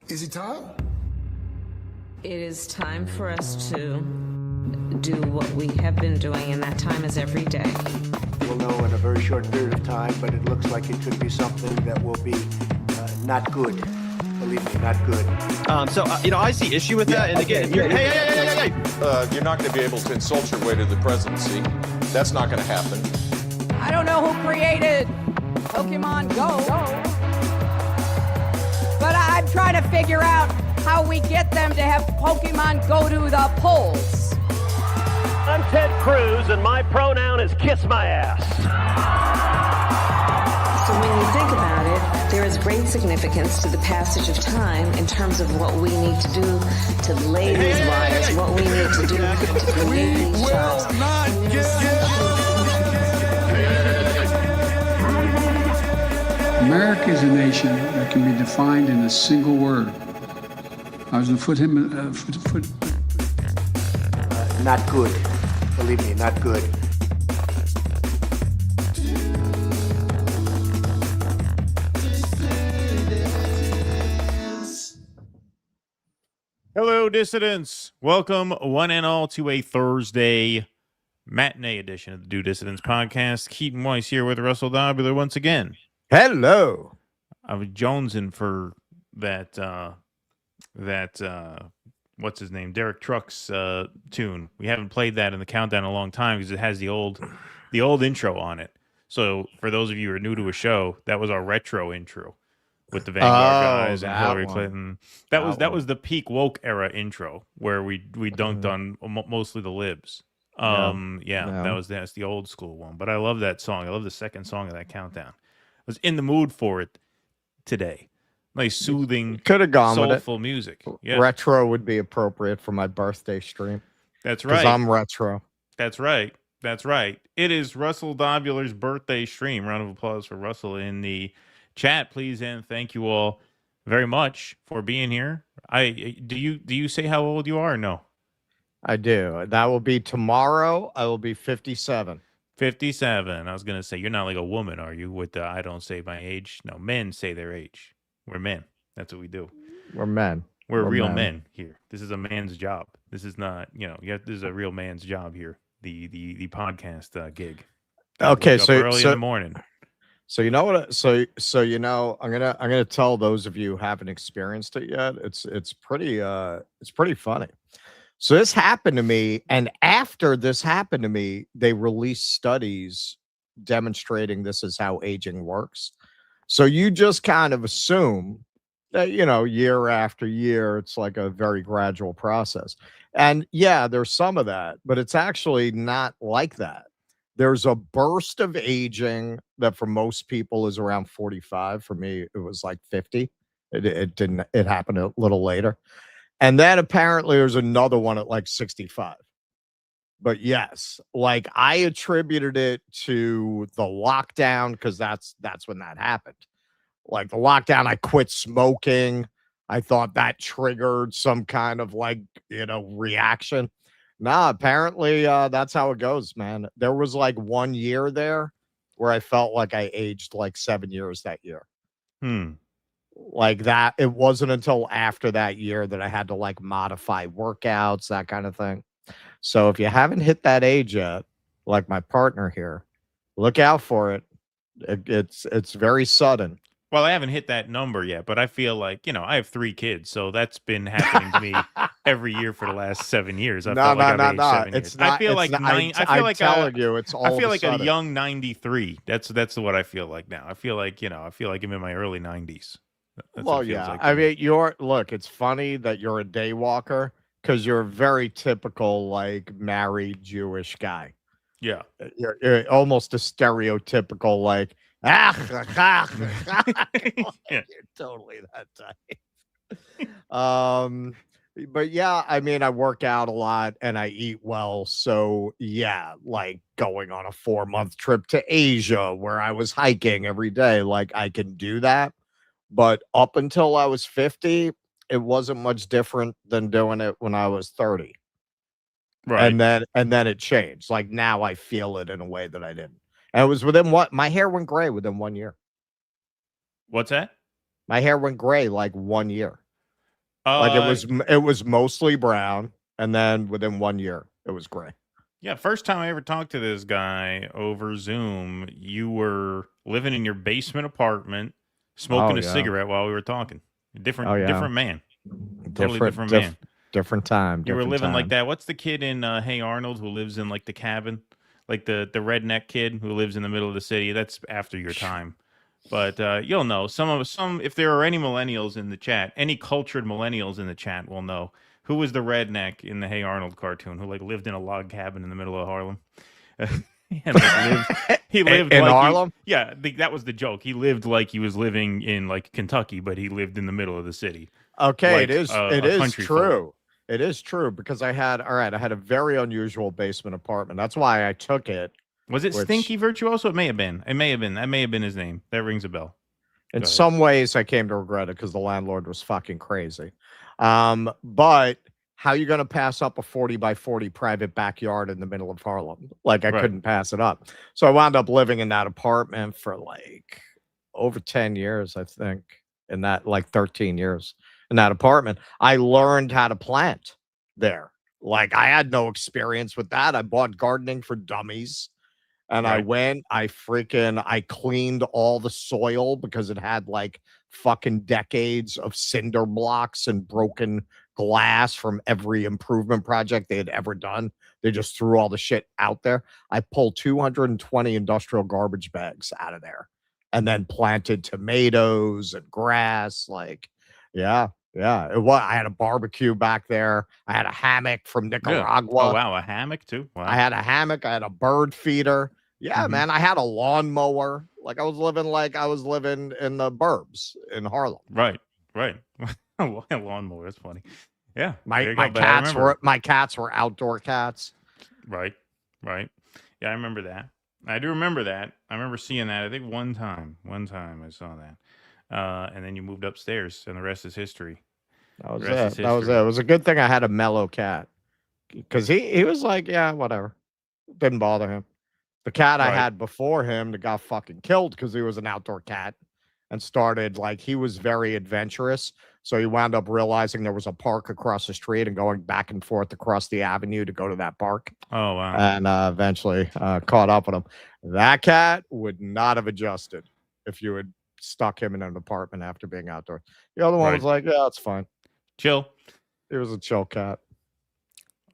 Is it time? It is time for us to do what we have been doing, and that time is every day. We'll know in a very short period of time, but it looks like it could be something that will be not good. Believe me, not good. I see issue with that. And again, hey. You're not going to be able to insult your way to the presidency. That's not going to happen. I don't know who created Pokemon Go, but I'm trying to figure out how we get them to have Pokemon go to the polls. I'm Ted Cruz, and my pronoun is kiss my ass. So when you think about it, there is great significance to the passage of time in terms of what we need to do to lay these wires, what we need to do to create these jobs. America is a nation that can be defined in a single word. I was going to put not good. Believe me, not good. Hello, dissidents. Welcome, one and all, to a Thursday matinee edition of the Do Dissidents podcast. Keaton Weiss here with Russell Dobular once again. Hello. I was jonesing for that what's his name? Derek Trucks tune. We haven't played that in the countdown in a long time because it has the old intro on it. So for those of you who are new to a show, that was our retro intro. with the Vanguard guys and that Hillary one. Clinton. That was the peak woke era intro where we dunked on mostly the libs. That's the old school one. But I love that song. I love the second song of that countdown. I was in the mood for it today. Nice soothing, could have gone soulful with it. Music. Yeah. Retro would be appropriate for my birthday stream. That's right. Because I'm retro. That's right. That's right. It is Russell Dobular's birthday stream. Round of applause for Russell in the chat, please, and thank you all very much for being here. Do you say how old you are? Or no, I do. That will be tomorrow. I will be 57. 57. I was gonna say you're not like a woman, are you? With the I don't say my age. No, men say their age. We're men. That's what we do. We're men. We're real men here. This is a man's job. This is not, this is a real man's job here. The podcast gig. Okay, so early in the morning. So you know what? So you know, I'm gonna tell those of you who haven't experienced it yet. It's pretty funny. So this happened to me, and after this happened to me, they released studies demonstrating this is how aging works. So you just kind of assume that, year after year, it's like a very gradual process. And yeah, there's some of that, but it's actually not like that. There's a burst of aging that for most people is around 45. For me, it was like 50. It happened a little later. And then apparently there's another one at like 65. But yes, like I attributed it to the lockdown because that's when that happened. Like the lockdown, I quit smoking. I thought that triggered some kind of reaction. Nah, apparently that's how it goes, man. There was like 1 year there where I felt like I aged like 7 years that year. Like that. It wasn't until after that year that I had to like modify workouts, that kind of thing. So if you haven't hit that age yet, like my partner here, look out for it. It's very sudden. Well, I haven't hit that number yet, but I feel like, I have 3 kids, so that's been happening to me every year for the last 7 years. I felt like I've aged 7 years. It's not, I feel like I'm telling you, it's all I feel like sudden. a young 93. That's what I feel like now. I feel like, I'm in my early 90s. That's well, what it feels yeah. like I to me. mean, look, it's funny that you're a day walker because you're a very typical, like, married Jewish guy. Yeah. You're almost a stereotypical, like, you're totally that type. But yeah, I mean, I work out a lot and I eat well. So yeah, like going on a 4-month trip to Asia where I was hiking every day, like I can do that. But up until I was 50, it wasn't much different than doing it when I was 30. Right. And then it changed. Like now I feel it in a way that I didn't. And it was within my hair went gray within 1 year. What's that? My hair went gray like 1 year. Like it was mostly brown, and then within 1 year it was gray. Yeah, first time I ever talked to this guy over Zoom, you were living in your basement apartment, smoking a cigarette while we were talking. Different man. Totally different man. Different time. You were living like that. What's the kid in Hey Arnold who lives in like the cabin? Like the redneck kid who lives in the middle of the city. That's after your time. But you'll know. Some if there are any millennials in the chat, any cultured millennials in the chat will know. Who was the redneck in the Hey Arnold cartoon who like lived in a log cabin in the middle of Harlem? And he lived in like Harlem? That was the joke. He lived like he was living in like Kentucky, but he lived in the middle of the city. Okay, like it is true. It is true because I had a very unusual basement apartment. That's why I took it. Was it Stinky Virtuoso? It may have been. That may have been his name. That rings a bell. In some ways, I came to regret it because the landlord was fucking crazy. But how are you going to pass up a 40 by 40 private backyard in the middle of Harlem? Like I couldn't pass it up. So I wound up living in that apartment for like over 10 years, I think, in that like 13 years in that apartment. I learned how to plant there. Like I had no experience with that. I bought gardening for dummies. And I cleaned all the soil because it had like fucking decades of cinder blocks and broken glass from every improvement project they had ever done. They just threw all the shit out there. I pulled 220 industrial garbage bags out of there and then planted tomatoes and grass. Like, yeah, yeah. I had a barbecue back there. I had a hammock from Yeah. Nicaragua. Oh wow, a hammock too. Wow. I had a hammock. I had a bird feeder. Yeah, Mhm. man. I had a lawnmower. Like I was living in the burbs in Harlem. Right. A lawnmower. That's funny. Yeah. My there you go. my But I cats remember. were my cats were outdoor cats. Right. Yeah, I remember that. I do remember that. I remember seeing that. I think one time I saw that. And then you moved upstairs, and the rest is history. That was The rest is it. That was it. history. It was a good thing I had a mellow cat because he was like, yeah, whatever. Didn't bother him. The cat I Right. had before him that got fucking killed because he was an outdoor cat and started like he was very adventurous. So he wound up realizing there was a park across the street and going back and forth across the avenue to go to that park. Oh wow. And eventually caught up with him. That cat would not have adjusted if you had stuck him in an apartment after being outdoors. The other one Right. was like, yeah, it's fine. Chill. It was a chill cat.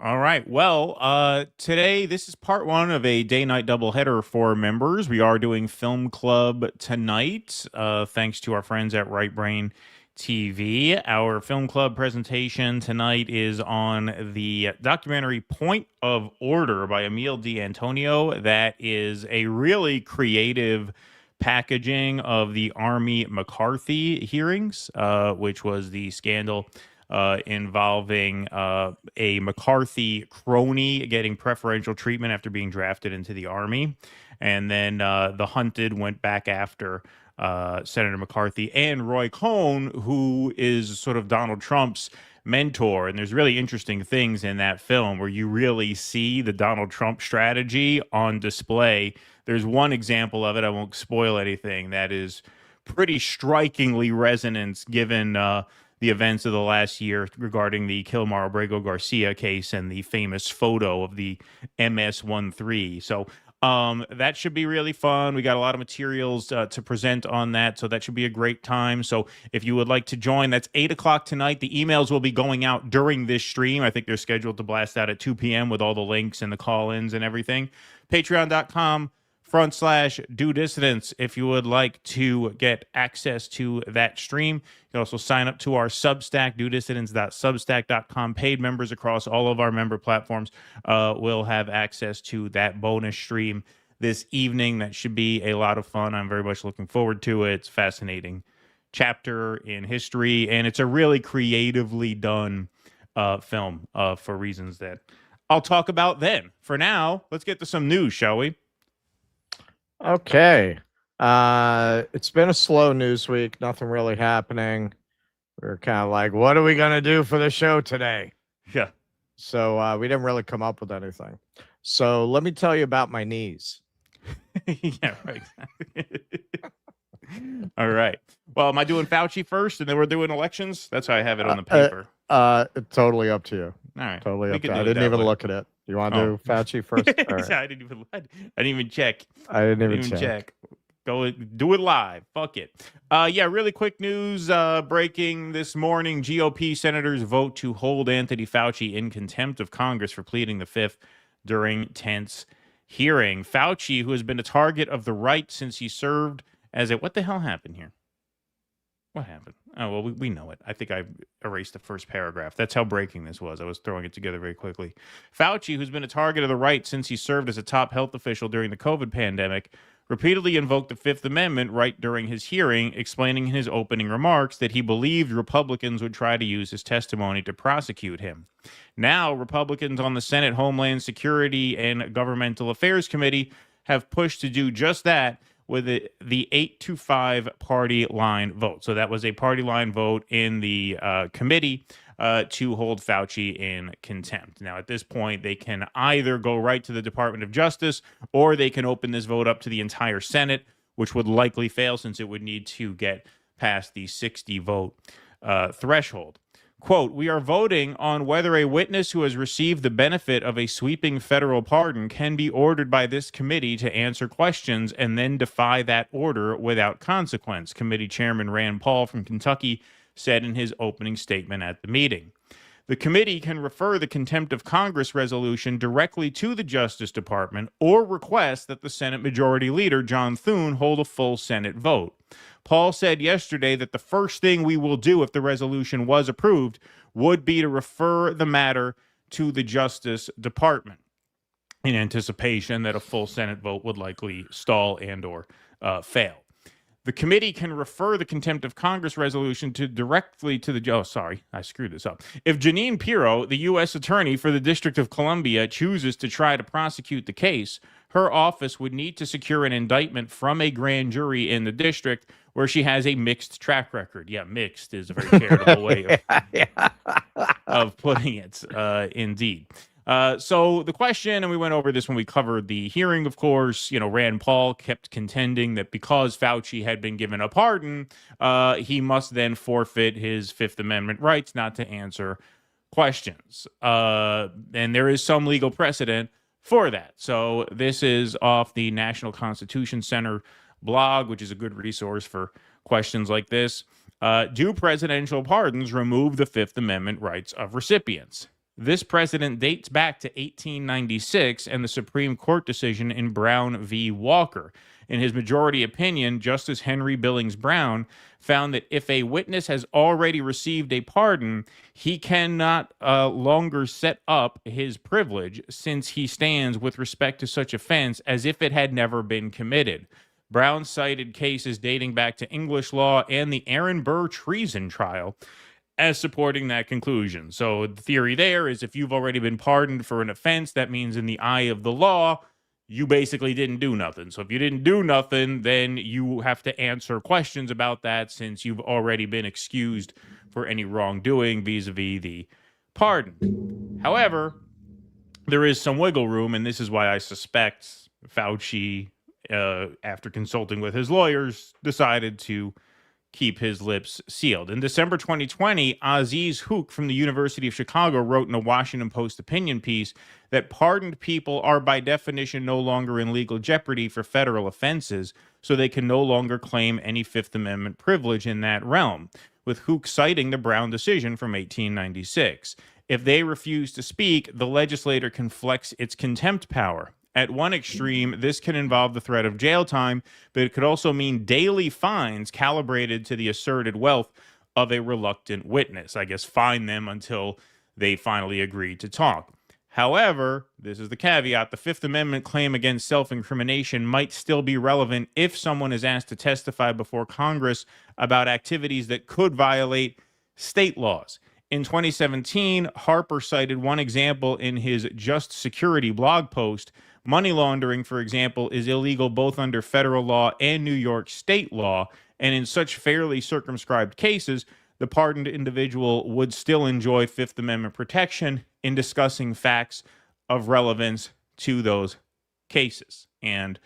All right. Well, today this is part one of a day-night doubleheader for members. We are doing Film Club tonight, thanks to our friends at Right Brain TV. Our Film Club presentation tonight is on the documentary Point of Order by Emil D'Antonio. That is a really creative packaging of the Army McCarthy hearings, which was the scandal involving a McCarthy crony getting preferential treatment after being drafted into the Army. And then the hunted went back after Senator McCarthy and Roy Cohn, who is sort of Donald Trump's mentor. And there's really interesting things in that film where you really see the Donald Trump strategy on display. There's one example of it, I won't spoil anything, that is pretty strikingly resonant given the events of the last year regarding the Kilmar Abrego Garcia case and the famous photo of the MS-13. So that should be really fun. We got a lot of materials to present on that, so that should be a great time. So if you would like to join, that's 8 o'clock tonight. The emails will be going out during this stream. I think they're scheduled to blast out at 2 p.m. with all the links and the call-ins and everything. Patreon.com/Do Dissidents if you would like to get access to that stream. You can also sign up to our Substack, dodissidents.substack.com. Paid members across all of our member platforms will have access to that bonus stream this evening. That should be a lot of fun. I'm very much looking forward to it. It's a fascinating chapter in history, and it's a really creatively done film for reasons that I'll talk about then. For now, let's get to some news, shall we? Okay. It's been a slow news week. Nothing really happening. We're kind of like, what are we going to do for the show today? Yeah. So we didn't really come up with anything. So let me tell you about my knees. Yeah, right. All right. Well, am I doing Fauci first and then we're doing elections? That's how I have it on the paper. Totally up to you. All right. Totally We up to can you. I do it didn't that even way. look at it. You want to do Fauci first? All right. Yeah, I didn't even check. I didn't even check. Go do it live. Fuck it. Yeah, really quick news breaking this morning. GOP senators vote to hold Anthony Fauci in contempt of Congress for pleading the fifth during tense hearing. Fauci, who has been a target of the right since he served as a... What the hell happened here? What happened? Oh, well, we know it. I think I erased the first paragraph. That's how breaking this was. I was throwing it together very quickly. Fauci, who's been a target of the right since he served as a top health official during the COVID pandemic, repeatedly invoked the Fifth Amendment right during his hearing, explaining in his opening remarks that he believed Republicans would try to use his testimony to prosecute him. Now, Republicans on the Senate Homeland Security and Governmental Affairs Committee have pushed to do just that with the 8-5 party line vote. So that was a party line vote in the committee to hold Fauci in contempt. Now, at this point, they can either go right to the Department of Justice or they can open this vote up to the entire Senate, which would likely fail since it would need to get past the 60 vote threshold. Quote, "We are voting on whether a witness who has received the benefit of a sweeping federal pardon can be ordered by this committee to answer questions and then defy that order without consequence," Committee Chairman Rand Paul from Kentucky said in his opening statement at the meeting. The committee can refer the contempt of Congress resolution directly to the Justice Department or request that the Senate Majority Leader, John Thune, hold a full Senate vote. Paul said yesterday that the first thing we will do if the resolution was approved would be to refer the matter to the Justice Department in anticipation that a full Senate vote would likely stall and or fail. The committee can refer the contempt of Congress resolution directly to the... Oh, sorry, I screwed this up. If Jeanine Pirro, the U.S. Attorney for the District of Columbia, chooses to try to prosecute the case, her office would need to secure an indictment from a grand jury in the district where she has a mixed track record. Yeah, mixed is a very charitable way of putting it, indeed. So the question, and we went over this when we covered the hearing, of course, Rand Paul kept contending that because Fauci had been given a pardon, he must then forfeit his Fifth Amendment rights not to answer questions. And there is some legal precedent for that. So this is off the National Constitution Center blog, which is a good resource for questions like this. Do presidential pardons remove the Fifth Amendment rights of recipients? This precedent dates back to 1896 and the Supreme Court decision in Brown v. Walker. In his majority opinion, Justice Henry Billings Brown found that if a witness has already received a pardon, he cannot longer set up his privilege since he stands with respect to such offense as if it had never been committed. Brown cited cases dating back to English law and the Aaron Burr treason trial as supporting that conclusion. So the theory there is if you've already been pardoned for an offense, that means in the eye of the law, you basically didn't do nothing. So if you didn't do nothing, then you have to answer questions about that since you've already been excused for any wrongdoing vis-a-vis the pardon. However, there is some wiggle room, and this is why I suspect Fauci, after consulting with his lawyers, decided to keep his lips sealed. In December 2020, Aziz Hook from the University of Chicago wrote in a Washington Post opinion piece that pardoned people are by definition no longer in legal jeopardy for federal offenses, so they can no longer claim any Fifth Amendment privilege in that realm, with Hook citing the Brown decision from 1896. If they refuse to speak, the legislator can flex its contempt power. At one extreme, this can involve the threat of jail time, but it could also mean daily fines calibrated to the asserted wealth of a reluctant witness. I guess fine them until they finally agree to talk. However, this is the caveat, the Fifth Amendment claim against self-incrimination might still be relevant if someone is asked to testify before Congress about activities that could violate state laws. In 2017, Harper cited one example in his Just Security blog post. Money laundering, for example, is illegal both under federal law and New York state law, and in such fairly circumscribed cases, the pardoned individual would still enjoy Fifth Amendment protection in discussing facts of relevance to those cases. And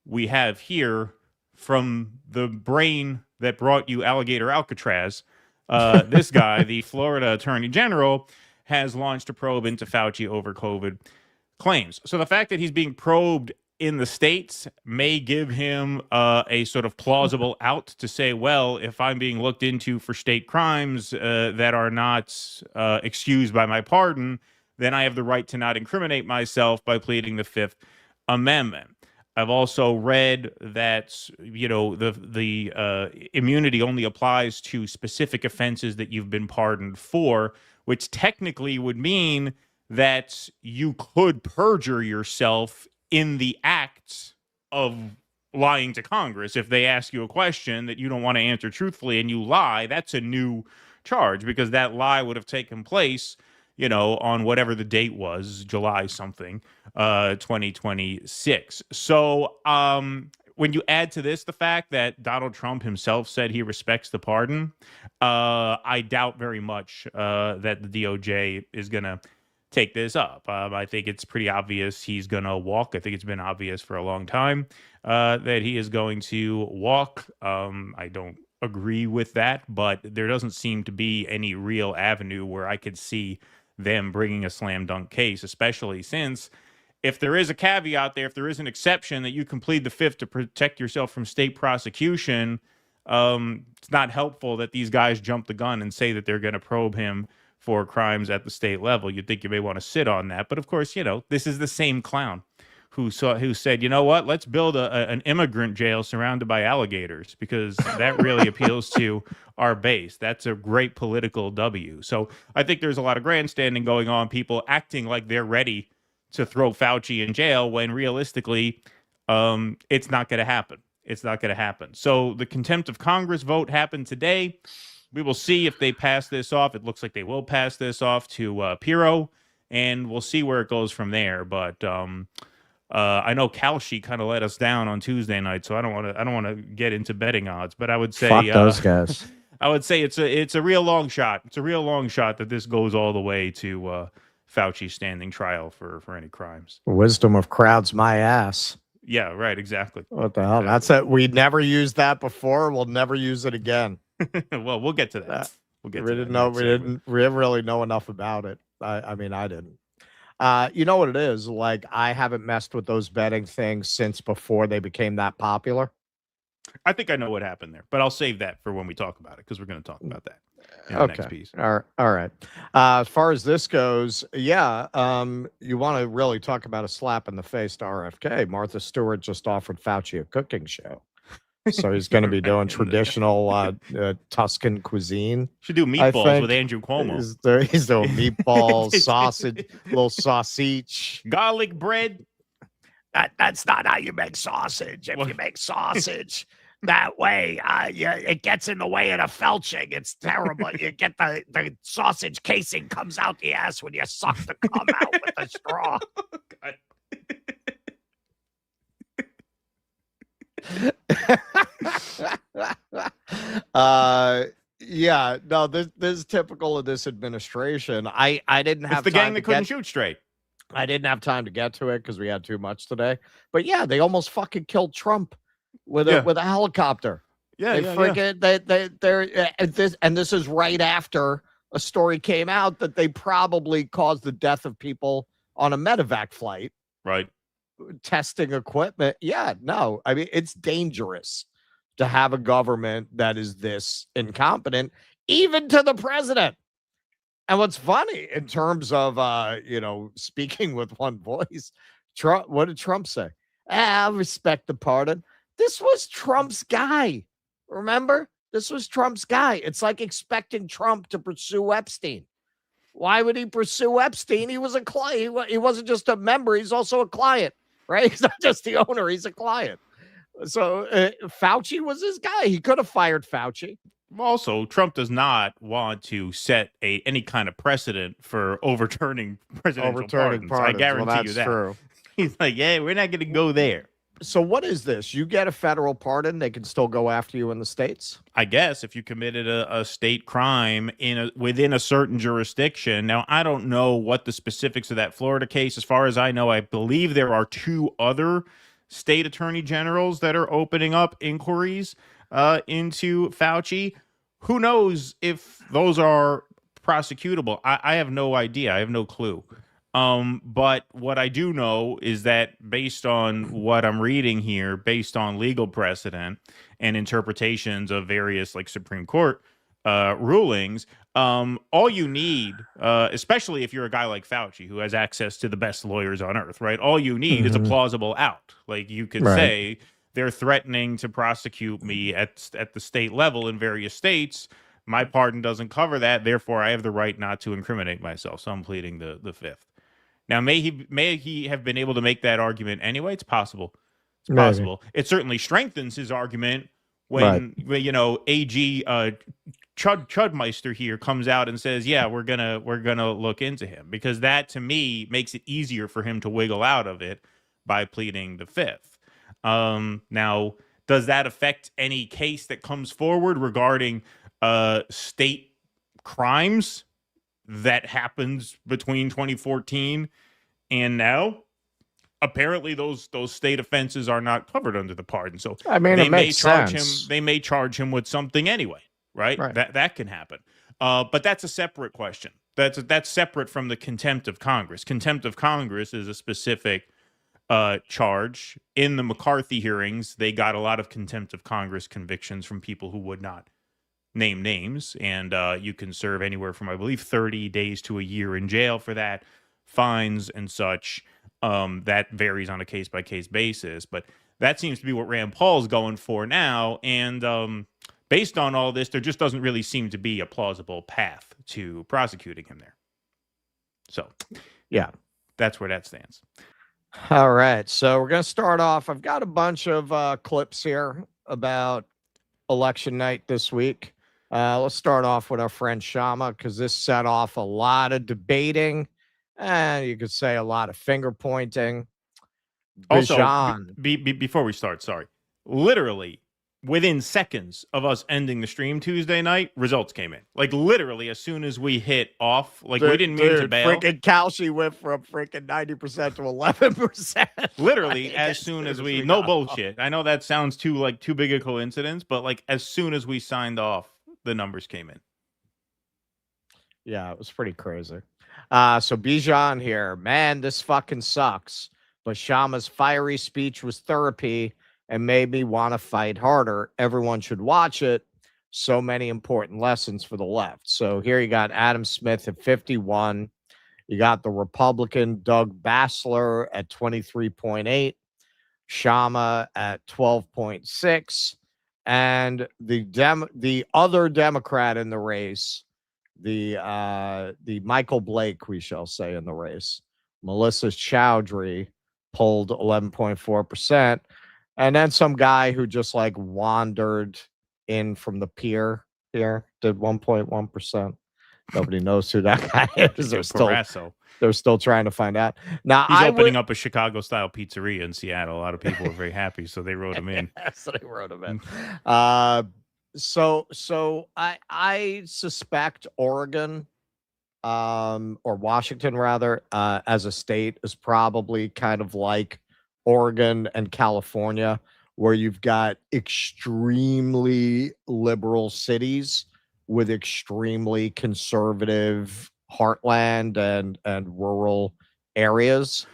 we have here, from the brain that brought you Alligator Alcatraz, this guy, the Florida Attorney General, has launched a probe into Fauci over COVID claims. So the fact that he's being probed in the states may give him a sort of plausible out to say, well, if I'm being looked into for state crimes that are not excused by my pardon, then I have the right to not incriminate myself by pleading the Fifth Amendment. I've also read that, the immunity only applies to specific offenses that you've been pardoned for, which technically would mean that you could perjure yourself in the act of lying to Congress. If they ask you a question that you don't want to answer truthfully and you lie, that's a new charge because that lie would have taken place, on whatever the date was, July something, 2026. So when you add to this the fact that Donald Trump himself said he respects the pardon, I doubt very much that the DOJ is going to take this up. I think it's pretty obvious he's going to walk. I think it's been obvious for a long time that he is going to walk. I don't agree with that, but there doesn't seem to be any real avenue where I could see them bringing a slam dunk case, especially since if there is a caveat there, if there is an exception that you can plead the Fifth to protect yourself from state prosecution, it's not helpful that these guys jump the gun and say that they're going to probe him for crimes at the state level. You'd think you may want to sit on that. But of course, this is the same clown who said, you know what, let's build an immigrant jail surrounded by alligators, because that really appeals to our base. That's a great political W. So I think there's a lot of grandstanding going on, people acting like they're ready to throw Fauci in jail when realistically, it's not going to happen. It's not going to happen. So the contempt of Congress vote happened today. We will see if they pass this off. It looks like they will pass this off to Pirro, and we'll see where it goes from there. But I know Kalshi kind of let us down on Tuesday night, so I don't want to get into betting odds. But I would say fuck those guys. I would say it's a real long shot. It's a real long shot that this goes all the way to Fauci standing trial for any crimes. Wisdom of crowds, my ass. Yeah, right. Exactly. What the hell? That's it. We never used that before. We'll never use it again. Well, we'll get to that. We'll get. We didn't really know enough about it. I mean, I didn't. You know what it is? Like, I haven't messed with those betting things since before they became that popular. I think I know what happened there, but I'll save that for when we talk about it, because we're going to talk about that in the next piece. All right. As far as this goes, yeah, you want to really talk about a slap in the face to RFK. Martha Stewart just offered Fauci a cooking show. So he's going to be doing traditional Tuscan cuisine. Should do meatballs with Andrew Cuomo. He's doing meatballs, sausage, little sausage, garlic bread. That's not how you make sausage. If you make sausage that way, it gets in the way of the felching. It's terrible. You get the sausage casing comes out the ass when you suck the cum out with a straw. Yeah, no, this is typical of this administration. I didn't have it's the gang that couldn't shoot straight. I didn't have time to get to it because we had too much today. But yeah, they almost fucking killed Trump with a helicopter. Yeah, this is right after a story came out that they probably caused the death of people on a medevac flight. Right. Testing equipment. Yeah, no, I mean, it's dangerous to have a government that is this incompetent, even to the president. And what's funny in terms of, speaking with one voice, Trump, what did Trump say? I respect the pardon. This was Trump's guy. Remember? This was Trump's guy. It's like expecting Trump to pursue Epstein. Why would he pursue Epstein? He was a client. He wasn't just a member. He's also a client, right? He's not just the owner. He's a client. So Fauci was his guy. He could have fired Fauci. Also, Trump does not want to set any kind of precedent for overturning presidential pardons. I guarantee you that. True. He's like, yeah, we're not going to go there. So what is this? You get a federal pardon, they can still go after you in the states? I guess if you committed a state crime within a certain jurisdiction. Now, I don't know what the specifics of that Florida case. As far as I know, I believe there are 2 other state attorney generals that are opening up inquiries into Fauci. Who knows if those are prosecutable? I have no idea. I have no clue. But what I do know is that based on what I'm reading here, based on legal precedent and interpretations of various Supreme Court rulings, all you need, especially if you're a guy like Fauci who has access to the best lawyers on earth, right? All you need is a plausible out. Like you could say they're threatening to prosecute me at the state level in various states. My pardon doesn't cover that. Therefore, I have the right not to incriminate myself. So I'm pleading the fifth. Now, may he have been able to make that argument anyway? It's possible. It's possible. It certainly strengthens his argument when AG Chudmeister here comes out and says, "Yeah, we're gonna look into him," because that to me makes it easier for him to wiggle out of it by pleading the fifth. Now, does that affect any case that comes forward regarding state crimes that happens between 2014 and now? Apparently, those state offenses are not covered under the pardon. So I mean, they may charge him. They may charge him with something anyway, right? That can happen. But that's a separate question. That's separate from the contempt of Congress. Contempt of Congress is a specific charge. In the McCarthy hearings, they got a lot of contempt of Congress convictions from people who would not name names, and you can serve anywhere from, I believe, 30 days to a year in jail for that, fines and such. That varies on a case-by-case basis, but that seems to be what Rand Paul's going for now, and based on all this, there just doesn't really seem to be a plausible path to prosecuting him there. So, yeah, that's where that stands. All right, so we're going to start off. I've got a bunch of clips here about election night this week. Let's start off with our friend Shama, because this set off a lot of debating, and you could say a lot of finger pointing. Also, before we start, sorry, literally within seconds of us ending the stream Tuesday night, results came in. Like literally as soon as we hit off, like we didn't mean to bail. Freaking Fauci went from freaking 90% to 11%. Literally as soon as we no bullshit. I know that sounds too big a coincidence, but like as soon as we signed off, the numbers came in. Yeah, it was pretty crazy. So Bijan here, man, this fucking sucks. But Shama's fiery speech was therapy and made me want to fight harder. Everyone should watch it. So many important lessons for the left. So here you got Adam Smith at 51. You got the Republican Doug Bassler at 23.8. Shama at 12.6. And the other Democrat in the race, the Michael Blake, we shall say, in the race, Melissa Chowdhury, pulled 11.4%. And then some guy who just like wandered in from the pier here did 1.1%. Nobody knows who that guy is. They're still trying to find out. Now he's opening up a Chicago-style pizzeria in Seattle. A lot of people were very happy, so they wrote him in. So they wrote him in. So I suspect Oregon, or Washington rather, as a state is probably kind of like Oregon and California, where you've got extremely liberal cities with extremely conservative heartland and rural areas.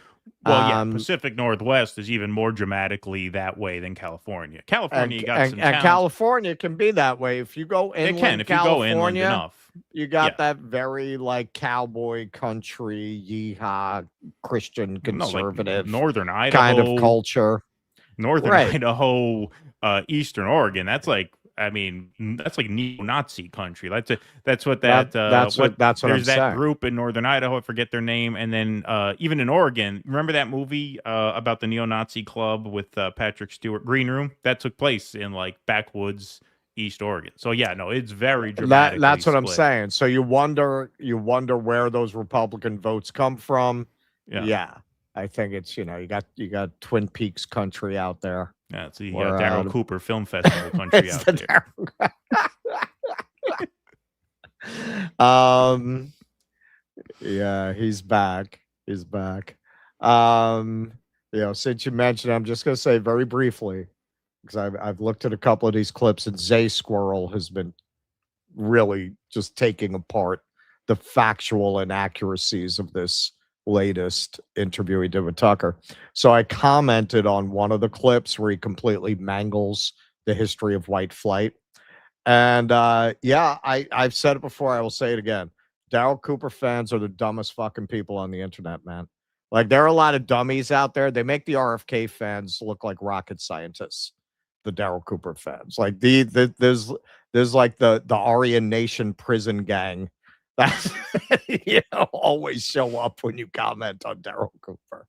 Well, yeah, Pacific Northwest is even more dramatically that way than California. California, you got some towns. And California can be that way if you go inland. It can if California, you go inland enough. You got that very like cowboy country, yeehaw, Christian conservative, like Northern Idaho kind of culture. Northern Idaho, Eastern Oregon. That's like, I mean, that's like neo-Nazi country. That's what there's that group in Northern Idaho. I forget their name. And then even in Oregon, remember that movie about the neo-Nazi club with Patrick Stewart, Green Room? That took place in like backwoods East Oregon. So yeah, no, it's very dramatic. That's what I'm saying. So you wonder where those Republican votes come from. Yeah. I think it's, you got Twin Peaks country out there. Yeah, so you got Darryl Cooper Film Festival country out there. Yeah, he's back. Since you mentioned, I'm just going to say very briefly, because I've looked at a couple of these clips, and Zay Squirrel has been really just taking apart the factual inaccuracies of this latest interview he did with Tucker. So I commented on one of the clips where he completely mangles the history of white flight. And I've said it before, I will say it again. Darryl Cooper fans are the dumbest fucking people on the internet, man. Like, there are a lot of dummies out there. They make the RFK fans look like rocket scientists, the Darryl Cooper fans. Like there's like the Aryan Nation prison gang that always show up when you comment on Darryl Cooper.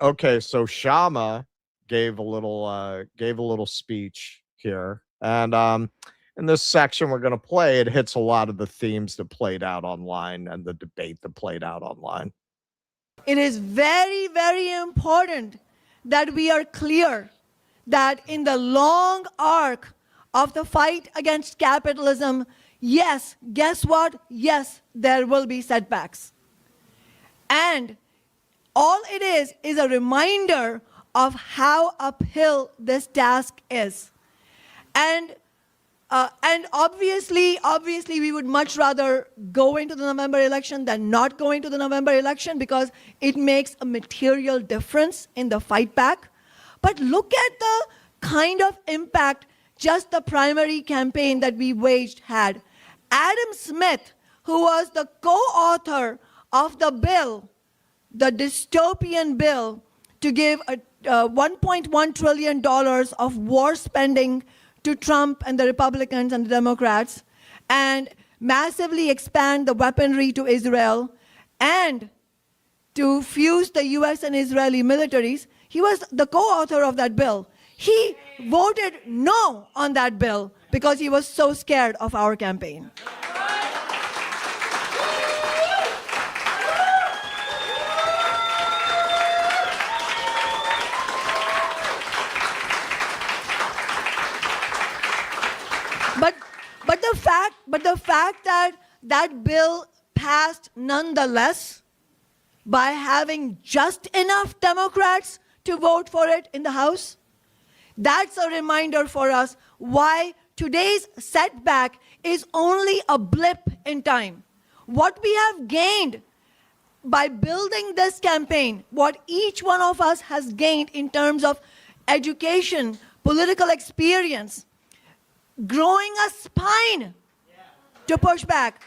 Okay, so Shama gave a little speech here, and in this section we're going to play, it hits a lot of the themes that played out online and the debate that played out online. It is very, very important that we are clear that in the long arc of the fight against capitalism, yes, guess what? Yes, there will be setbacks. And all it is a reminder of how uphill this task is. And obviously, we would much rather go into the November election than not go into the November election, because it makes a material difference in the fight back. But look at the kind of impact just the primary campaign that we waged had. Adam Smith, who was the co-author of the bill, the dystopian bill, to give $1.1 trillion of war spending to Trump and the Republicans and the Democrats, and massively expand the weaponry to Israel, and to fuse the US and Israeli militaries. He was the co-author of that bill. He voted no on that bill because he was so scared of our campaign. But the fact that that bill passed nonetheless by having just enough Democrats to vote for it in the House, that's a reminder for us why today's setback is only a blip in time. What we have gained by building this campaign, what each one of us has gained in terms of education, political experience, growing a spine to push back,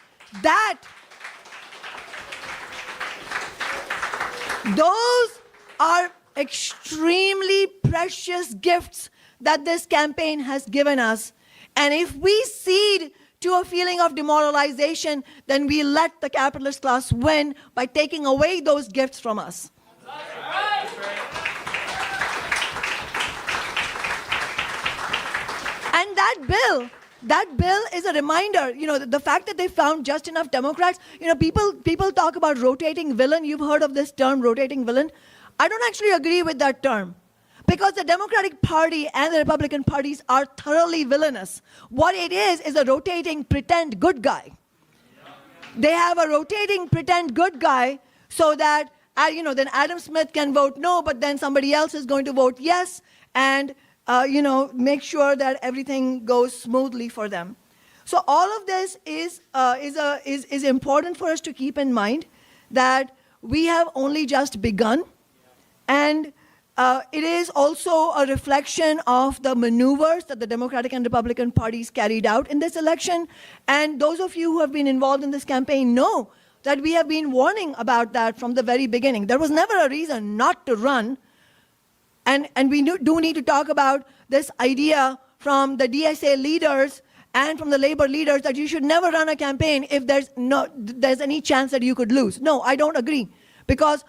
those are extremely precious gifts that this campaign has given us. And if we cede to a feeling of demoralization, then we let the capitalist class win by taking away those gifts from us. And that bill is a reminder, the fact that they found just enough Democrats, people talk about rotating villain. You've heard of this term, rotating villain. I don't actually agree with that term, because the Democratic Party and the Republican parties are thoroughly villainous. What it is a rotating pretend good guy. They have a rotating pretend good guy so that, then Adam Smith can vote no, but then somebody else is going to vote yes, and make sure that everything goes smoothly for them. So all of this is important for us to keep in mind, that we have only just begun, and it is also a reflection of the maneuvers that the Democratic and Republican parties carried out in this election. And those of you who have been involved in this campaign know that we have been warning about that from the very beginning. There was never a reason not to run. And we do need to talk about this idea from the DSA leaders and from the labor leaders that you should never run a campaign if there's any chance that you could lose. No, I don't agree, because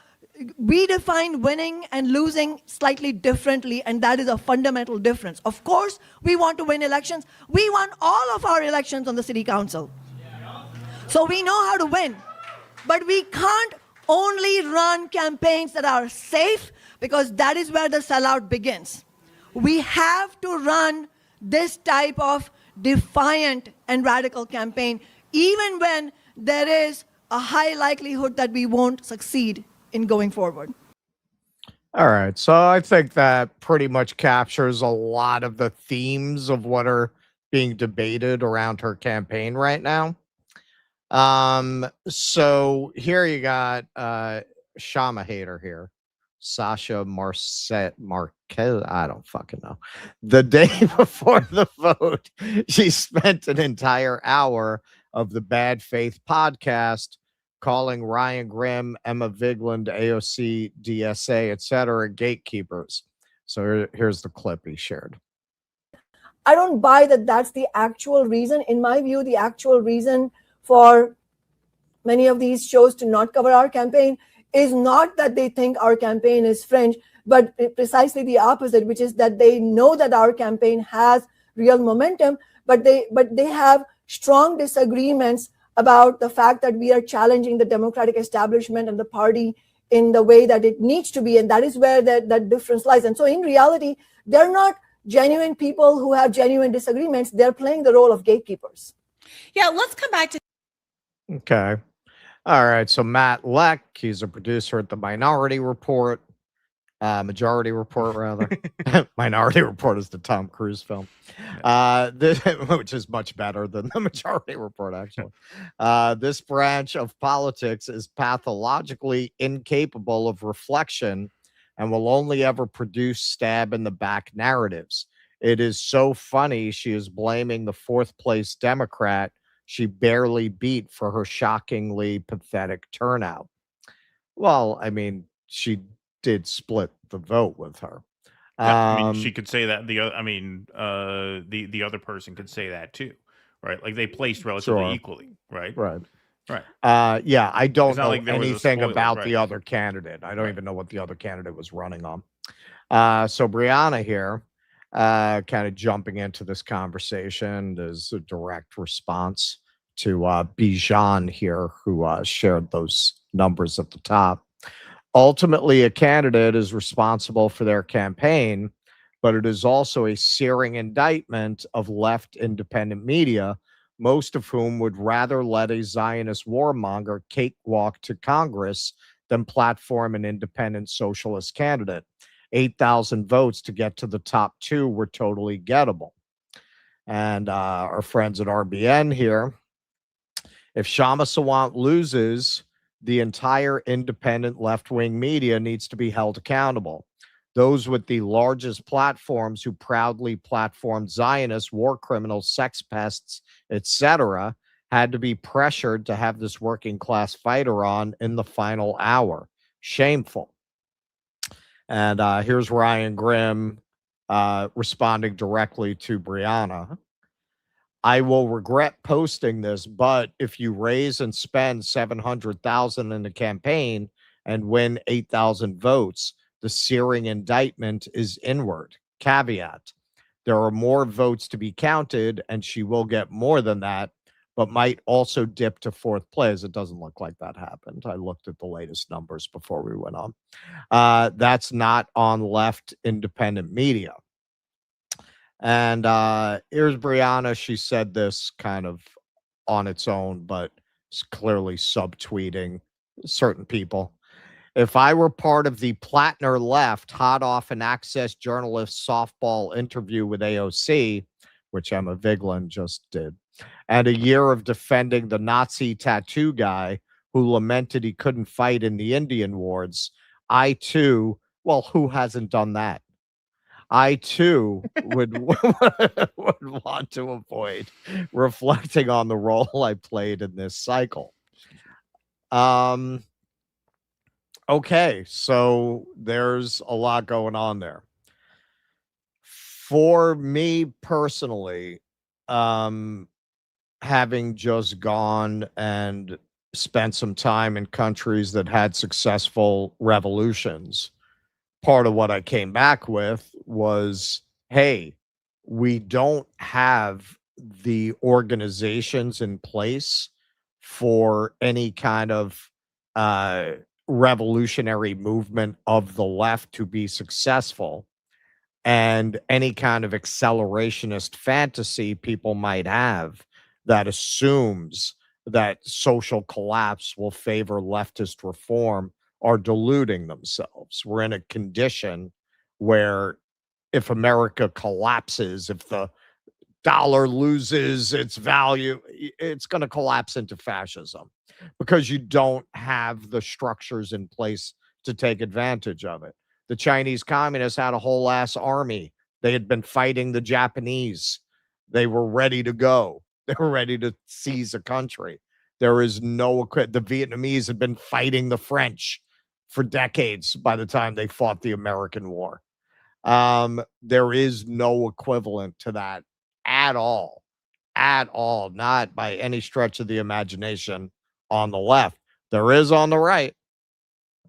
we define winning and losing slightly differently, and that is a fundamental difference. Of course, we want to win elections. We won all of our elections on the city council. So we know how to win. But we can't only run campaigns that are safe, because that is where the sellout begins. We have to run this type of defiant and radical campaign, even when there is a high likelihood that we won't succeed in going forward. All right. So I think that pretty much captures a lot of the themes of what are being debated around her campaign right now. So here you got Shama hater here. Sasha Marquez, I don't fucking know. The day before the vote, she spent an entire hour of the Bad Faith podcast calling Ryan Grimm, Emma Vigeland, AOC, DSA, etc. gatekeepers. So here's the clip he shared. I don't buy that that's the actual reason. In my view, the actual reason for many of these shows to not cover our campaign is not that they think our campaign is fringe, but precisely the opposite, which is that they know that our campaign has real momentum, but they have strong disagreements about the fact that we are challenging the Democratic establishment and the party in the way that it needs to be, and that is where that difference lies. And so in reality, they're not genuine people who have genuine disagreements. They're playing the role of gatekeepers. Yeah, let's come back to... Okay. All right, so Matt Leck, he's a producer at the Majority Report, rather. Minority Report is the Tom Cruise film, which is much better than the Majority Report, actually. This branch of politics is pathologically incapable of reflection and will only ever produce stab-in-the-back narratives. It is so funny. She is blaming the fourth place Democrat she barely beat for her shockingly pathetic turnout. Well, I mean, she did split the vote with her. Yeah, I mean, she could say that. The other person could say that too, right? Like they placed relatively Sure. equally, right? Right. Right. Yeah, I don't It's not know like there was a anything spoiler, about right. the other candidate. I don't Right. even know what the other candidate was running on. So Brianna here, kind of jumping into this conversation is a direct response to Bijan here, who shared those numbers at the top. Ultimately, a candidate is responsible for their campaign, but it is also a searing indictment of left independent media, most of whom would rather let a Zionist warmonger cakewalk to Congress than platform an independent socialist candidate. 8,000 votes to get to the top two were totally gettable. And our friends at RBN here, if Shama Sawant loses, the entire independent left-wing media needs to be held accountable. Those with the largest platforms who proudly platformed Zionists, war criminals, sex pests, etc., had to be pressured to have this working class fighter on in the final hour. Shameful. And here's Ryan Grimm responding directly to Brianna. I will regret posting this, but if you raise and spend 700,000 in the campaign and win 8,000 votes, the searing indictment is inward. Caveat: there are more votes to be counted, and she will get more than that, but might also dip to fourth place. It doesn't look like that happened. I looked at the latest numbers before we went on. That's not on left independent media. And here's Brianna. She said this kind of on its own, but it's clearly subtweeting certain people. If I were part of the Plattner left, hot off an Access journalist softball interview with AOC, which Emma Vigeland just did, and a year of defending the Nazi tattoo guy who lamented he couldn't fight in the Indian wars, I too, well, who hasn't done that? I too would want to avoid reflecting on the role I played in this cycle. Okay, so there's a lot going on there. For me personally, having just gone and spent some time in countries that had successful revolutions, part of what I came back with was, hey, we don't have the organizations in place for any kind of revolutionary movement of the left to be successful. And any kind of accelerationist fantasy people might have that assumes that social collapse will favor leftist reform are deluding themselves. We're in a condition where if America collapses, if the dollar loses its value, it's going to collapse into fascism because you don't have the structures in place to take advantage of it. The Chinese communists had a whole ass army. They had been fighting the Japanese. They were ready to go. They were ready to seize a country. There is no, the Vietnamese had been fighting the French for decades by the time they fought the American War. There is no equivalent to that at all, not by any stretch of the imagination on the left. There is on the right.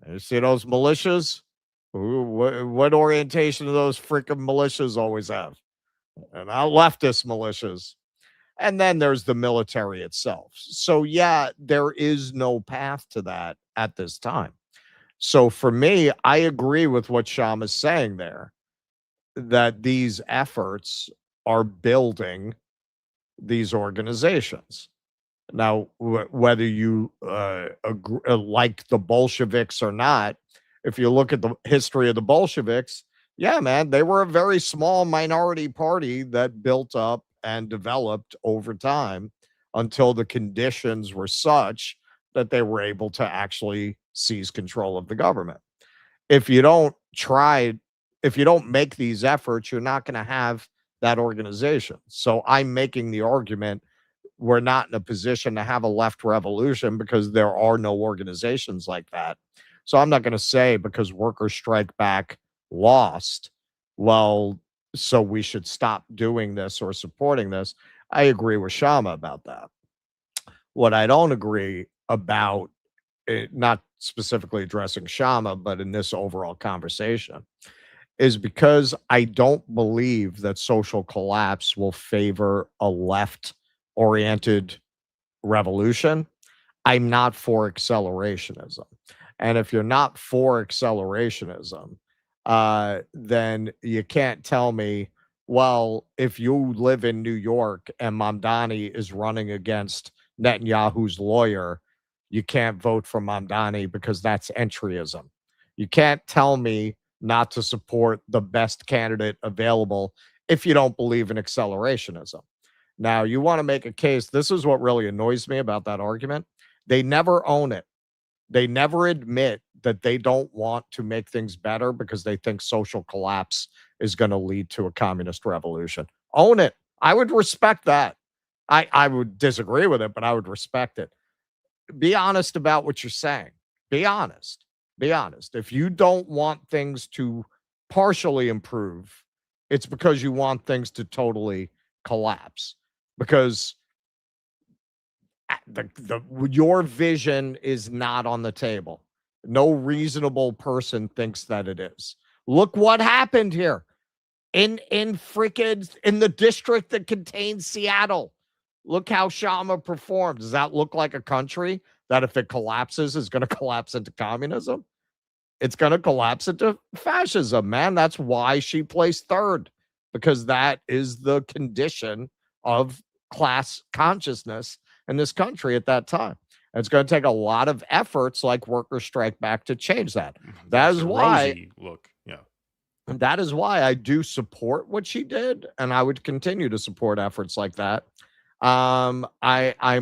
You see those militias? What orientation do those freaking militias always have? And not leftist militias. And then there's the military itself. So yeah, there is no path to that at this time. So for me, I agree with what Sham is saying there, that these efforts are building these organizations. Now, whether you like the Bolsheviks or not, if you look at the history of the Bolsheviks, yeah, man, they were a very small minority party that built up and developed over time until the conditions were such that they were able to actually seize control of the government. If you don't make these efforts, you're not going to have that organization. So I'm making the argument we're not in a position to have a left revolution because there are no organizations like that. So I'm not going to say because Workers Strike Back lost, well, so we should stop doing this or supporting this. I agree with Shama about that. What I don't agree about, not specifically addressing Shama, but in this overall conversation, is because I don't believe that social collapse will favor a left-oriented revolution. I'm not for accelerationism. And if you're not for accelerationism, then you can't tell me, well, if you live in New York and Mamdani is running against Netanyahu's lawyer, you can't vote for Mamdani because that's entryism. You can't tell me not to support the best candidate available if you don't believe in accelerationism. Now, you want to make a case. This is what really annoys me about that argument. They never own it. They never admit that they don't want to make things better because they think social collapse is going to lead to a communist revolution. Own it. I would respect that. I would disagree with it, but I would respect it. Be honest about what you're saying. Be honest. Be honest. If you don't want things to partially improve, it's because you want things to totally collapse. Because your vision is not on the table. No reasonable person thinks that it is. Look what happened here in the district that contains Seattle. Look how Shama performed. Does that look like a country that if it collapses is going to collapse into communism? It's going to collapse into fascism, man. That's why she placed third, because that is the condition of class consciousness in this country at that time. And it's going to take a lot of efforts like Workers Strike Back to change that. That is why and that is why I do support what she did, and I would continue to support efforts like that. I'm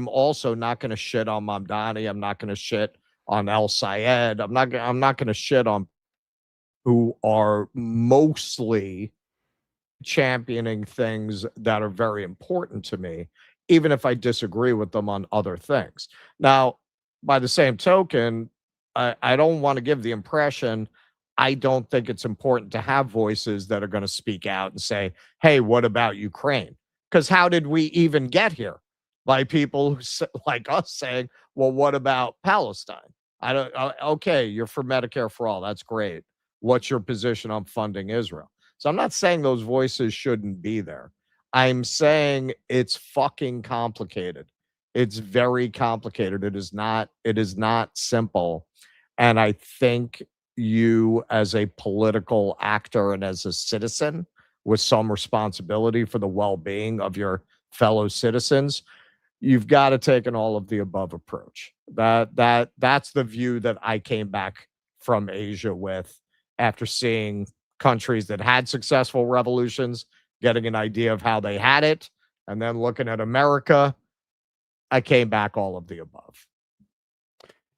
also not going to shit on Mamdani. I'm not going to shit on El Sayed. I'm not going to shit on who are mostly championing things that are very important to me, even if I disagree with them on other things. Now, by the same token, I don't want to give the impression I don't think it's important to have voices that are going to speak out and say, hey, what about Ukraine? Because how did we even get here? By people like us saying, well, what about Palestine? Okay, you're for Medicare for all. That's great. What's your position on funding Israel? So I'm not saying those voices shouldn't be there. I'm saying it's fucking complicated. It's very complicated. It is not simple. And I think you, as a political actor and as a citizen with some responsibility for the well-being of your fellow citizens, you've got to take an all of the above approach. That's the view that I came back from Asia with after seeing countries that had successful revolutions, getting an idea of how they had it, and then looking at America. I came back all of the above.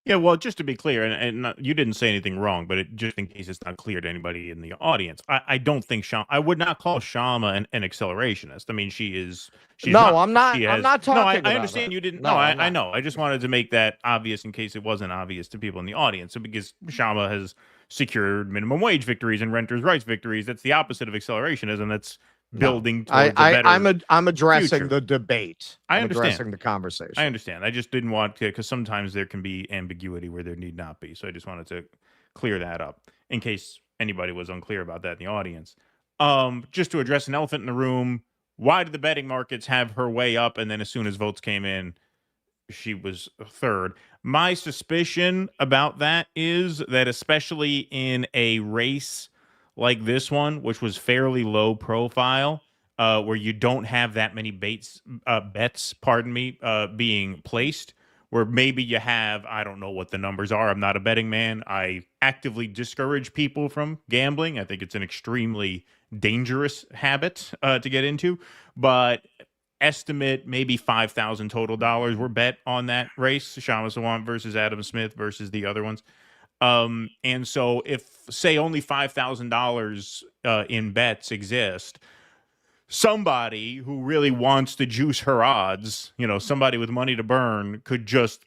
Yeah, well, just to be clear, and you didn't say anything wrong, but just in case it's not clear to anybody in the audience, I don't think I would not call Shama an accelerationist. I mean, she's no, not, I'm not. She I'm has, not talking. No, I about understand her. you didn't. No, No, I know. I just wanted to make that obvious in case it wasn't obvious to people in the audience. So because Shama has secured minimum wage victories and renters' rights victories, that's the opposite of accelerationism. That's building towards a better I'm addressing future. the debate. I I'm understand. addressing the conversation. I understand. I just didn't want to, because sometimes there can be ambiguity where there need not be. So I just wanted to clear that up in case anybody was unclear about that in the audience. Just to address an elephant in the room, why did the betting markets have her way up, and then as soon as votes came in, she was third? My suspicion about that is that especially in a race like this one, which was fairly low profile, where you don't have that many bets, being placed, where maybe you have, I don't know what the numbers are. I'm not a betting man. I actively discourage people from gambling. I think it's an extremely dangerous habit to get into, but estimate maybe $5,000 total dollars were bet on that race, Shama Sawant versus Adam Smith versus the other ones. And so if, say, only $5,000 in bets exist, somebody who really wants to juice her odds, somebody with money to burn, could just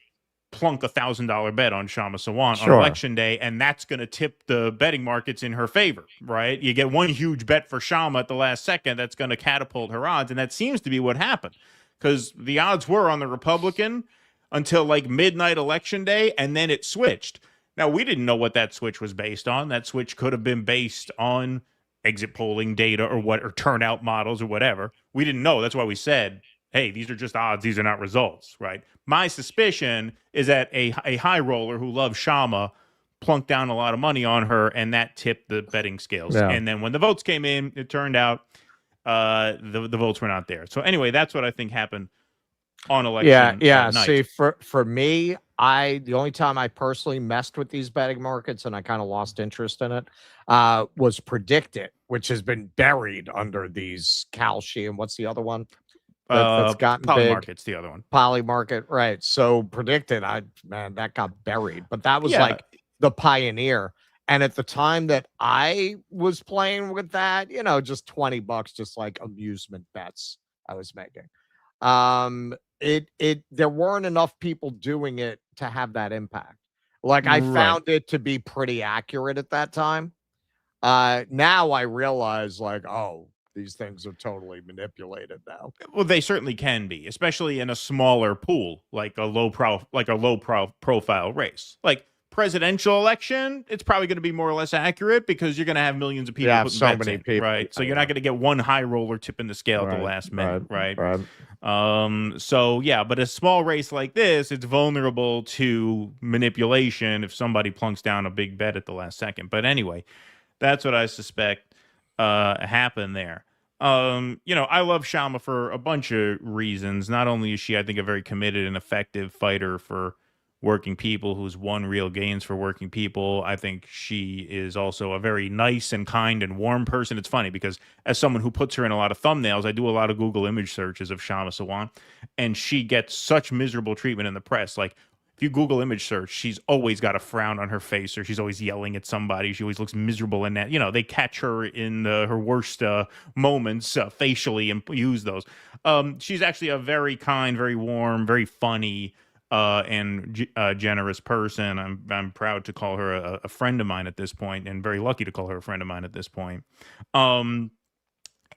plunk $1,000 bet on Shama Sawant on election day, and that's going to tip the betting markets in her favor, right? You get one huge bet for Shama at the last second, that's going to catapult her odds, and that seems to be what happened, because the odds were on the Republican until like midnight election day, and then it switched. Now, we didn't know what that switch was based on. That switch could have been based on exit polling data or turnout models or whatever. We didn't know. That's why we said, hey, these are just odds. These are not results, right? My suspicion is that a high roller who loves Shama plunked down a lot of money on her, and that tipped the betting scales. Yeah. And then when the votes came in, it turned out the votes were not there. So anyway, that's what I think happened on election night. See, for me, the only time I personally messed with these betting markets and I kind of lost interest in it was Predict It, which has been buried under these Kalshi, and what's the other one? That's gotten Polymarket's the other one. Polymarket, right? So Predict It, that got buried, but that was like the pioneer. And at the time that I was playing with that, just $20, just like amusement bets I was making. There weren't enough people doing it to have that impact. Like I found it to be pretty accurate at that time. Now I realize these things are totally manipulated now. Well, they certainly can be, especially in a smaller pool, like a low profile race. Like presidential election, it's probably going to be more or less accurate because you're going to have millions of people putting so bets many in, people, right? So you're not going to get one high roller tipping the scale at the last minute, right? So yeah, but a small race like this, it's vulnerable to manipulation if somebody plunks down a big bet at the last second. But anyway, that's what I suspect happened there. I love Shama for a bunch of reasons. Not only is she, I think, a very committed and effective fighter for working people who's won real gains for working people. I think she is also a very nice and kind and warm person. It's funny because as someone who puts her in a lot of thumbnails, I do a lot of Google image searches of Shama Sawant, and she gets such miserable treatment in the press. Like, if you Google image search, she's always got a frown on her face, or she's always yelling at somebody. She always looks miserable in that. They catch her in her worst moments facially and use those. She's actually a very kind, very warm, very funny, and generous person. I'm proud to call her a friend of mine at this point, and very lucky to call her a friend of mine at this point. And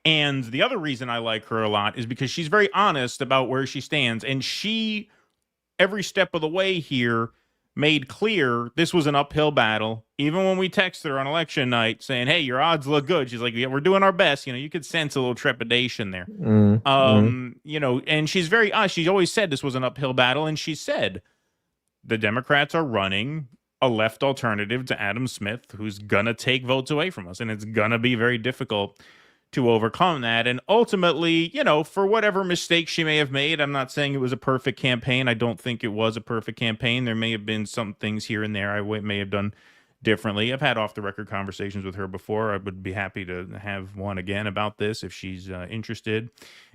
the other reason I like her a lot is because she's very honest about where she stands, and she, every step of the way here, made clear this was an uphill battle. Even when we texted her on election night saying, hey, your odds look good, she's like, yeah, we're doing our best. You could sense a little trepidation there. And she's very honest. She always said this was an uphill battle, and she said the Democrats are running a left alternative to Adam Smith, who's gonna take votes away from us, and it's gonna be very difficult to overcome that. And ultimately, for whatever mistakes she may have made, I'm not saying it was a perfect campaign. I don't think it was a perfect campaign. There may have been some things here and there I may have done differently. I've had off-the-record conversations with her before. I would be happy to have one again about this if she's interested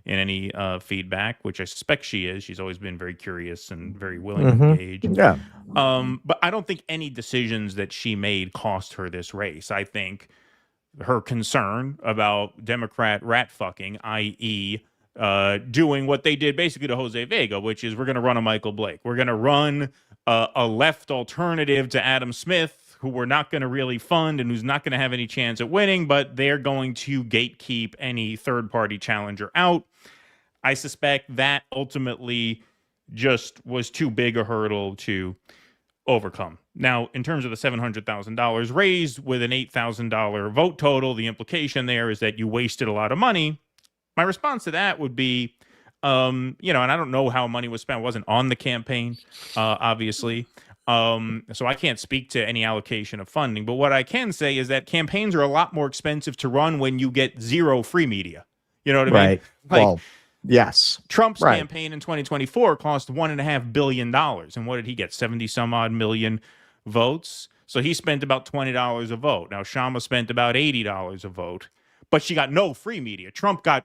in any feedback, which I suspect she is. She's always been very curious and very willing to engage. Yeah. But I don't think any decisions that she made cost her this race. I think her concern about Democrat rat fucking, i.e., doing what they did basically to Jose Vega, which is we're going to run a Michael Blake. We're going to run a left alternative to Adam Smith, who we're not going to really fund and who's not going to have any chance at winning, but they're going to gatekeep any third-party challenger out. I suspect that ultimately just was too big a hurdle to overcome. Now, in terms of the $700,000 raised with an $8,000 vote total, the implication there is that you wasted a lot of money. My response to that would be, and I don't know how money was spent. I wasn't on the campaign, obviously. So I can't speak to any allocation of funding. But what I can say is that campaigns are a lot more expensive to run when you get zero free media. You know what I mean? Well, yes. Trump's campaign in 2024 cost $1.5 billion. And what did he get? 70 some odd million votes. So he spent about $20 a vote. Now, Shama spent about $80 a vote, but she got no free media. Trump got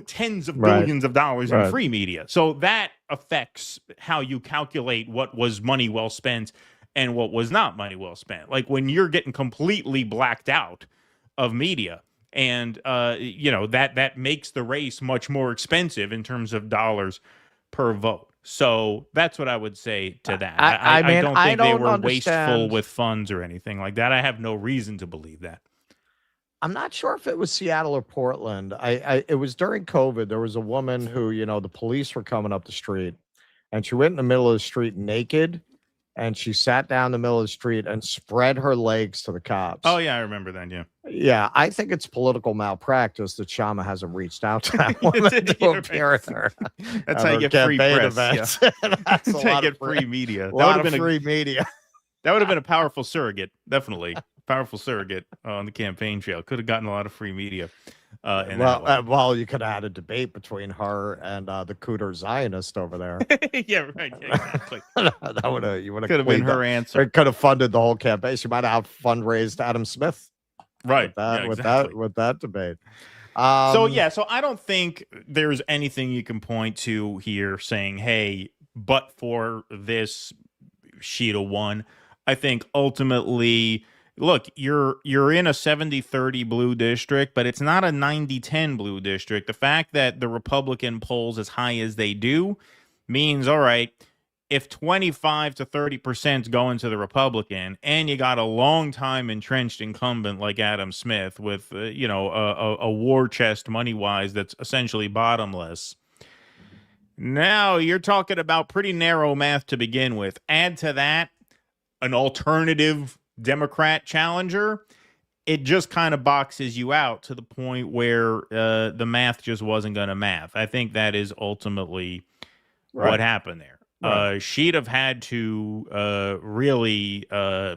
tens of billions of dollars in free media. So that affects how you calculate what was money well spent and what was not money well spent. Like when you're getting completely blacked out of media, And that makes the race much more expensive in terms of dollars per vote. So that's what I would say to that. I don't think they were wasteful with funds or anything like that. I have no reason to believe that. I'm not sure if it was Seattle or Portland. It was during COVID. There was a woman who, the police were coming up the street, and she went in the middle of the street naked, and she sat down in the middle of the street and spread her legs to the cops. Oh yeah, I remember that. Yeah. Yeah, I think it's political malpractice that Sharma hasn't reached out to that woman to appear at her. That's how you get free press. Yeah. That's how you get free media. A lot of free media. That would have been a powerful surrogate, definitely. Powerful surrogate on the campaign trail. Could have gotten a lot of free media. Well, you could have had a debate between her and the Cooter Zionist over there. Yeah, right. Yeah, exactly. You would have could have been her answer. It could have funded the whole campaign. She might have fundraised Adam Smith. Right. With that debate. So I don't think there's anything you can point to here saying, hey, but for this, she'd have won. I think ultimately, look, you're in a 70-30 blue district, but it's not a 90-10 blue district. The fact that the Republican polls as high as they do means, all right, if 25 to 30% is going to the Republican, and you got a long time entrenched incumbent like Adam Smith with a war chest money wise that's essentially bottomless, now you're talking about pretty narrow math to begin with. Add to that an alternative Democrat challenger, it just kind of boxes you out to the point where the math just wasn't going to math. I think that is ultimately what happened there. Right. She'd have had to really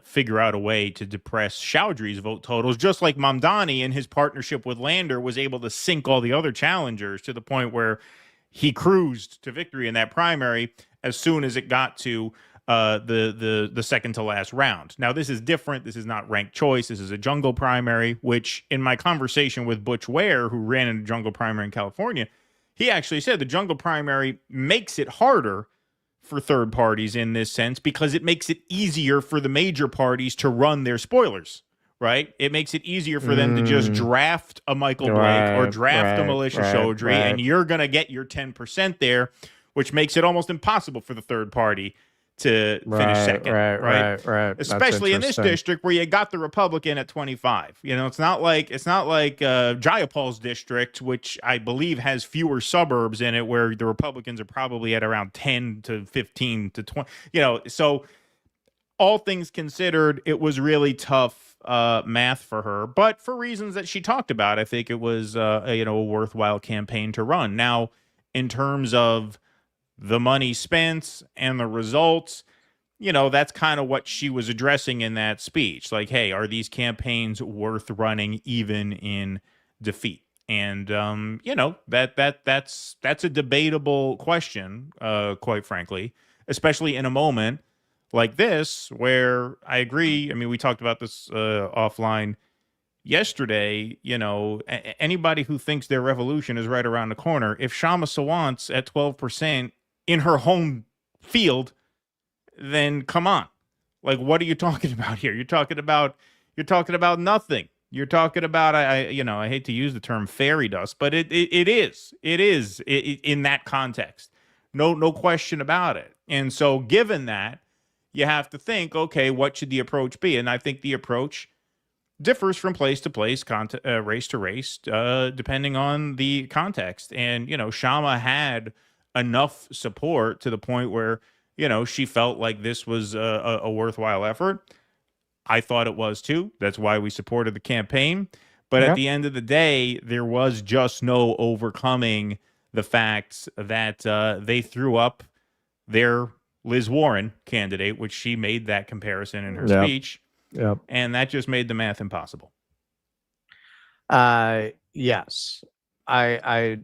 figure out a way to depress Chaudhry's vote totals, just like Mamdani in his partnership with Lander was able to sink all the other challengers to the point where he cruised to victory in that primary as soon as it got to the second to last round. Now, this is different. This is not ranked choice. This is a jungle primary, which in my conversation with Butch Ware, who ran in a jungle primary in California, he actually said the jungle primary makes it harder for third parties in this sense because it makes it easier for the major parties to run their spoilers, right? It makes it easier for them to just draft a Michael Blake or draft a Militia Chaudhry, and you're going to get your 10% there, which makes it almost impossible for the third party to finish second, right? Especially in this district where you got the Republican at 25. It's not like Jayapal's district, which I believe has fewer suburbs in it, where the Republicans are probably at around 10 to 15 to 20. So all things considered, it was really tough math for her, but for reasons that she talked about, I think it was a worthwhile campaign to run. Now, in terms of the money spent and the results, that's kind of what she was addressing in that speech. Like, hey, are these campaigns worth running even in defeat? And that's a debatable question, quite frankly, especially in a moment like this where I agree. I mean, we talked about this offline yesterday. Anybody who thinks their revolution is right around the corner, if Kshama Sawant's at 12% in her home field, then come on. Like, what are you talking about here? You're talking about nothing. You're talking about, I hate to use the term fairy dust, but it is in that context. No question about it. And so given that, you have to think, okay, what should the approach be? And I think the approach differs from place to place, race to race, depending on the context. And, Kshama had enough support to the point where, she felt like this was a worthwhile effort. I thought it was too. That's why we supported the campaign. But at the end of the day, there was just no overcoming the fact that they threw up their Liz Warren candidate, which she made that comparison in her speech. Yep. And that just made the math impossible. Yes. I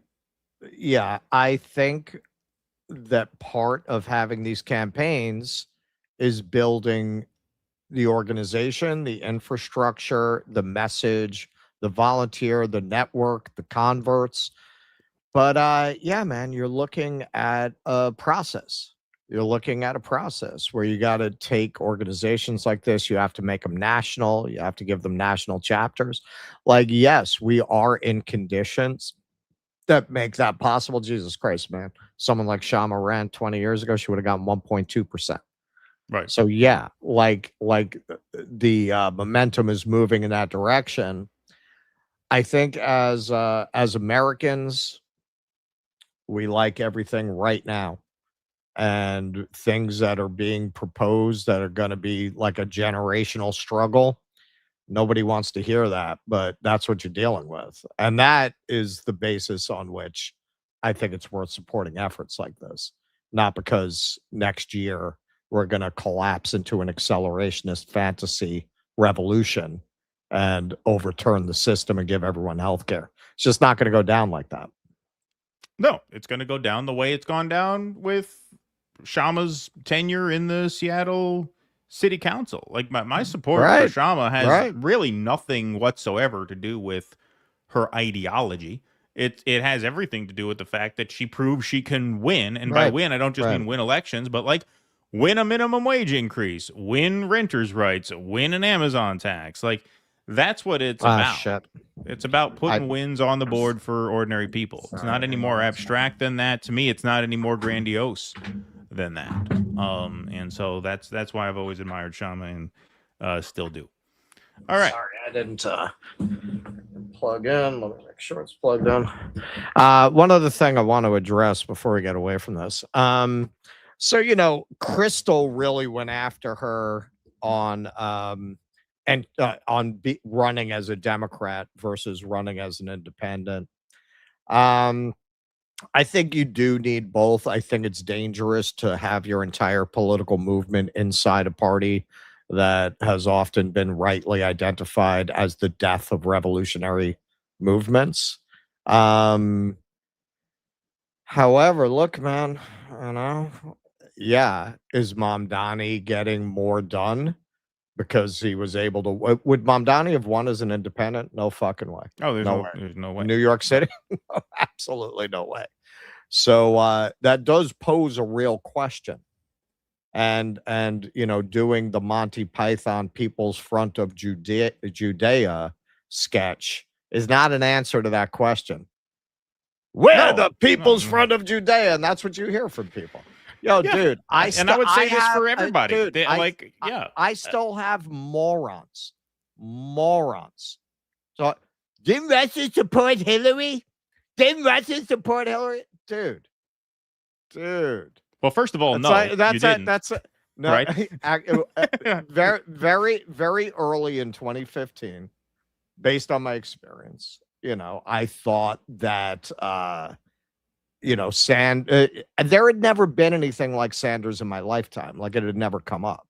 think that part of having these campaigns is building the organization, the infrastructure, the message, the volunteer, the network, the converts. But man, you're looking at a process. You're looking at a process where you got to take organizations like this. You have to make them national. You have to give them national chapters. Like, yes, we are in conditions that make that possible. Jesus Christ, man. Someone like Shama ran 20 years ago, she would have gotten 1.2%. Right. So yeah, like the momentum is moving in that direction. I think as Americans, we like everything right now. And things that are being proposed that are going to be like a generational struggle, nobody wants to hear that, but that's what you're dealing with. And that is the basis on which I think it's worth supporting efforts like this. Not because next year we're going to collapse into an accelerationist fantasy revolution and overturn the system and give everyone health care. It's just not going to go down like that. No, it's going to go down the way it's gone down with Shama's tenure in the Seattle City Council. Like my support for Shama has really nothing whatsoever to do with her ideology. It has everything to do with the fact that she proves she can win. And by win, I don't just mean win elections, but like win a minimum wage increase, win renters' rights, win an Amazon tax. Like that's what it's about. Shit. It's about putting wins on the board for ordinary people. It's not any more abstract than that. To me, it's not any more grandiose than that. And so that's why I've always admired Shama and still do. All right. Sorry, I didn't plug in. Let me make sure it's plugged in. One other thing I want to address before we get away from this. So Crystal really went after her on running as a Democrat versus running as an independent. I think you do need both. I think it's dangerous to have your entire political movement inside a party that has often been rightly identified as the death of revolutionary movements. However, look, man, is Mamdani getting more done because he was able to? Would Mamdani have won as an independent? No fucking way. Oh, there's no way. New York City? No, absolutely no way. So that does pose a real question. And doing the Monty Python People's Front of Judea sketch is not an answer to that question. We're the People's Front of Judea, and that's what you hear from people. Dude, I would say this for everybody. Dude, I still have morons. So didn't Russ support Hillary? Dude. Well, first of all, no, you didn't. No, right? very, very, very early in 2015, based on my experience, I thought that, there had never been anything like Sanders in my lifetime. Like it had never come up.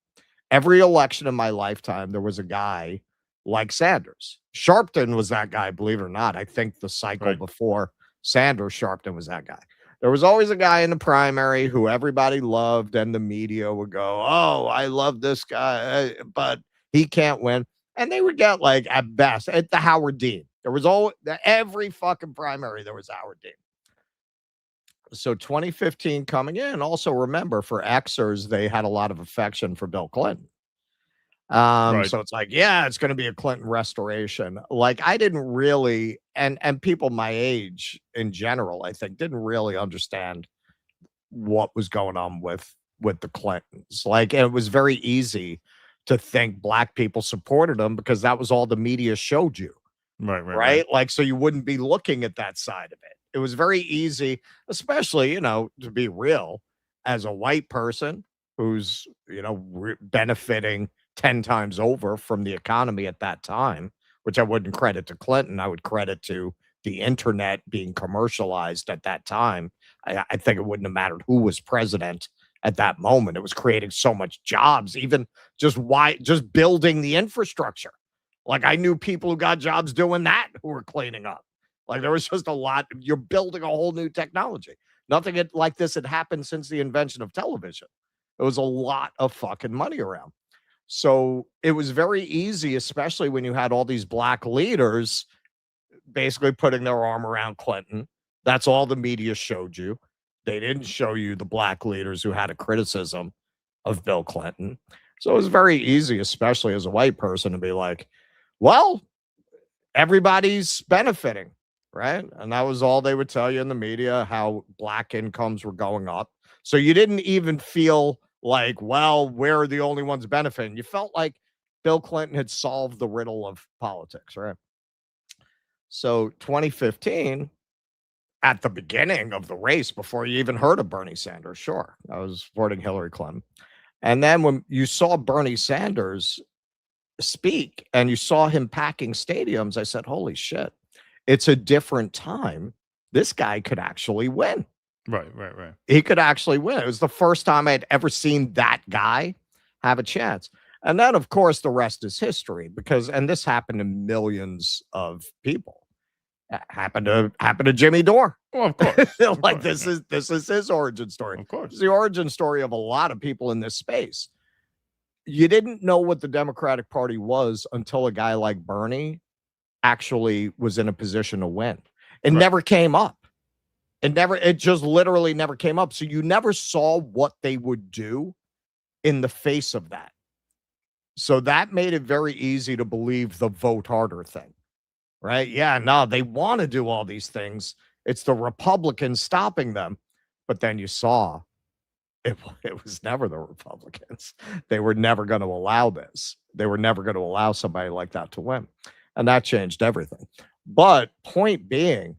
Every election in my lifetime, there was a guy like Sanders. Sharpton was that guy, believe it or not. I think the cycle before Sanders, Sharpton was that guy. There was always a guy in the primary who everybody loved, and the media would go, "Oh, I love this guy, but he can't win." And they would get, like, at best, at the Howard Dean. There was every fucking primary, there was Howard Dean. So 2015 coming in, also remember, for Xers, they had a lot of affection for Bill Clinton. So it's like, it's going to be a Clinton restoration. Like I didn't really, and people my age in general, I think, didn't really understand what was going on with the Clintons. Like, it was very easy to think black people supported them because that was all the media showed you. Right. Like, so you wouldn't be looking at that side of it. It was very easy, especially, to be real, as a white person who's, benefiting 10 times over from the economy at that time, which I wouldn't credit to Clinton. I would credit to the internet being commercialized at that time. I think it wouldn't have mattered who was president at that moment. It was creating so much jobs, even just building the infrastructure. Like I knew people who got jobs doing that who were cleaning up. Like there was just a lot. You're building a whole new technology. Nothing like this had happened since the invention of television. There was a lot of fucking money around. So it was very easy, especially when you had all these black leaders basically putting their arm around Clinton. That's all the media showed you. They didn't show you the black leaders who had a criticism of Bill Clinton. So it was very easy, especially as a white person, to be like, well, everybody's benefiting, right? And that was all they would tell you in the media, how black incomes were going up. So you didn't even feel like, well, we're the only ones benefiting. You felt like Bill Clinton had solved the riddle of politics, right? So 2015, at the beginning of the race, before you even heard of Bernie Sanders, sure, I was supporting Hillary Clinton. And then when you saw Bernie Sanders speak and you saw him packing stadiums, I said, holy shit, it's a different time. This guy could actually win. Right. He could actually win. It was the first time I'd ever seen that guy have a chance. And then, of course, the rest is history, because, and this happened to millions of people. Happened to Jimmy Dore. Well, of course. Like, this is his origin story. Of course. It's the origin story of a lot of people in this space. You didn't know what the Democratic Party was until a guy like Bernie actually was in a position to win. It never came up. It just literally never came up. So you never saw what they would do in the face of that. So that made it very easy to believe the vote harder thing. Right? Yeah, no, they want to do all these things. It's the Republicans stopping them. But then you saw it was never the Republicans. They were never going to allow this. They were never going to allow somebody like that to win. And that changed everything. But point being,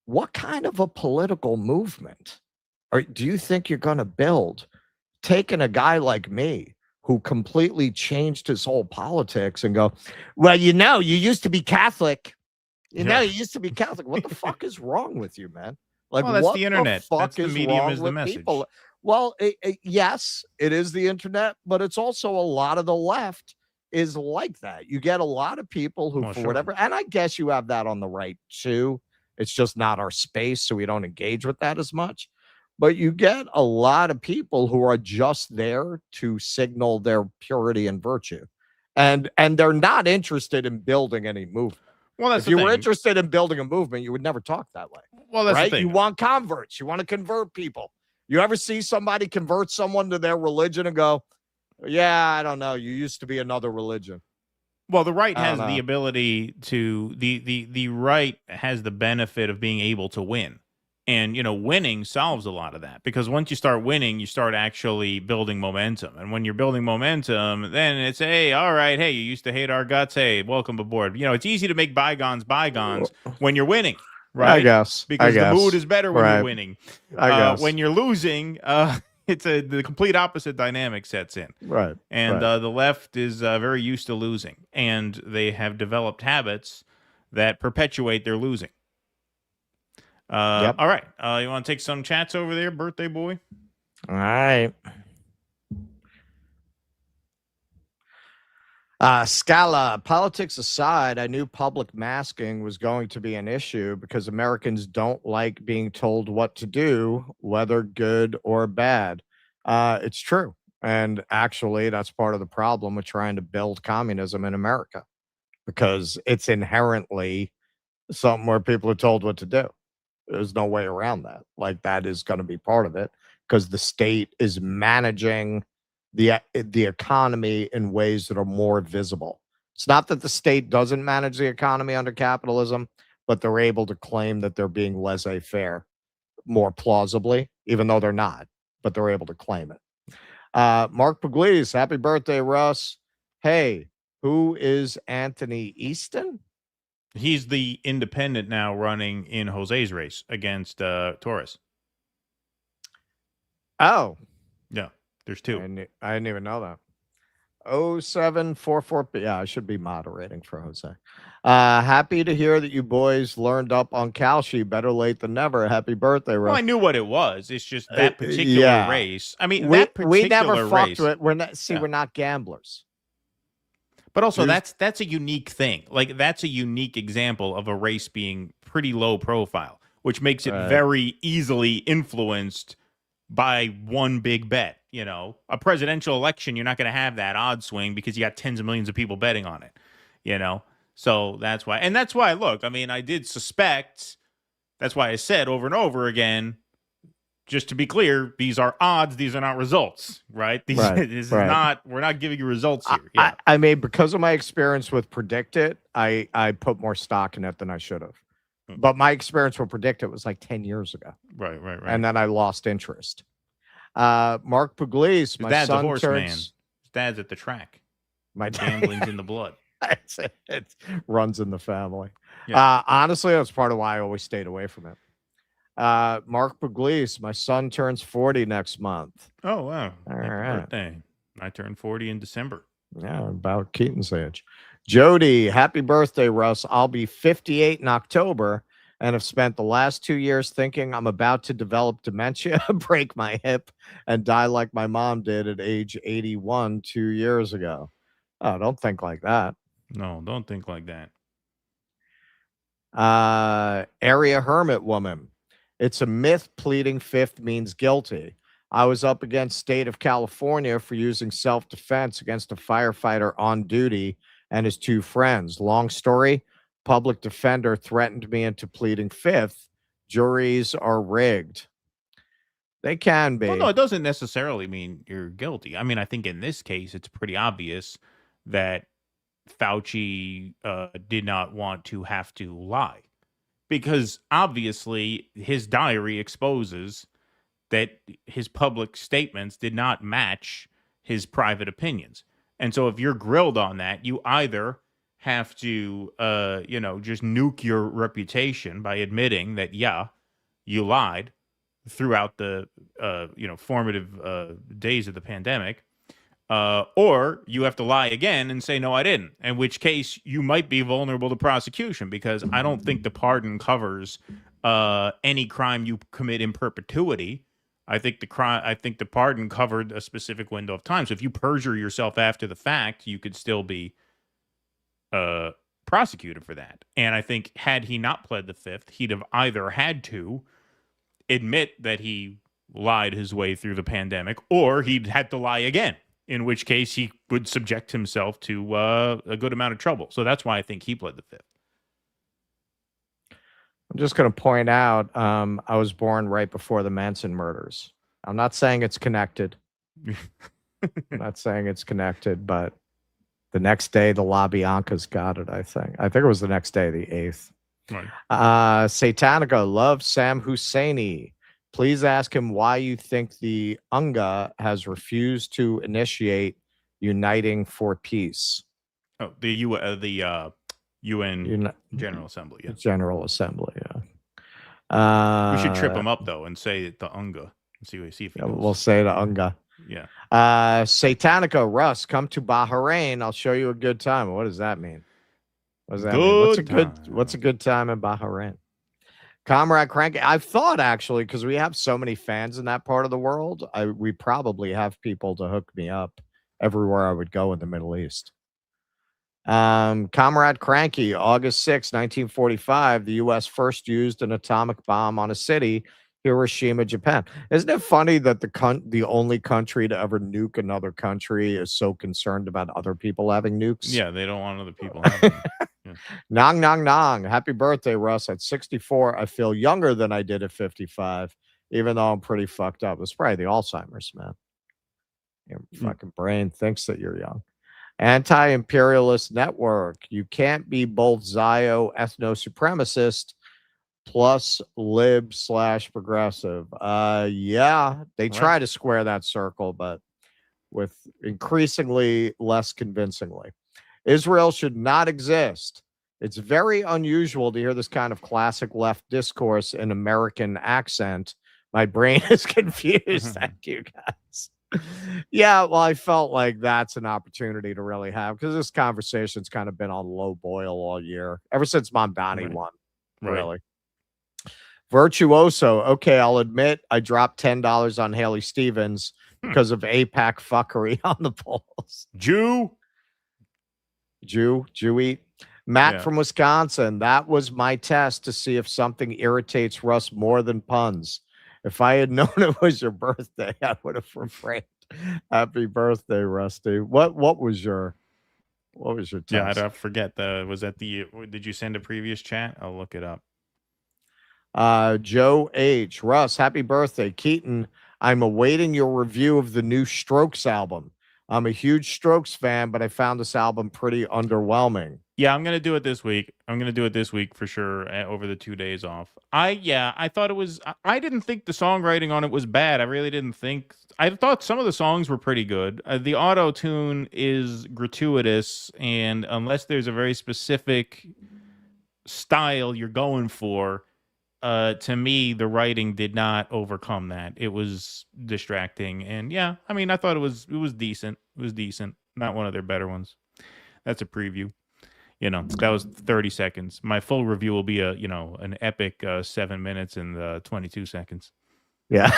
what kind of a political movement do you think you're going to build, taking a guy like me who completely changed his whole politics and go, well, you used to be Catholic. You used to be Catholic. What the fuck is wrong with you, man? Like, well, that's what the internet. The fuck that's the is medium wrong is the with message. people? Well, yes, it is the internet, but it's also a lot of the left is like that. You get a lot of people who, whatever, and I guess you have that on the right too. It's just not our space, so we don't engage with that as much. But you get a lot of people who are just there to signal their purity and virtue. And they're not interested in building any movement. Well, that's if you were interested in building a movement, you would never talk that way. Well, that's right. The thing. You want converts. You want to convert people. You ever see somebody convert someone to their religion and go, yeah, I don't know, you used to be another religion? Well, the right has the ability to the right has the benefit of being able to win. And, winning solves a lot of that, because once you start winning, you start actually building momentum. And when you're building momentum, then it's, hey, all right, hey, you used to hate our guts. Hey, welcome aboard. It's easy to make bygones when you're winning, right? I guess. Because the mood is better when you're winning. I guess. When you're losing, it's the complete opposite dynamic sets in. Right. And the left is very used to losing. And they have developed habits that perpetuate their losing. Yep. All right. You want to take some chats over there, birthday boy? All right. Scala, politics aside, I knew public masking was going to be an issue because Americans don't like being told what to do, whether good or bad. It's true. And actually, that's part of the problem with trying to build communism in America, because it's inherently something where people are told what to do. There's no way around that. Like, that is going to be part of it, because the state is managing the economy in ways that are more visible. It's not that the state doesn't manage the economy under capitalism, but they're able to claim that they're being laissez-faire more plausibly, even though they're not, but they're able to claim it. Mark Pugliese, happy birthday, Russ. Hey, who is Anthony Easton? He's the independent now running in Jose's race against Torres. Oh. Yeah, there's two. I didn't even know that. 0744. Yeah, I should be moderating for Jose. Happy to hear that you boys learned up on Kalshi. Better late than never. Happy birthday, Russ. Well, I knew what it was. It's just that particular race. I mean, that particular we never race. fucked with. We're not gamblers. But also, that's a unique thing. Like, that's a unique example of a race being pretty low profile, which makes it very easily influenced by one big bet. A presidential election, you're not going to have that odd swing because you got tens of millions of people betting on it. So that's why. And that's why, look, I mean, I did suspect. That's why I said over and over again, just to be clear, these are odds. These are not results, right? These, Right, this is right. not. We're not giving you results here. Yeah. I mean, because of my experience with Predict It, I put more stock in it than I should have. But my experience with Predict It was like 10 years ago. Right. And then I lost interest. Mark Pugliese, my dad's a son horse turns. man. His dad's at the track. My Gambling's in the blood. It runs in the family. Yeah. Honestly, that's part of why I always stayed away from it. Mark Pugliese, my son turns 40 next month. Oh wow! All Happy right. birthday! I turned 40 in December. Yeah, about Keaton's age. Jody, happy birthday, Russ. I'll be 58 in October and have spent the last 2 years thinking I'm about to develop dementia, break my hip, and die like my mom did at age 81 2 years ago. Oh, don't think like that. No, don't think like that. Area hermit woman. It's a myth pleading fifth means guilty. I was up against state of California for using self-defense against a firefighter on duty and his two friends. Long story, public defender threatened me into pleading fifth. Juries are rigged. They can be. Well, no, it doesn't necessarily mean you're guilty. I mean, I think in this case, it's pretty obvious that Fauci did not want to have to lie. Because obviously his diary exposes that his public statements did not match his private opinions. And so if you're grilled on that, you either have to, just nuke your reputation by admitting that, yeah, you lied throughout the, formative days of the pandemic, or you have to lie again and say, no, I didn't, in which case you might be vulnerable to prosecution, because I don't think the pardon covers any crime you commit in perpetuity. I think the pardon covered a specific window of time. So if you perjure yourself after the fact, you could still be prosecuted for that. And I think had he not pled the fifth, he'd have either had to admit that he lied his way through the pandemic, or he'd had to lie again, in which case he would subject himself to a good amount of trouble. So that's why I think he pled the fifth. I'm just going to point out I was born right before the Manson murders. I'm not saying it's connected. I'm not saying it's connected, but the next day the La Biancas got it, I think. I think it was the next day, the 8th. Right. Satanica loves Sam Husseini. Please ask him why you think the UNGA has refused to initiate Uniting for Peace. Oh, the UN General Assembly. Yeah. General Assembly, yeah. We should trip him up, though, and say the UNGA. And see if he knows. We'll say the UNGA. Yeah. Satanica, Russ, come to Bahrain. I'll show you a good time. What does that mean? What does that mean? What's a good time in Bahrain? Comrade Cranky, I've thought actually, because we have so many fans in that part of the world, we probably have people to hook me up everywhere I would go in the Middle East. Comrade Cranky, August 6, 1945, the U.S. first used an atomic bomb on a city, Hiroshima, Japan. Isn't it funny that the only country to ever nuke another country is so concerned about other people having nukes? Yeah, they don't want other people having them. Yeah. Nong, nong, nong. Happy birthday, Russ. At 64, I feel younger than I did at 55, even though I'm pretty fucked up. It's probably the Alzheimer's, man. Your fucking brain thinks that you're young. Anti-imperialist network. You can't be both Zio ethno-supremacist plus lib/progressive. Yeah, they try to square that circle, but with increasingly less convincingly. Israel should not exist. It's very unusual to hear this kind of classic left discourse in American accent. My brain is confused. Thank you, guys. Yeah, well, I felt like that's an opportunity to really have, because this conversation's kind of been on low boil all year, ever since Mamdani won, really. Virtuoso. Okay, I'll admit I dropped $10 on Haley Stevens because of APAC fuckery on the polls. Jewy. Matt from Wisconsin. That was my test to see if something irritates Russ more than puns. If I had known it was your birthday, I would have refrained. Happy birthday, Rusty. What was your test? Yeah, I forget. Was that did you send a previous chat? I'll look it up. Joe H. Russ, happy birthday. Keaton, I'm awaiting your review of the new Strokes album. I'm a huge Strokes fan, but I found this album pretty underwhelming. Yeah, I'm gonna do it this week. I'm gonna do it this week for sure. Over the 2 days off. I thought it was. I didn't think the songwriting on it was bad. I really didn't think. I thought some of the songs were pretty good. The auto tune is gratuitous, and unless there's a very specific style you're going for, to me, the writing did not overcome that. It was distracting, and yeah, I mean, I thought it was decent. It was decent. Not one of their better ones. That's a preview. That was 30 seconds. My full review will be an epic 7 minutes and 22 seconds. Yeah.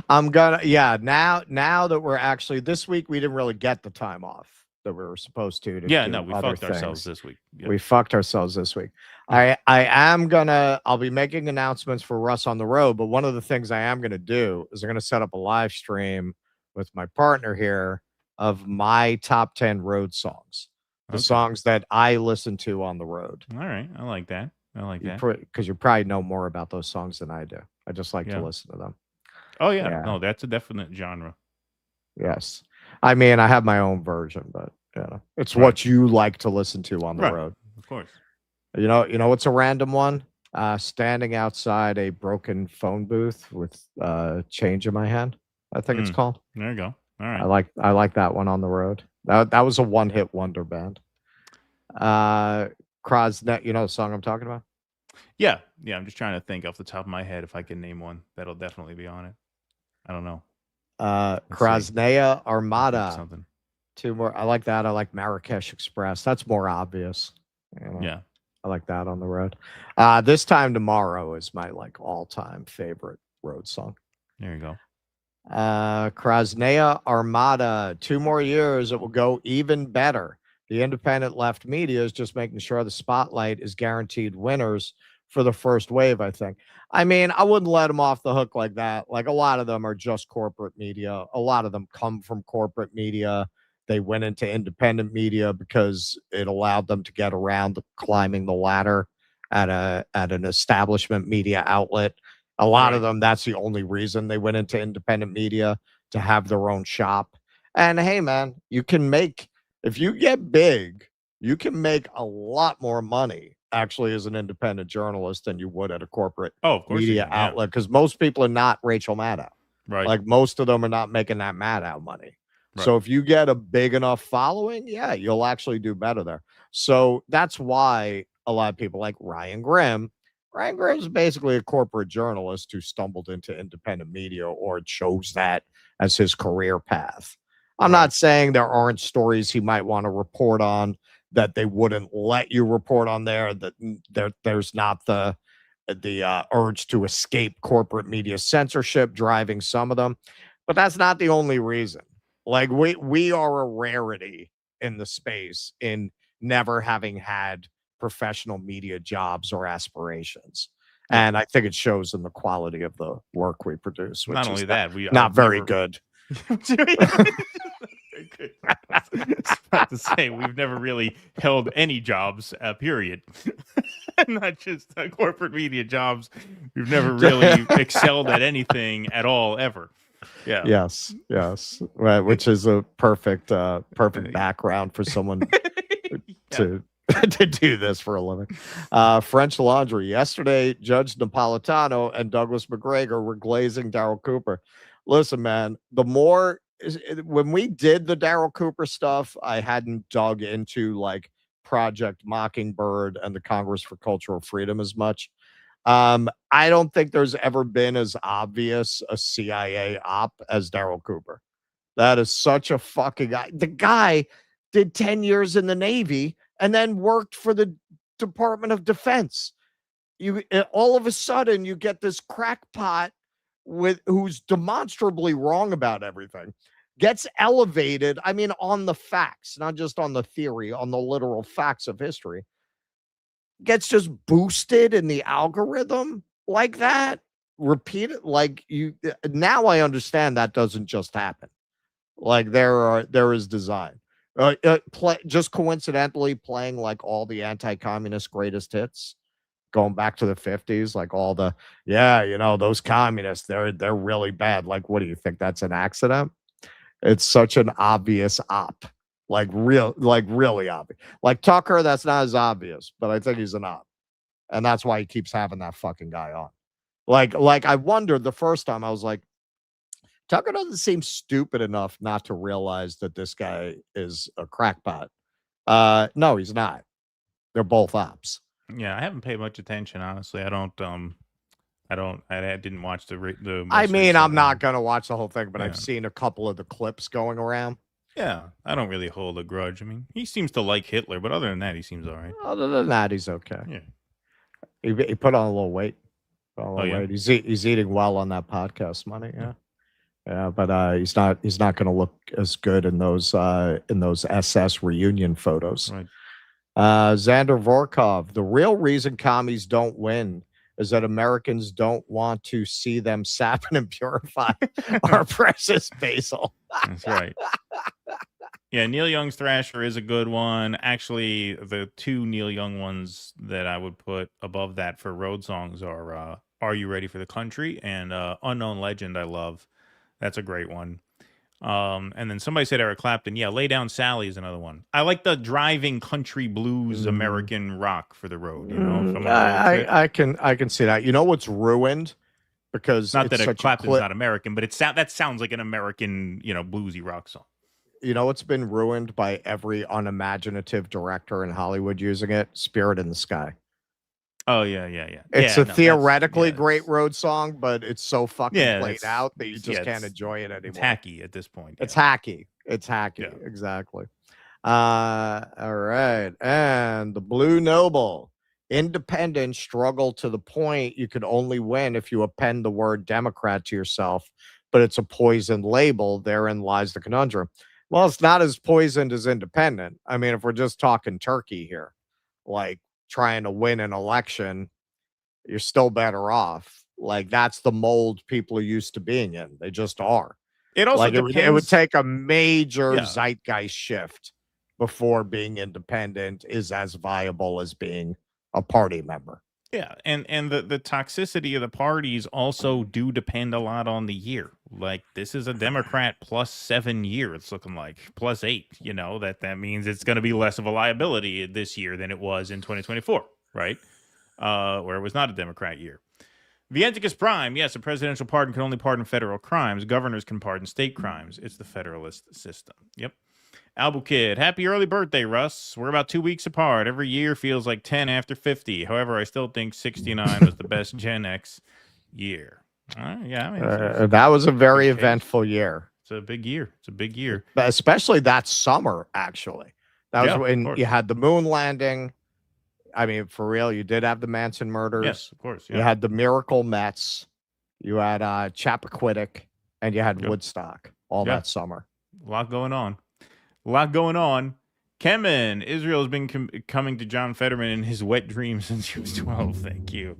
Now that we're actually this week, we didn't really get the time off that we were supposed to Yeah, do no, we other fucked ourselves things. this week. Yep. We fucked ourselves this week. I'll be making announcements for Russ on the road, but one of the things I am gonna do is I'm gonna set up a live stream with my partner here of my top 10 road songs. The songs that I listen to on the road. All right. I like that. Because you probably know more about those songs than I do. I just like to listen to them. Oh, yeah. No, that's a definite genre. Yes. I mean, I have my own version, but it's what you like to listen to on the road. Of course. You know what's a random one? Standing outside a broken phone booth with change in my hand, I think it's called. There you go. All right. I like that one on the road. That was a one-hit wonder band. Crosnet, you know the song I'm talking about? Yeah. I'm just trying to think off the top of my head if I can name one that'll definitely be on it. I don't know. Krasnaya Armada. Something. Two more. I like that. I like Marrakesh Express. That's more obvious. Yeah. I like that on the road. This Time Tomorrow is my all-time favorite road song. There you go. Krasnaya Armada. 2 more years, it will go even better. The independent left media is just making sure the spotlight is guaranteed winners for the first wave, I think. I mean, I wouldn't let them off the hook like that. Like, a lot of them are just corporate media. A lot of them come from corporate media. They went into independent media because it allowed them to get around climbing the ladder at an establishment media outlet. A lot of them, that's the only reason they went into independent media, to have their own shop. And hey, man, if you get big, you can make a lot more money actually as an independent journalist than you would at a corporate media outlet, because most people are not Rachel Maddow. Right. Like, most of them are not making that Maddow money. Right. So if you get a big enough following, yeah, you'll actually do better there. So that's why a lot of people like Ryan Grimm. Ryan Grimm is basically a corporate journalist who stumbled into independent media or chose that as his career path. I'm not saying there aren't stories he might want to report on that they wouldn't let you report on there, that there's not the urge to escape corporate media censorship driving some of them. But that's not the only reason. Like, we are a rarity in the space in never having had professional media jobs or aspirations. And I think it shows in the quality of the work we produce. Which Not only that, not very good. I was about to say, we've never really held any jobs, period. Not just corporate media jobs. We've never really excelled at anything at all, ever. Yeah. Yes. Right, which is a perfect background for someone to do this for a living. French Laundry. Yesterday, Judge Napolitano and Douglas McGregor were glazing Daryl Cooper. Listen, man, when we did the Daryl Cooper stuff, I hadn't dug into like Project Mockingbird and the Congress for Cultural Freedom as much. I don't think there's ever been as obvious a CIA op as Daryl Cooper. That is such a fucking guy. The guy did 10 years in the Navy and then worked for the Department of Defense. All of a sudden, you get this crackpot who's demonstrably wrong about everything, gets elevated. I mean, on the facts, not just on the theory, on the literal facts of history, gets just boosted in the algorithm like that. Repeat it now I understand that doesn't just happen. Like, there is design. Just coincidentally playing like all the anti-communist greatest hits going back to the 50s, like all the, yeah, you know, those communists, they're really bad. Like, what do you think? That's an accident? It's such an obvious op. Like really obvious. Like Tucker, that's not as obvious, but I think he's an op. And that's why he keeps having that fucking guy on. Like I wondered the first time, I was like, Tucker doesn't seem stupid enough not to realize that this guy is a crackpot. No, he's not. They're both ops. Yeah, I haven't paid much attention, honestly. I didn't watch the I most mean, recent I'm not one. gonna watch the whole thing, but Yeah. I've seen a couple of the clips going around. Yeah, I don't really hold a grudge. I mean, he seems to like Hitler, but other than that, he seems all right. Other than that, he's okay. Yeah. He put on a little weight. Yeah? Weight. He's eating well on that podcast money. Yeah. Yeah, but he's not going to look as good in those SS reunion photos. Right. Xander Vorkov, the real reason commies don't win is that Americans don't want to see them sapping and purify our precious basil. That's right. Yeah, Neil Young's Thrasher is a good one. Actually, the two Neil Young ones that I would put above that for road songs are You Ready for the Country and Unknown Legend I love. That's a great one. And then somebody said Eric Clapton. Yeah, Lay Down Sally is another one. I like the driving country blues American rock for the road. You know, I can see that. You know what's ruined? Because not it's that Clapton's a not American, but that sounds like an American, bluesy rock song. You know what's been ruined by every unimaginative director in Hollywood using it? Spirit in the Sky. Oh, yeah. It's a theoretically great road song, but it's so fucking played out that you just can't enjoy it anymore. It's hacky at this point. It's hacky. It's hacky. Yeah. Exactly. All right. And the Blue Noble. Independents struggle to the point you could only win if you append the word Democrat to yourself, but it's a poisoned label. Therein lies the conundrum. Well, it's not as poisoned as independent. I mean, if we're just talking Turkey here, like trying to win an election, you're still better off. Like that's the mold people are used to being in. They just are. It also like depends. It would take a major zeitgeist shift before being independent is as viable as being a party member. Yeah, and the toxicity of the parties also do depend a lot on the year. Like this is a Democrat +7 year, it's looking like +8. You know that means it's going to be less of a liability this year than it was in 2024, right? Where it was not a Democrat year. Vienticus Prime, yes, a presidential pardon can only pardon federal crimes. Governors can pardon state crimes. It's the federalist system. Yep. Albu Kid, happy early birthday, Russ. We're about 2 weeks apart. Every year feels like 10 after 50. However, I still think 69 was the best Gen X year. Yeah, I mean, that was a very eventful year. It's a big year. It's a big year. But especially that summer, actually. That was when you had the moon landing. I mean, for real, you did have the Manson murders. Yes, of course. Yeah. You had the Miracle Mets. You had Chappaquiddick. And you had Woodstock all that summer. A lot going on. Kemen, Israel has been coming to John Fetterman in his wet dreams since he was 12. Thank you.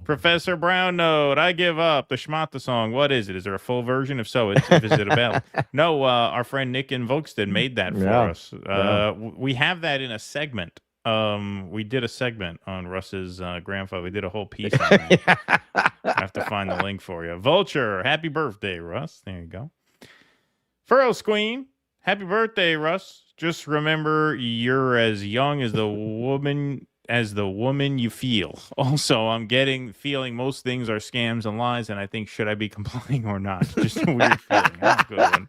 Professor Brown Note, I give up. The Schmatta song, what is it? Is there a full version? If so, is it a bell? No, our friend Nick in Volksted made that for us. We have that in a segment. We did a segment on Russ's grandfather. We did a whole piece on that. I have to find the link for you. Vulture, happy birthday, Russ. There you go. Furrows Queen, happy birthday, Russ. Just remember you're as young as the woman you feel. Also, I'm feeling most things are scams and lies, and I think should I be complying or not? Just a weird feeling. That's a good one.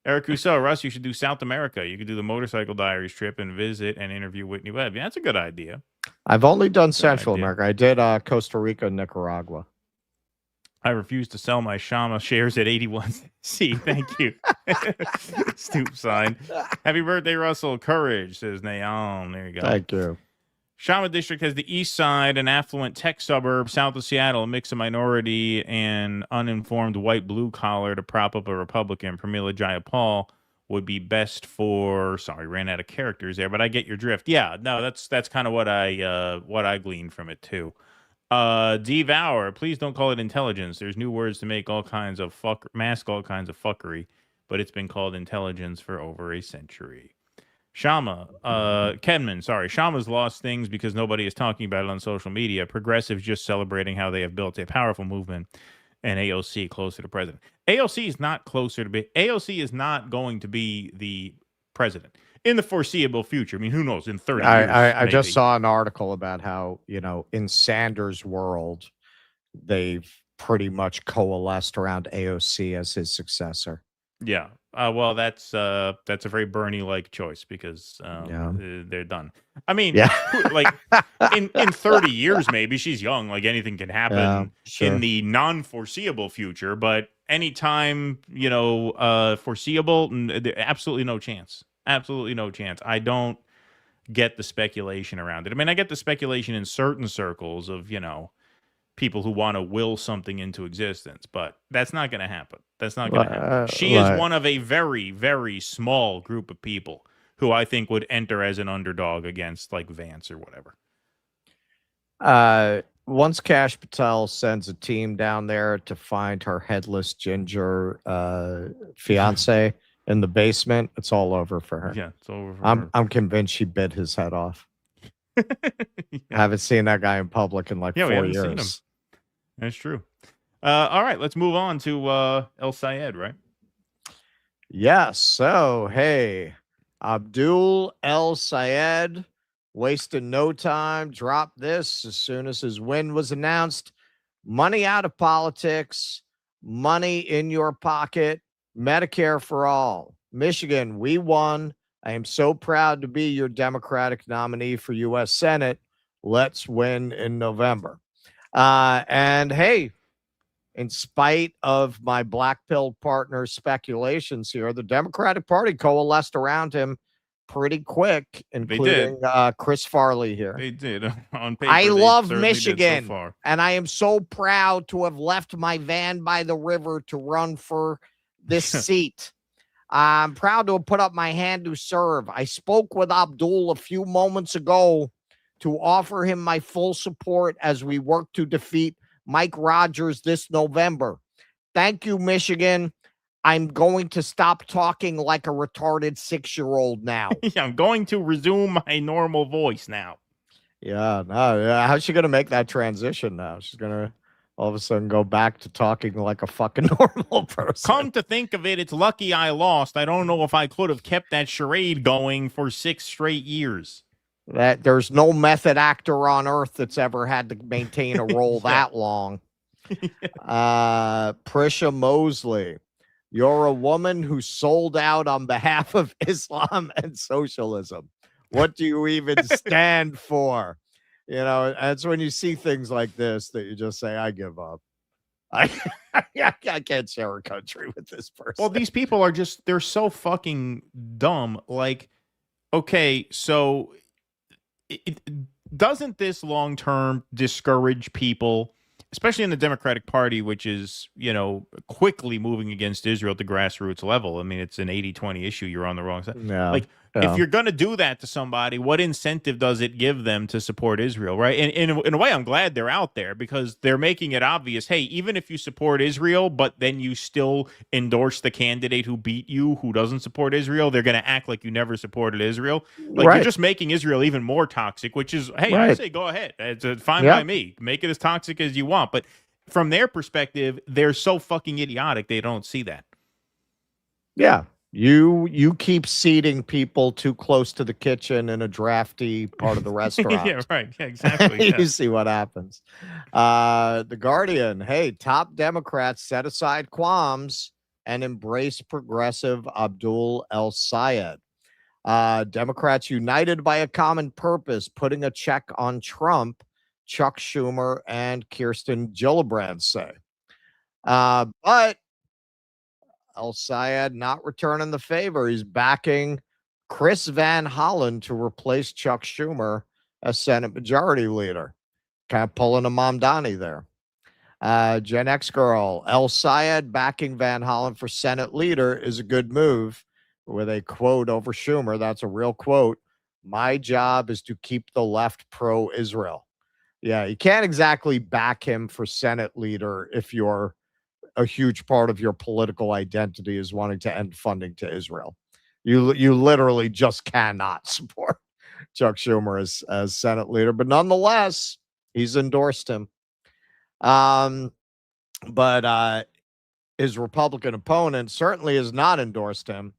Eric Rousseau, Russ, you should do South America. You could do the Motorcycle Diaries trip and visit and interview Whitney Webb. Yeah, that's a good idea. I've only done Central America. I did Costa Rica and Nicaragua. I refuse to sell my Shama shares at 81C. Thank you. Stoop sign. Happy birthday, Russell. Courage, says Naam. There you go. Thank you. Shama District has the east side, an affluent tech suburb south of Seattle, a mix of minority and uninformed white blue-collar to prop up a Republican. Pramila Jayapal would be best for... Sorry, ran out of characters there, but I get your drift. Yeah, no, that's kind of what I gleaned from it, too. Devour, please don't call it intelligence. There's new words to make all kinds of mask all kinds of fuckery, but it's been called intelligence for over a century. Shama, Kenman, sorry. Shama's lost things because nobody is talking about it on social media. Progressives just celebrating how they have built a powerful movement and AOC closer to president. AOC is not closer to be. AOC is not going to be the president in the foreseeable future. I mean, who knows? In 30 years, I just maybe. saw an article about how, in Sanders' world, they've pretty much coalesced around AOC as his successor. Yeah. Well, that's a very Bernie-like choice because they're done. I mean, like in 30 years, maybe she's young. Like anything can happen in the non-foreseeable future, but anytime foreseeable, absolutely no chance. Absolutely no chance. I don't get the speculation around it. I mean, I get the speculation in certain circles of people who want to will something into existence, but that's not going to happen. That's not going to happen. She is one of a very, very small group of people who I think would enter as an underdog against like Vance or whatever. Once Kash Patel sends a team down there to find her headless ginger fiance in the basement, it's all over for her. Yeah, it's over for her. I'm convinced she bit his head off. I haven't seen that guy in public in like 4 years. Seen him. That's true. All right, let's move on to El Sayed, right? Yes. So, hey, Abdul El Sayed wasted no time, dropped this as soon as his win was announced. Money out of politics, money in your pocket, Medicare for all. Michigan, we won. I am so proud to be your Democratic nominee for U.S. Senate. Let's win in November. And hey, in spite of my black-pilled partner's speculations here, the Democratic Party coalesced around him pretty quick, including Chris Farley here. They did. On paper, I love so Michigan, far. and I am so proud to have left my van by the river to run for this seat. I'm proud to have put up my hand to serve. I spoke with Abdul a few moments ago to offer him my full support as we work to defeat Mike Rogers this November. Thank you, Michigan. I'm going to stop talking like a retarded 6-year-old now. Yeah, I'm going to resume my normal voice now. Yeah, how's she going to make that transition now? She's going to all of a sudden go back to talking like a fucking normal person. Come to think of it, it's lucky I lost. I don't know if I could have kept that charade going for 6 straight years. That there's no method actor on earth that's ever had to maintain a role that long. Prisha Mosley, you're a woman who sold out on behalf of Islam and socialism. What do you even stand for? That's when you see things like this that you just say, I give up. I can't share a country with this person. Well, these people are they're so fucking dumb. Like, okay, so doesn't this long term discourage people, especially in the Democratic Party, which is, quickly moving against Israel at the grassroots level? I mean, it's an 80-20 issue. You're on the wrong side. Yeah. If you're going to do that to somebody, what incentive does it give them to support Israel, right? And in a way, I'm glad they're out there because they're making it obvious, hey, even if you support Israel, but then you still endorse the candidate who beat you, who doesn't support Israel, they're going to act like you never supported Israel. Like, you're just making Israel even more toxic, which is, hey, I say go ahead. It's fine by me. Make it as toxic as you want. But from their perspective, they're so fucking idiotic, they don't see that. Yeah. You keep seating people too close to the kitchen in a drafty part of the restaurant. Yeah, right. Yeah, exactly. You see what happens. The Guardian, hey, top Democrats set aside qualms and embrace progressive Abdul El Sayed. Democrats united by a common purpose, putting a check on Trump, Chuck Schumer and Kirsten Gillibrand say. But El Sayed not returning the favor. He's backing Chris Van Hollen to replace Chuck Schumer as Senate Majority Leader. Kind of pulling a Mamdani there. Gen X girl, El Sayed backing Van Hollen for Senate Leader is a good move, with a quote over Schumer. That's a real quote. My job is to keep the left pro-Israel. Yeah, you can't exactly back him for Senate Leader if you're a huge part of your political identity is wanting to end funding to Israel. You literally just cannot support Chuck Schumer as Senate leader, but nonetheless, he's endorsed him. But his Republican opponent certainly has not endorsed him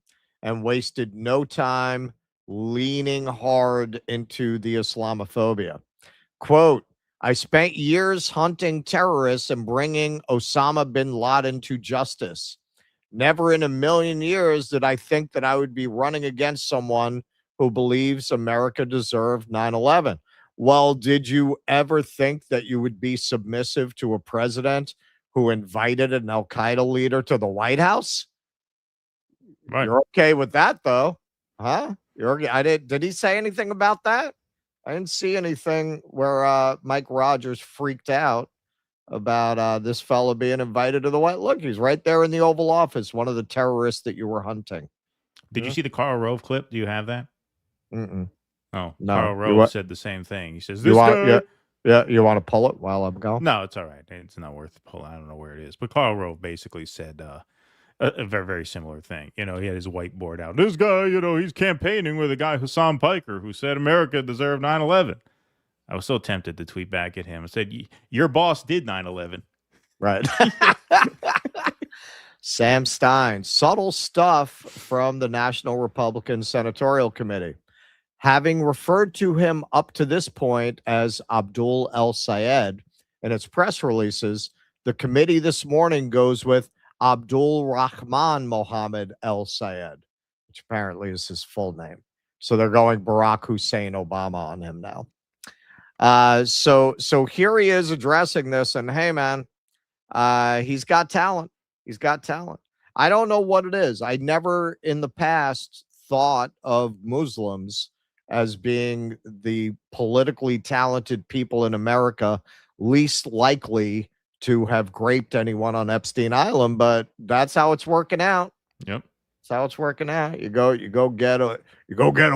and wasted no time leaning hard into the Islamophobia. Quote, I spent years hunting terrorists and bringing Osama bin Laden to justice. Never in a million years did I think that I would be running against someone who believes America deserved 9/11. Well, did you ever think that you would be submissive to a president who invited an Al-Qaeda leader to the White House? Right. You're okay with that, though, huh? Did he say anything about that? I didn't see anything where Mike Rogers freaked out about this fellow being invited to the White. Look, he's right there in the Oval Office, one of the terrorists that you were hunting. Did you see the Karl Rove clip? Do you have that? Mm-mm. Oh, No. Karl Rove said the same thing. He says, You "This want, guy." you want to pull it while I'm going? No, it's all right. It's not worth pulling. I don't know where it is. But Karl Rove basically said a very, very similar thing. He had his whiteboard out. This guy, he's campaigning with a guy, Hassan Piker, who said America deserved 9/11. I was so tempted to tweet back at him and said, your boss did 9/11. Right. Sam Stein, subtle stuff from the National Republican Senatorial Committee. Having referred to him up to this point as Abdul El Sayed in its press releases, the committee this morning goes with Abdul Rahman Mohammed El Sayed, which apparently is his full name. So they're going Barack Hussein Obama on him now. So here he is addressing this, and hey, man, he's got talent. He's got talent. I don't know what it is. I never in the past thought of Muslims as being the politically talented people in America least likely to have raped anyone on Epstein Island, but that's how it's working out. Yep. That's how it's working out. You go get a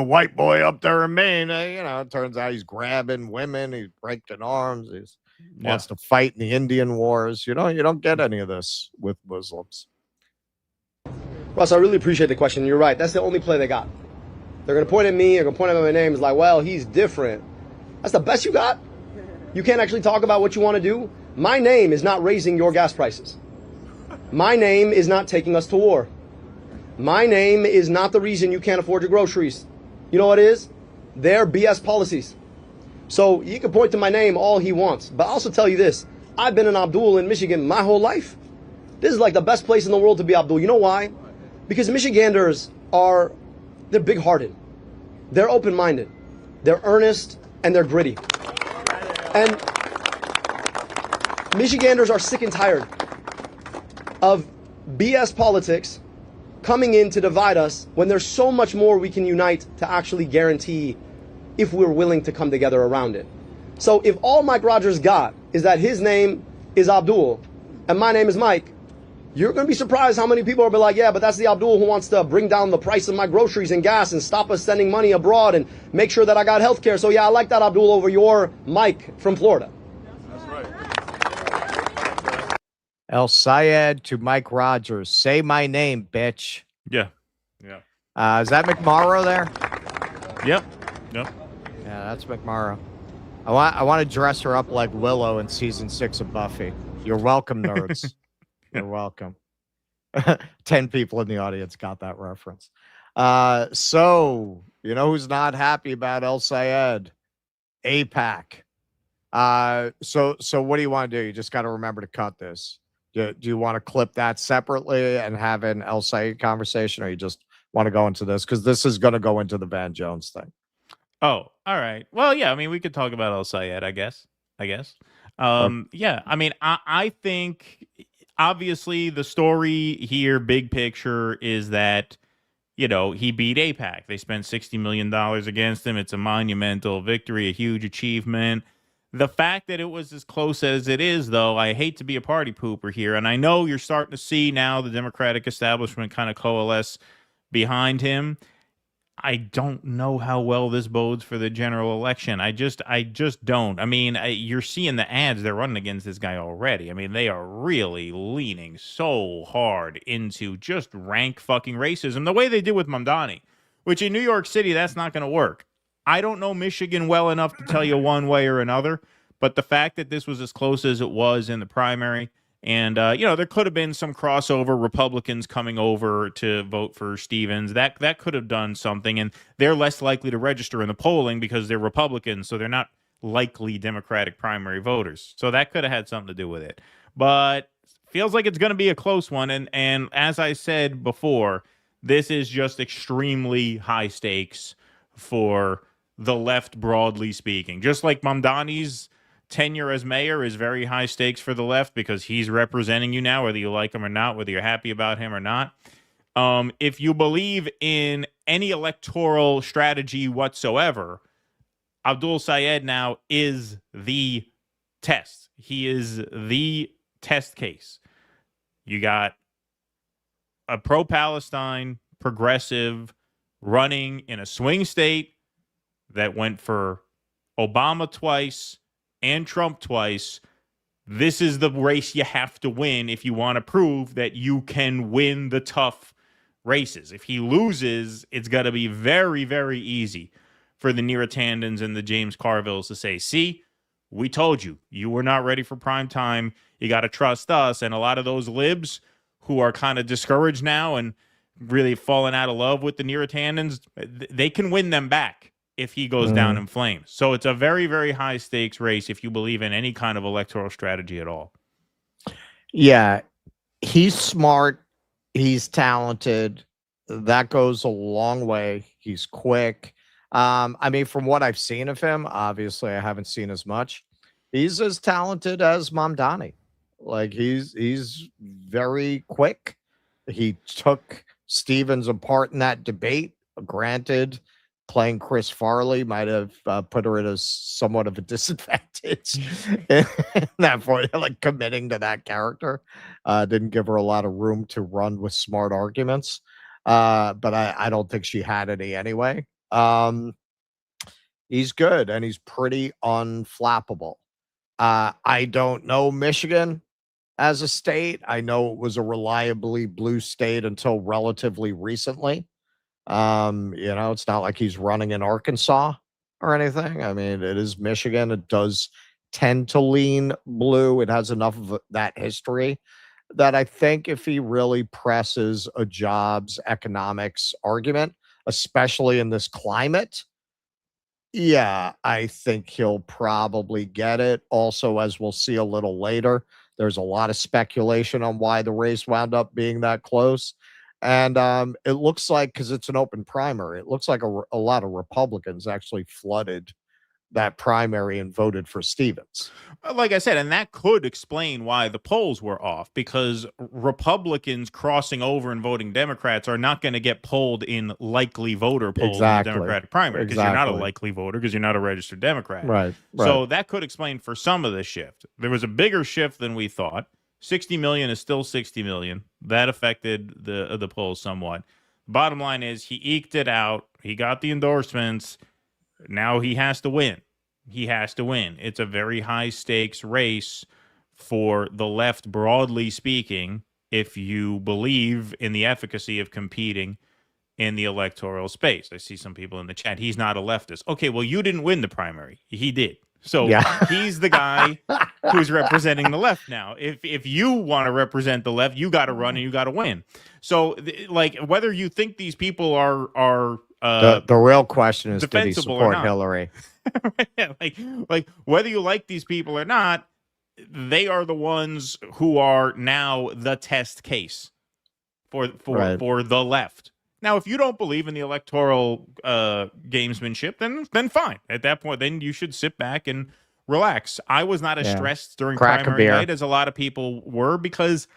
white boy up there in Maine. It turns out he's grabbing women, he's breaking arms, wants to fight in the Indian wars. You don't get any of this with Muslims. Russ, I really appreciate the question. You're right. That's the only play they got. They're going to point at me. They're going to point at my name. It's like, well, he's different. That's the best you got? You can't actually talk about what you want to do? My name is not raising your gas prices. My name is not taking us to war. My name is not the reason you can't afford your groceries. You know what it is? Their BS policies. So you can point to my name all he wants. But I'll also tell you this. I've been an Abdul in Michigan my whole life. This is like the best place in the world to be Abdul. You know why? Because Michiganders they're big-hearted. They're open-minded. They're earnest, and they're gritty. And Michiganders are sick and tired of BS politics coming in to divide us when there's so much more we can unite to actually guarantee if we're willing to come together around it. So if all Mike Rogers got is that his name is Abdul and my name is Mike, you're going to be surprised how many people will be like, yeah, but that's the Abdul who wants to bring down the price of my groceries and gas and stop us sending money abroad and make sure that I got health care. So yeah, I like that Abdul over your Mike from Florida. That's right. El Sayed to Mike Rogers. Say my name, bitch. Yeah. Is that McMorrow there? Yep. Yeah, that's McMorrow. I want to dress her up like Willow in season 6 of Buffy. You're welcome, nerds. You're welcome. 10 people in the audience got that reference. So who's not happy about El Sayed? AIPAC. So what do you want to do? You just got to remember to cut this. Do you want to clip that separately and have an El Sayed conversation, or you just want to go into this? Because this is going to go into the Van Jones thing. Oh, all right. Well, yeah, I mean, we could talk about El Sayed, I guess. Yeah, I mean, I think obviously the story here, big picture, is that, he beat AIPAC. They spent $60 million against him. It's a monumental victory, a huge achievement. The fact that it was as close as it is, though, I hate to be a party pooper here. And I know you're starting to see now the Democratic establishment kind of coalesce behind him. I don't know how well this bodes for the general election. I just don't. I mean, you're seeing the ads they're running against this guy already. I mean, they are really leaning so hard into just rank fucking racism, the way they did with Mamdani, which in New York City, that's not going to work. I don't know Michigan well enough to tell you one way or another, but the fact that this was as close as it was in the primary, and, there could have been some crossover Republicans coming over to vote for Stevens. That could have done something, and they're less likely to register in the polling because they're Republicans, so they're not likely Democratic primary voters. So that could have had something to do with it. But feels like it's going to be a close one, and as I said before, this is just extremely high stakes for the left, broadly speaking. Just like Mamdani's tenure as mayor is very high stakes for the left because he's representing you now, whether you like him or not, whether you're happy about him or not. If you believe in any electoral strategy whatsoever, Abdul Sayed now is the test. He is the test case. You got a pro-Palestine progressive running in a swing state that went for Obama twice and Trump twice. This is the race you have to win if you want to prove that you can win the tough races. If he loses, it's got to be very, very easy for the Neera-Tandons and the James Carvilles to say, see, we told you, you were not ready for prime time. You got to trust us. And a lot of those libs who are kind of discouraged now and really falling out of love with the Neera-Tandons, they can win them back if he goes down in flames. So it's a very, very high stakes race if you believe in any kind of electoral strategy at all. Yeah, he's smart. He's talented. That goes a long way. He's quick. I mean, from what I've seen of him, obviously I haven't seen as much. He's as talented as Mamdani. Like he's very quick. He took Stevens apart in that debate. Granted, playing Chris Farley might have put her at a somewhat of a disadvantage in that point, like committing to that character. Didn't give her a lot of room to run with smart arguments. But I don't think she had any anyway. He's good and he's pretty unflappable. I don't know Michigan as a state. I know it was a reliably blue state until relatively recently. It's not like he's running in Arkansas or anything. I mean, it is Michigan. It does tend to lean blue. It has enough of that history that I think if he really presses a jobs economics argument, especially in this climate, yeah, I think he'll probably get it. Also, as we'll see a little later, there's a lot of speculation on why the race wound up being that close. And it looks like, because it's an open primary, it looks like a lot of Republicans actually flooded that primary and voted for Stevens. Like I said, and that could explain why the polls were off, because Republicans crossing over and voting Democrats are not going to get polled in likely voter polls in the Democratic primary, because you're not a likely voter because you're not a registered Democrat. Right. So that could explain for some of the shift. There was a bigger shift than we thought. 60 million is still 60 million. That affected the polls somewhat. Bottom line is he eked it out. He got the endorsements. Now he has to win. He has to win. It's a very high stakes race for the left, broadly speaking, if you believe in the efficacy of competing in the electoral space. I see some people in the chat. He's not a leftist. Okay, well, you didn't win the primary. He did. So he's the guy who's representing the left now. If you want to represent the left, you got to run and you got to win. So, like, whether you think these people are the real question is, did he support Hillary? like whether you like these people or not, they are the ones who are now the test case for the left. Now, if you don't believe in the electoral gamesmanship, then fine. At that point, then you should sit back and relax. I was not as stressed during primary night as a lot of people were, because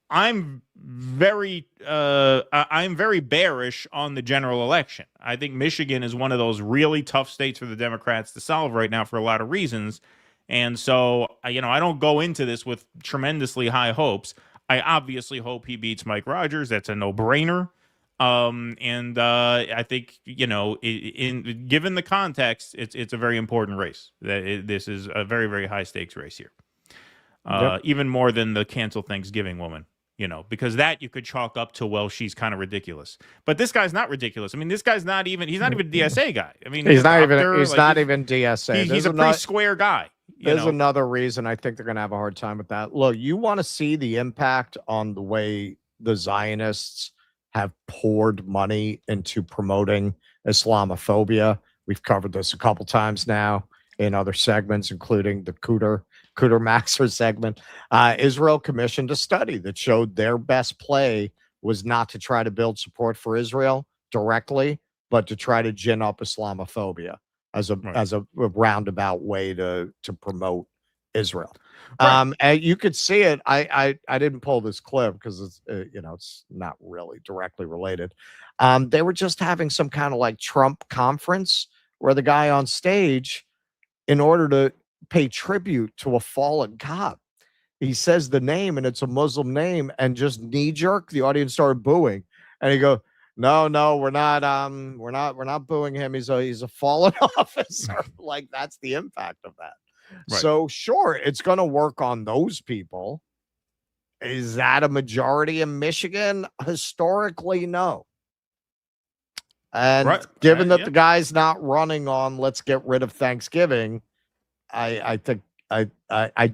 I'm very bearish on the general election. I think Michigan is one of those really tough states for the Democrats to solve right now for a lot of reasons. And so, I don't go into this with tremendously high hopes. I obviously hope he beats Mike Rogers. That's a no-brainer. I think, given the context, it's a very important race. This is a very, very high stakes race here. Even more than the cancel Thanksgiving woman, because that you could chalk up to, well, she's kind of ridiculous. But this guy's not ridiculous. I mean, this guy's he's not even a DSA guy. I mean, he's not even DSA. He's a pretty square guy. There's another reason I think they're going to have a hard time with that. Look, you want to see the impact on the way the Zionists have poured money into promoting Islamophobia. We've covered this a couple times now in other segments, including the Cooter Maxer segment. Israel commissioned a study that showed their best play was not to try to build support for Israel directly, but to try to gin up Islamophobia as a roundabout way to promote Israel. Right. And you could see it. I didn't pull this clip because it's it's not really directly related. They were just having some kind of like Trump conference where the guy on stage, in order to pay tribute to a fallen cop, he says the name and it's a Muslim name, and just knee jerk, the audience started booing, and he goes, No, we're not booing him. He's a fallen officer. Like, that's the impact of that. Right. So sure, it's going to work on those people. Is that a majority in Michigan? Historically, no. And given that the guy's not running on let's get rid of Thanksgiving, I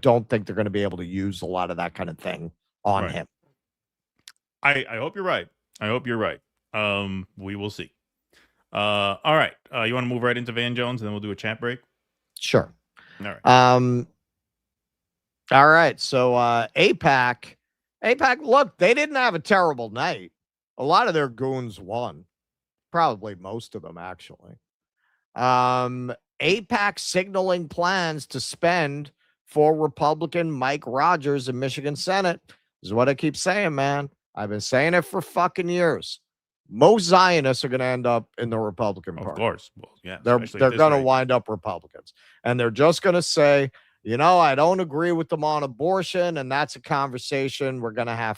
don't think they're going to be able to use a lot of that kind of thing on him. I hope you're right. We will see. All right. You want to move right into Van Jones and then we'll do a chat break? Sure. All right. All right. So AIPAC, look, they didn't have a terrible night. A lot of their goons won. Probably most of them, actually. AIPAC signaling plans to spend for Republican Mike Rogers in Michigan Senate. This is what I keep saying, man. I've been saying it for fucking years. Most Zionists are going to end up in the Republican Party. Of course. Well, yeah. They're going to wind up Republicans. And they're just going to say, I don't agree with them on abortion, and that's a conversation we're going to have.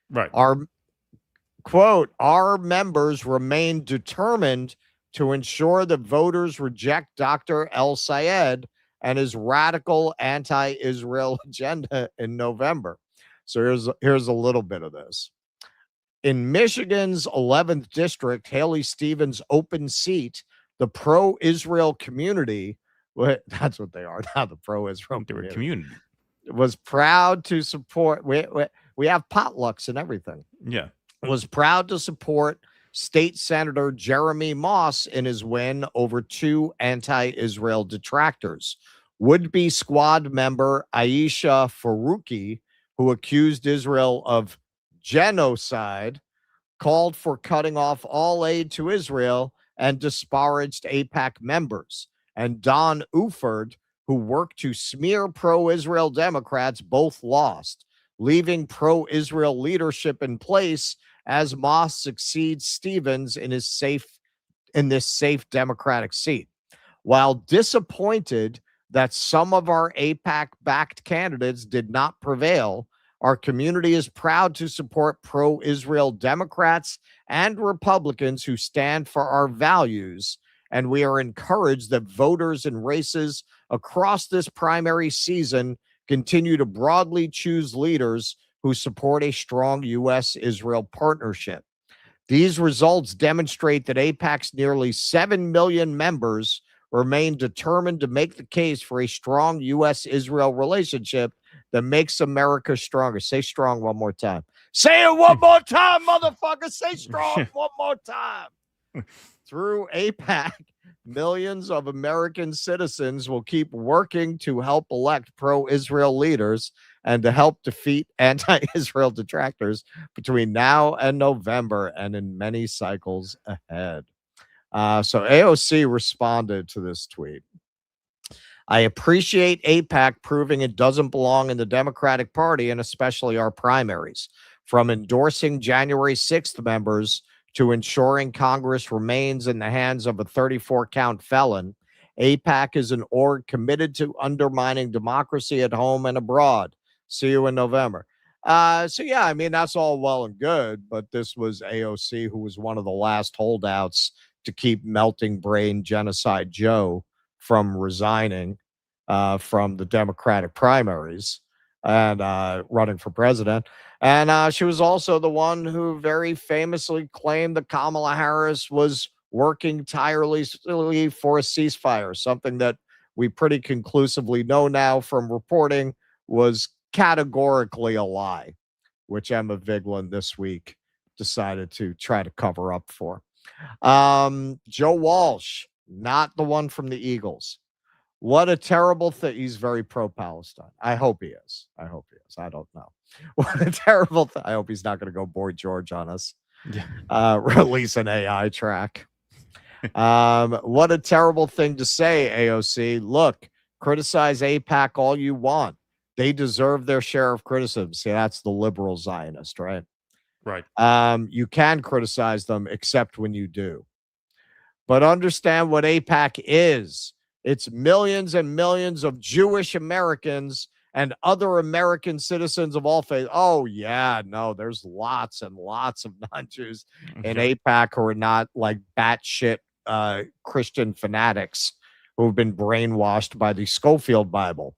Right. Our members remain determined to ensure that voters reject Dr. El Sayed and his radical anti-Israel agenda in November. So here's a little bit of this. In Michigan's 11th district, Haley Stevens' open seat, the pro-Israel community, that's what they are now, the pro-Israel community, was proud to support. We have potlucks and everything. Yeah. Was proud to support State Senator Jeremy Moss in his win over two anti-Israel detractors. Would-be squad member Aisha Farouki, who accused Israel of genocide, called for cutting off all aid to Israel, and disparaged AIPAC members. And Don Uford, who worked to smear pro-Israel Democrats, both lost, leaving pro-Israel leadership in place as Moss succeeds Stevens in this safe Democratic seat. While disappointed that some of our AIPAC-backed candidates did not prevail, our community is proud to support pro-Israel Democrats and Republicans who stand for our values, and we are encouraged that voters in races across this primary season continue to broadly choose leaders who support a strong U.S.-Israel partnership. These results demonstrate that AIPAC's nearly 7 million members remain determined to make the case for a strong U.S.-Israel relationship that makes America stronger. Say strong one more time. Say it one more time, motherfucker. Say strong one more time. Through AIPAC, millions of American citizens will keep working to help elect pro-Israel leaders and to help defeat anti-Israel detractors between now and November and in many cycles ahead. So AOC responded to this tweet. I appreciate AIPAC proving it doesn't belong in the Democratic Party and especially our primaries. From endorsing January 6th members to ensuring Congress remains in the hands of a 34-count felon, AIPAC is an org committed to undermining democracy at home and abroad. See you in November. So yeah, I mean, that's all well and good, but this was AOC, who was one of the last holdouts to keep melting brain genocide Joe from resigning from the Democratic primaries and running for president. And she was also the one who very famously claimed that Kamala Harris was working tirelessly for a ceasefire, something that we pretty conclusively know now from reporting was categorically a lie, which Emma Vigeland this week decided to try to cover up for. Joe Walsh, not the one from the Eagles. What a terrible thing. He's very pro-Palestine. I hope he is. I don't know. What a terrible thing. I hope he's not going to go Boy George on us. Release an AI track. What a terrible thing to say, AOC. Look, criticize AIPAC all you want. They deserve their share of criticism. See, that's the liberal Zionist, right? Right. You can criticize them, except when you do. But understand what AIPAC is. It's millions and millions of Jewish Americans and other American citizens of all faiths. Oh, yeah, no, there's lots and lots of non-Jews in AIPAC who are not like batshit Christian fanatics who've been brainwashed by the Schofield Bible.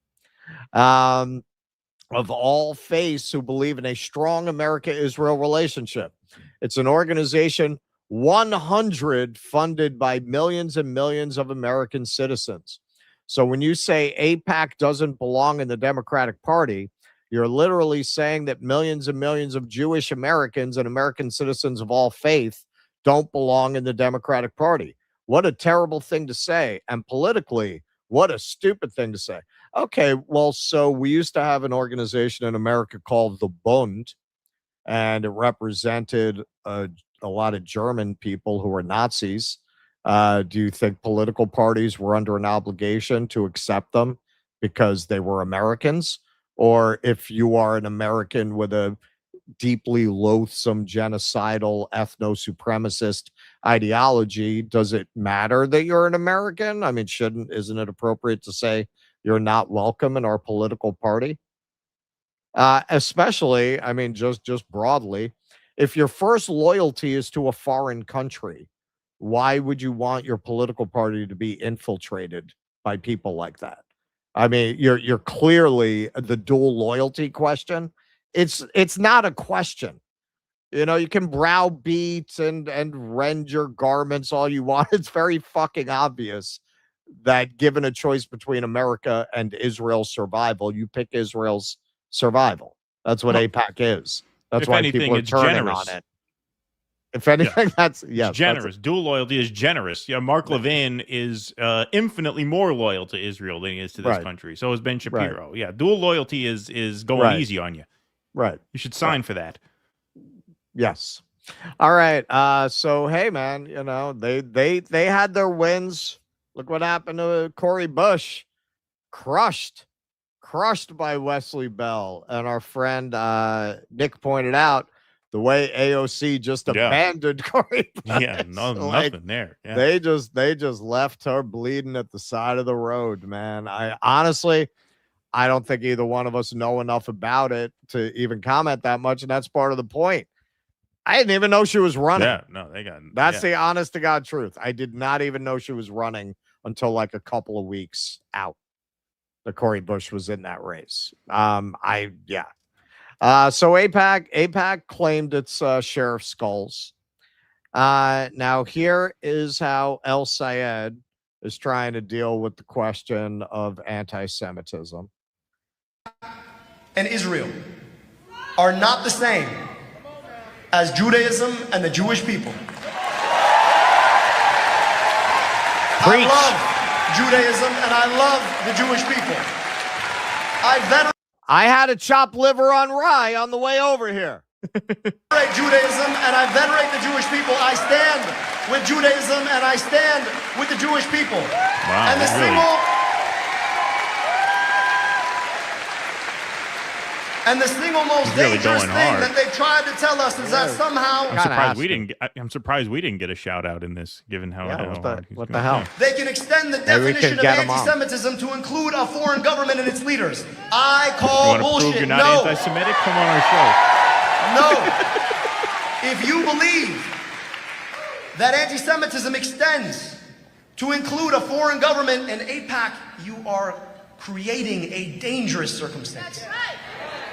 Of all faiths who believe in a strong America-Israel relationship. It's an organization 100 funded by millions and millions of American citizens. So when you say AIPAC doesn't belong in the Democratic Party, you're literally saying that millions and millions of Jewish Americans and American citizens of all faith don't belong in the Democratic Party. What a terrible thing to say. And politically, what a stupid thing to say. Okay, well, so we used to have an organization in America called the Bund, and it represented a lot of German people who were Nazis. Do you think political parties were under an obligation to accept them because they were Americans? Or if you are an American with a deeply loathsome, genocidal, ethno-supremacist ideology, does it matter that you're an American? I mean, isn't it appropriate to say you're not welcome in our political party? Especially, I mean, just broadly, if your first loyalty is to a foreign country, why would you want your political party to be infiltrated by people like that? I mean, you're clearly the dual loyalty question. It's not a question. You know, you can browbeat and rend your garments all you want. It's very fucking obvious that given a choice between America and Israel's survival, you pick Israel's survival. That's what AIPAC is. That's why people are turning on it. If anything, that's generous. Dual loyalty is generous. Yeah, Mark Levin is infinitely more loyal to Israel than he is to this country. So is Ben Shapiro. Right. Yeah, dual loyalty is going easy on you. Right. You should sign for that. Yes. All right. So hey, man, you know they had their wins. Look what happened to Cori Bush, crushed by Wesley Bell, and our friend Nick pointed out the way AOC just abandoned Cori Bush. Yeah, nothing there. Yeah. They just left her bleeding at the side of the road, man. I honestly don't think either one of us know enough about it to even comment that much, and that's part of the point. I didn't even know she was running. Yeah, no, that's the honest to God truth. I did not even know she was running until like a couple of weeks out. The Cori Bush was in that race. So AIPAC claimed its share of skulls. Now here is how El Sayed is trying to deal with the question of anti-Semitism. And Israel are not the same as Judaism and the Jewish people. Preach. I love Judaism and I love the Jewish people. I had a chopped liver on rye on the way over here. Venerate Judaism and I venerate the Jewish people. I stand with Judaism and I stand with the Jewish people. Wow, and the And the single most dangerous thing that they tried to tell us is that somehow I'm surprised we didn't get a shout out in this, given how what the hell? They can extend the definition of anti-Semitism to include a foreign government and its leaders. I call bullshit. You're not anti-Semitic? Come on our show. No. If you believe that anti-Semitism extends to include a foreign government and AIPAC, you are creating a dangerous circumstance. That's right.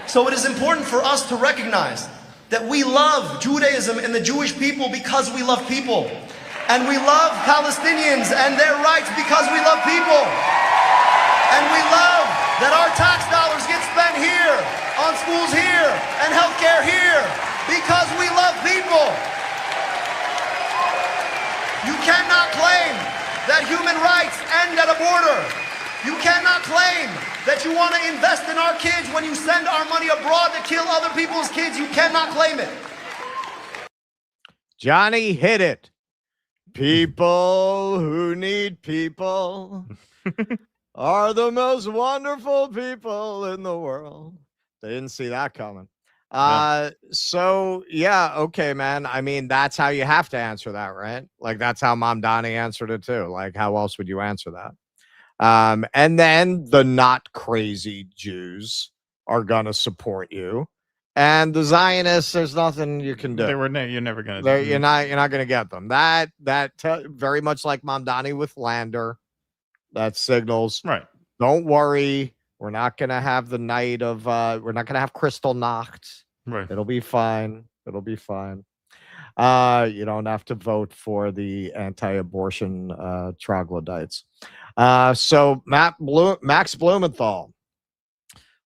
So it is important for us to recognize that we love Judaism and the Jewish people because we love people. And we love Palestinians and their rights because we love people. And we love that our tax dollars get spent here, on schools here, and healthcare here, because we love people. You cannot claim that human rights end at a border. You cannot claim that you want to invest in our kids when you send our money abroad to kill other people's kids. You cannot claim it. Johnny hit it. People who need people are the most wonderful people in the world. They didn't see that coming. So yeah, okay, man. I mean, that's how you have to answer that, right? Like, that's how Mom Donnie answered it too. Like, how else would you answer that? And then the not crazy Jews are gonna support you, and the Zionists, there's nothing you can do. You're never gonna do. You're not gonna get them. That very much like Mamdani with Lander. That signals, right? Don't worry, we're not gonna have the night of. We're not gonna have Kristallnacht. Right. It'll be fine. It'll be fine. You don't have to vote for the anti-abortion troglodytes. So Max Blumenthal,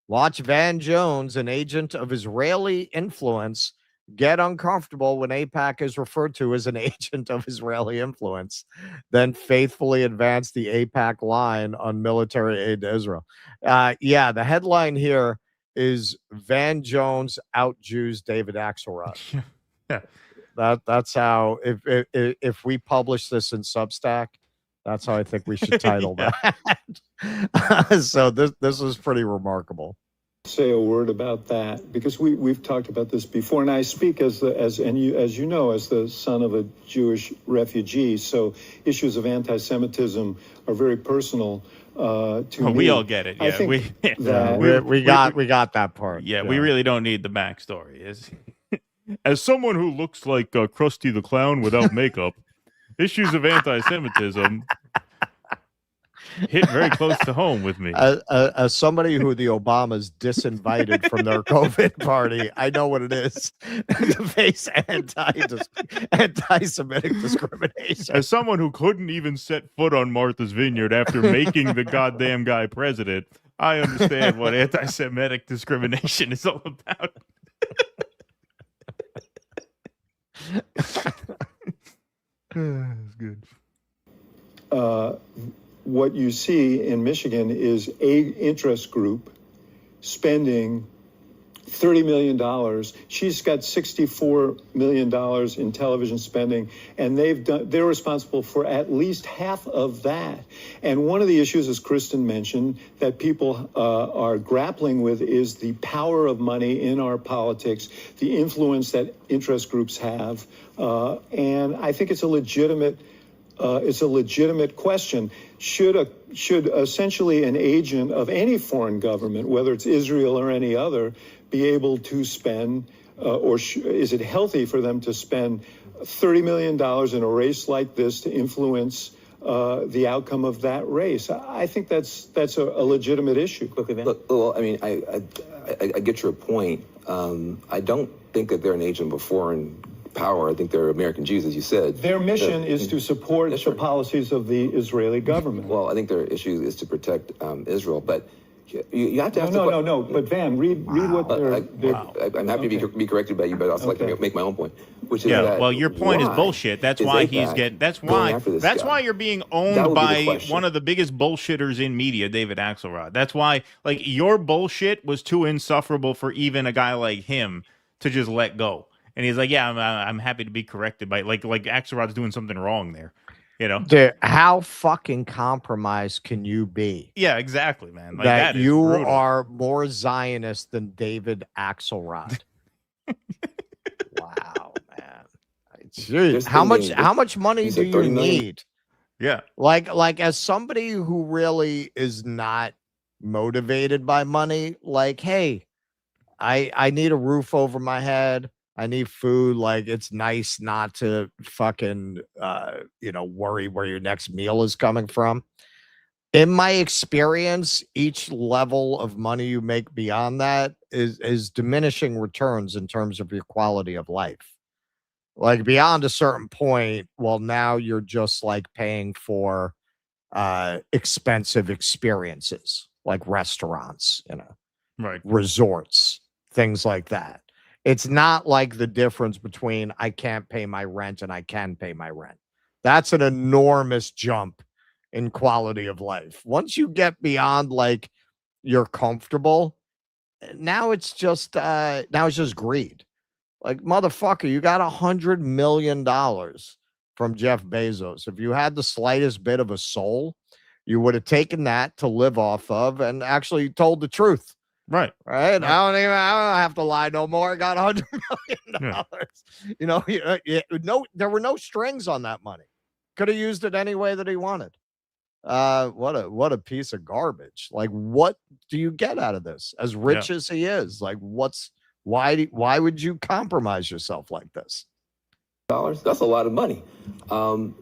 watch Van Jones, an agent of Israeli influence, get uncomfortable when AIPAC is referred to as an agent of Israeli influence, then faithfully advance the AIPAC line on military aid to Israel. Yeah, the headline here is Van Jones out-Jews David Axelrod. Yeah. That's how, if we publish this in Substack, that's how I think we should title that. So this is pretty remarkable. Say a word about that, because we've talked about this before, and I speak as you know, as the son of a Jewish refugee. So issues of anti-Semitism are very personal to me. We all get it. Yeah, I think we got that part. Yeah, we really don't need the backstory. As someone who looks like Krusty the Clown without makeup, issues of anti-Semitism hit very close to home with me. As somebody who the Obamas disinvited from their COVID party, I know what it is to face anti-Semitic discrimination. As someone who couldn't even set foot on Martha's Vineyard after making the goddamn guy president, I understand what anti-Semitic discrimination is all about. That's good. What you see in Michigan is a interest group spending $30 million. She's got $64 million in television spending, and they're responsible for at least half of that. And one of the issues, as Kristen mentioned, that people are grappling with is the power of money in our politics, the influence that interest groups have. And I think it's a legitimate question. Should essentially an agent of any foreign government, whether it's Israel or any other, be able to spend, is it healthy for them to spend $30 million in a race like this to influence the outcome of that race? I think that's a legitimate issue. Look, well, I mean, I get your point. I don't think that they're an agent of a foreign power. I think they're American Jews, as you said. Their mission is to support the policies of the Israeli government. Well, I think their issue is to protect Israel, but you have to have no. But Van, read what they're. I'm happy to be corrected by you, but I also like to make my own point, which is that, well, your point is bullshit. That's why he's getting. That's why you're being owned by one of the biggest bullshitters in media, David Axelrod. That's why, like, your bullshit was too insufferable for even a guy like him to just let go. And he's like, yeah, I'm happy to be corrected by like Axelrod's doing something wrong there. You know? Dude, how fucking compromised can you be? Yeah, exactly, man. Like, that that is you brutal. are more Zionist than David Axelrod. Wow, man. Jeez, how much money do you need? Yeah. Like as somebody who really is not motivated by money, like, hey, I need a roof over my head. I need food. Like, it's nice not to fucking worry where your next meal is coming from. In my experience, each level of money you make beyond that is diminishing returns in terms of your quality of life. Like, beyond a certain point, well, now you're just like paying for expensive experiences like restaurants, right, resorts, things like that. It's not like the difference between I can't pay my rent and I can pay my rent. That's an enormous jump in quality of life. Once you get beyond like you're comfortable, now it's just greed. Like, motherfucker, you got $100 million from Jeff Bezos. If you had the slightest bit of a soul, you would have taken that to live off of and actually told the truth. Right. Right. I don't have to lie no more. I got $100 million. There were no strings on that money. Could have used it any way that he wanted. What a piece of garbage. Like, what do you get out of this? As rich as he is, like, why would you compromise yourself like this? That's a lot of money.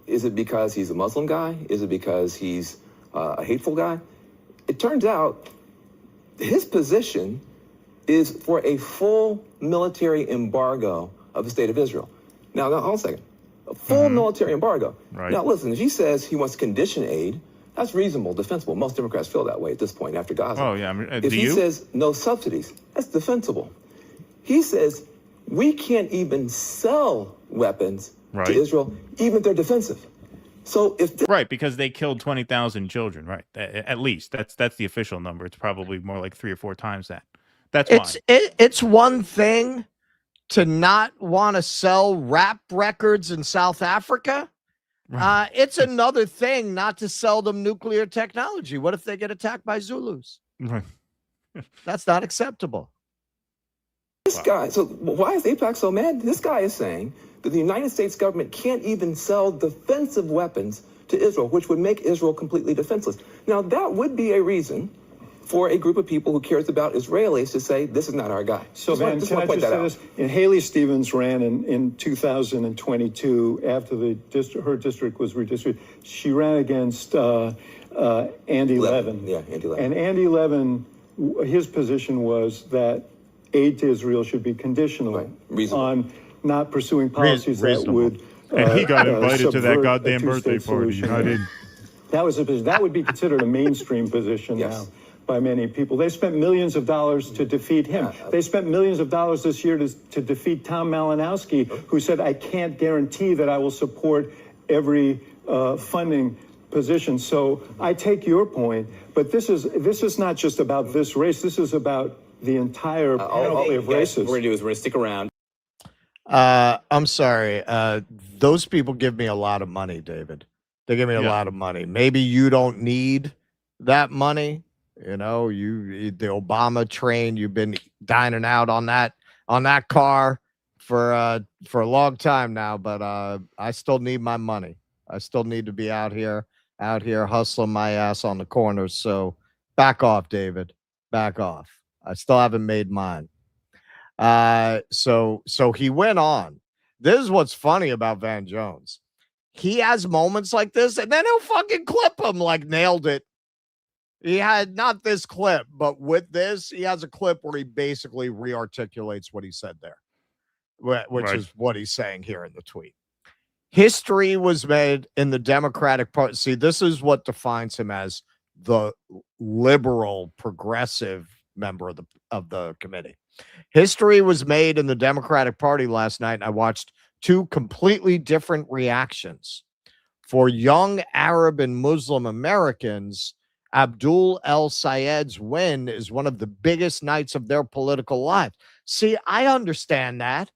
Is it because he's a Muslim guy? Is it because he's a hateful guy? It turns out his position is for a full military embargo of the state of Israel. Now hold on a second. A full military embargo. Right. Now, listen, if he says he wants to condition aid, that's reasonable, defensible. Most Democrats feel that way at this point after Gaza. Oh, yeah. I mean, if he says no subsidies, that's defensible. He says we can't even sell weapons to Israel, even if they're defensive. So if right, because they killed 20,000 children, right? At least that's the official number. It's probably more like 3 or 4 times that. It's one thing to not want to sell rap records in South Africa. Right. It's another thing not to sell them nuclear technology. What if they get attacked by Zulus? Right. That's not acceptable. This guy, so why is AIPAC so mad? This guy is saying that the United States government can't even sell defensive weapons to Israel, which would make Israel completely defenseless. Now, that would be a reason for a group of people who cares about Israelis to say, this is not our guy. So, Van, can I just say this? And Haley Stevens ran in 2022 after her district was redistricted. She ran against Andy Levin. Yeah, Andy Levin. And Andy Levin, his position was that aid to Israel should be conditional on not pursuing policies that would. And he got invited to that goddamn birthday party. I didn't. That was a position that would be considered a mainstream position now by many people. They spent millions of dollars to defeat him. They spent millions of dollars this year to defeat Tom Malinowski, who said, I can't guarantee that I will support every funding position. So I take your point, but this is not just about this race. This is about the entire panoply of races. What we're going to do is we're going to stick around. I'm sorry. Those people give me a lot of money, David. They give me a lot of money. Maybe you don't need that money. You know, the Obama train, you've been dining out on that car for a long time now, but I still need my money. I still need to be out here hustling my ass on the corners. So back off, David. Back off. I still haven't made mine. So he went on. This is what's funny about Van Jones. He has moments like this, and then he'll fucking clip him like nailed it. He had not this clip, but with this, he has a clip where he basically re-articulates what he said there, which is what he's saying here in the tweet. History was made in the Democratic Party. See, this is what defines him as the liberal, progressive member of the committee. History was made in the Democratic Party last night, and I watched 2 completely different reactions. For young Arab and Muslim Americans, Abdul El Sayed's win is one of the biggest nights of their political lives. See, I understand that.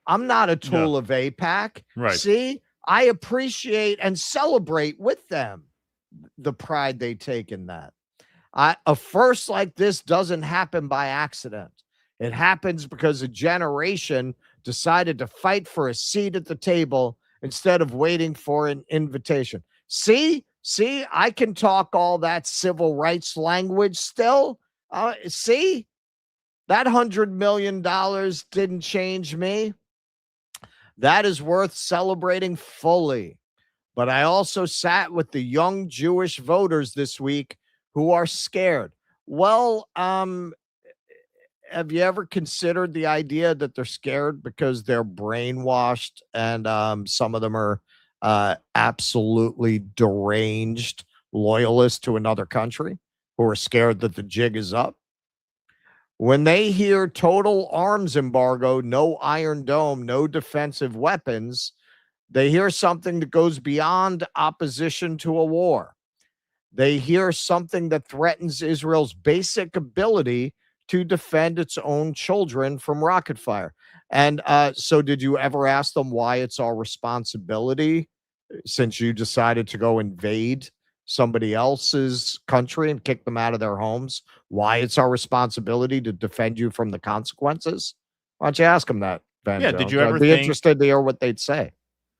I'm not a tool of AIPAC. Right. See, I appreciate and celebrate with them the pride they take in that. A first like this doesn't happen by accident. It happens because a generation decided to fight for a seat at the table instead of waiting for an invitation. See, I can talk all that civil rights language still. See, that $100 million didn't change me. That is worth celebrating fully. But I also sat with the young Jewish voters this week who are scared. Well, have you ever considered the idea that they're scared because they're brainwashed and some of them are absolutely deranged loyalists to another country who are scared that the jig is up? When they hear total arms embargo, no Iron Dome, no defensive weapons, they hear something that goes beyond opposition to a war. They hear something that threatens Israel's basic ability to defend its own children from rocket fire. And so did you ever ask them why it's our responsibility, since you decided to go invade somebody else's country and kick them out of their homes, why it's our responsibility to defend you from the consequences? Why don't you ask them that, Van Jones? Did you ever I'd be think, interested to hear what they'd say.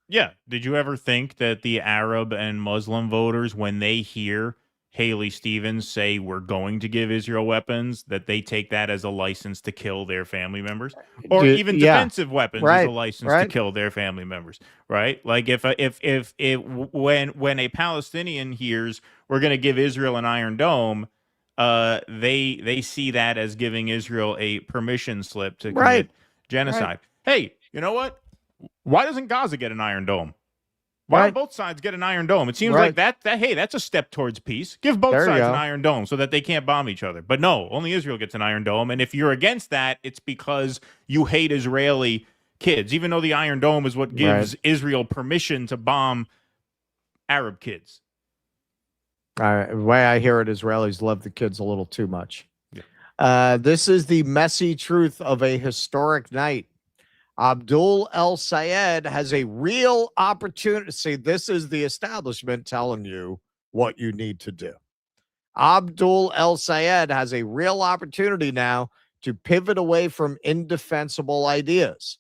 Yeah. Did you ever think that the Arab and Muslim voters, when they hear Haley Stevens say we're going to give Israel weapons, that they take that as a license to kill their family members, or even defensive weapons as a license to kill their family members, right? Like when a Palestinian hears we're going to give Israel an Iron Dome, they see that as giving Israel a permission slip to commit genocide. Hey, you know what? Why doesn't Gaza get an Iron Dome? Why don't both sides get an Iron Dome? It seems like hey, that's a step towards peace. Give both sides an Iron Dome so that they can't bomb each other. But no, only Israel gets an Iron Dome. And if you're against that, it's because you hate Israeli kids, even though the Iron Dome is what gives Israel permission to bomb Arab kids. The way I hear it, Israelis love the kids a little too much. Yeah. This is the messy truth of a historic night. Abdul El Sayed has a real opportunity. See, this is the establishment telling you what you need to do. Abdul El Sayed has a real opportunity now to pivot away from indefensible ideas.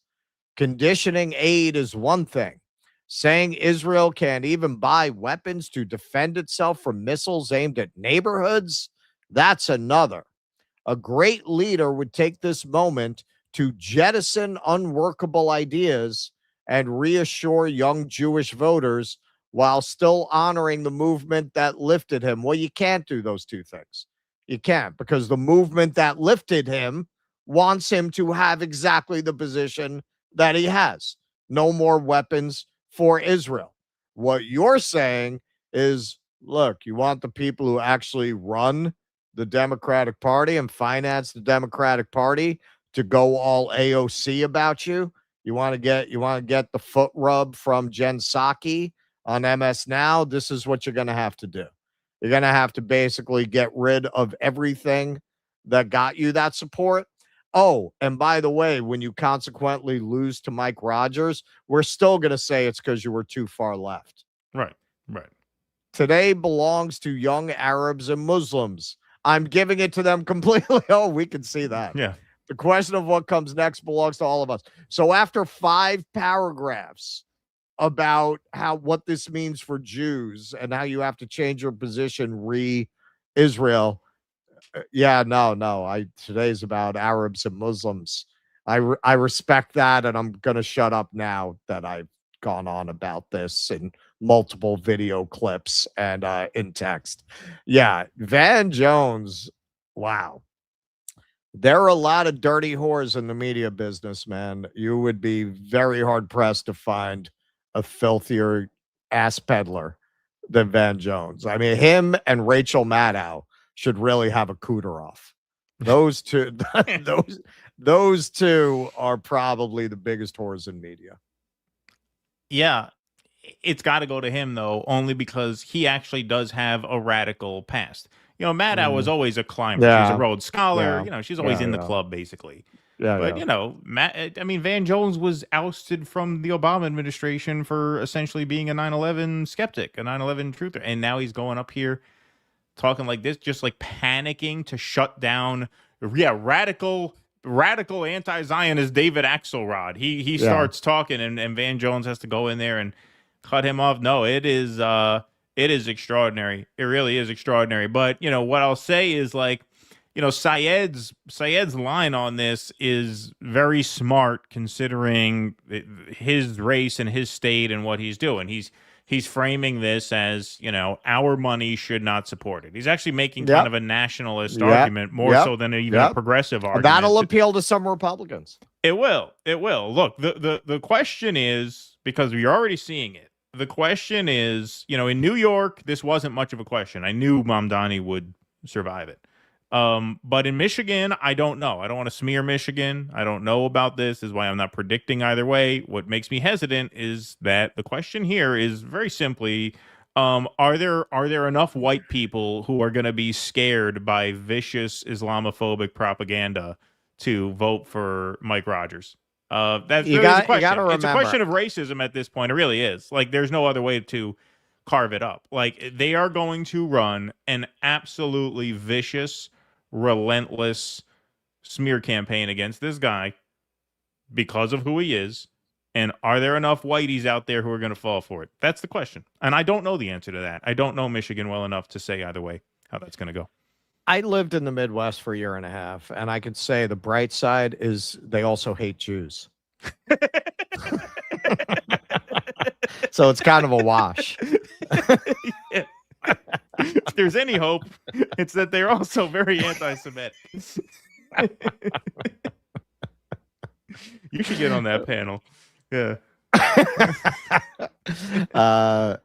Conditioning aid is one thing. Saying Israel can't even buy weapons to defend itself from missiles aimed at neighborhoods, that's another. A great leader would take this moment to jettison unworkable ideas and reassure young Jewish voters while still honoring the movement that lifted him. Well, you can't do those two things. You can't, because the movement that lifted him wants him to have exactly the position that he has. No more weapons for Israel. What you're saying is, look, you want the people who actually run the Democratic Party and finance the Democratic Party to go all AOC about you. You want to get the foot rub from Jen Psaki on MS Now. This is what you're going to have to do. You're going to have to basically get rid of everything that got you that support. Oh, and by the way, when you consequently lose to Mike Rogers, we're still going to say it's because you were too far left. Right. Today belongs to young Arabs and Muslims. I'm giving it to them completely. Oh, we can see that. Yeah. The question of what comes next belongs to all of us. So after 5 paragraphs about what this means for Jews and how you have to change your position re-Israel, today's about Arabs and Muslims. I respect that, and I'm going to shut up now that I've gone on about this in multiple video clips and in text. Yeah, Van Jones, wow. There are a lot of dirty whores in the media business, man. You would be very hard-pressed to find a filthier ass peddler than Van Jones. I mean, him and Rachel Maddow should really have a cooter off. Those two, those two are probably the biggest whores in media. Yeah, it's got to go to him, though, only because he actually does have a radical past. You know, Maddow was always a climber. She's a Rhodes Scholar. You know, she's always in the club, basically. Yeah, But, Van Jones was ousted from the Obama administration for essentially being a 9/11 skeptic, a 9/11 truther. And now he's going up here talking like this, just like panicking to shut down, radical anti-Zionist David Axelrod. He starts talking and Van Jones has to go in there and cut him off. No, it is extraordinary. It really is extraordinary. But, what I'll say is Sayed's line on this is very smart considering his race and his state and what he's doing. He's framing this as, our money should not support it. He's actually making kind of a nationalist argument more so than even a progressive argument. That'll appeal to some Republicans. It will. Look, the question is, because we're already seeing it, the question is, in New York, this wasn't much of a question. I knew Mamdani would survive it. But in Michigan, I don't know. I don't want to smear Michigan. I don't know about this. Is why I'm not predicting either way. What makes me hesitant is that the question here is very simply, are there enough white people who are going to be scared by vicious Islamophobic propaganda to vote for Mike Rogers? That's really the question. You it's a question of racism at this point. It really is. There's no other way to carve it up. They are going to run an absolutely vicious, relentless smear campaign against this guy because of who he is. And are there enough whiteys out there who are going to fall for it? That's the question. And I don't know the answer to that. I don't know Michigan well enough to say either way how that's going to go. I lived in the Midwest for a year and a half, and I could say the bright side is they also hate Jews. So it's kind of a wash. Yeah. If there's any hope, it's that they're also very anti-Semitic. You should get on that panel. Yeah.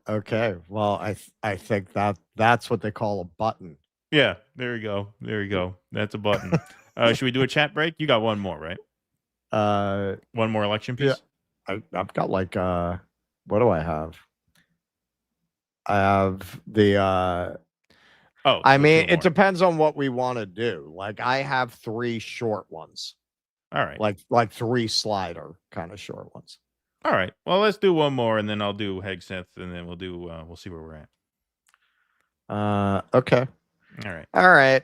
Okay. Well, I think that's what they call a button. Yeah. There you go. That's a button. Should we do a chat break? You got one more, right? One more election piece. Yeah. I've got what do I have? I have the it depends on what we want to do. I have 3 short ones. All right. Like 3 slider kind of short ones. All right. Well, let's do one more and then I'll do Hegseth and then we'll see where we're at. Okay. All right. All right.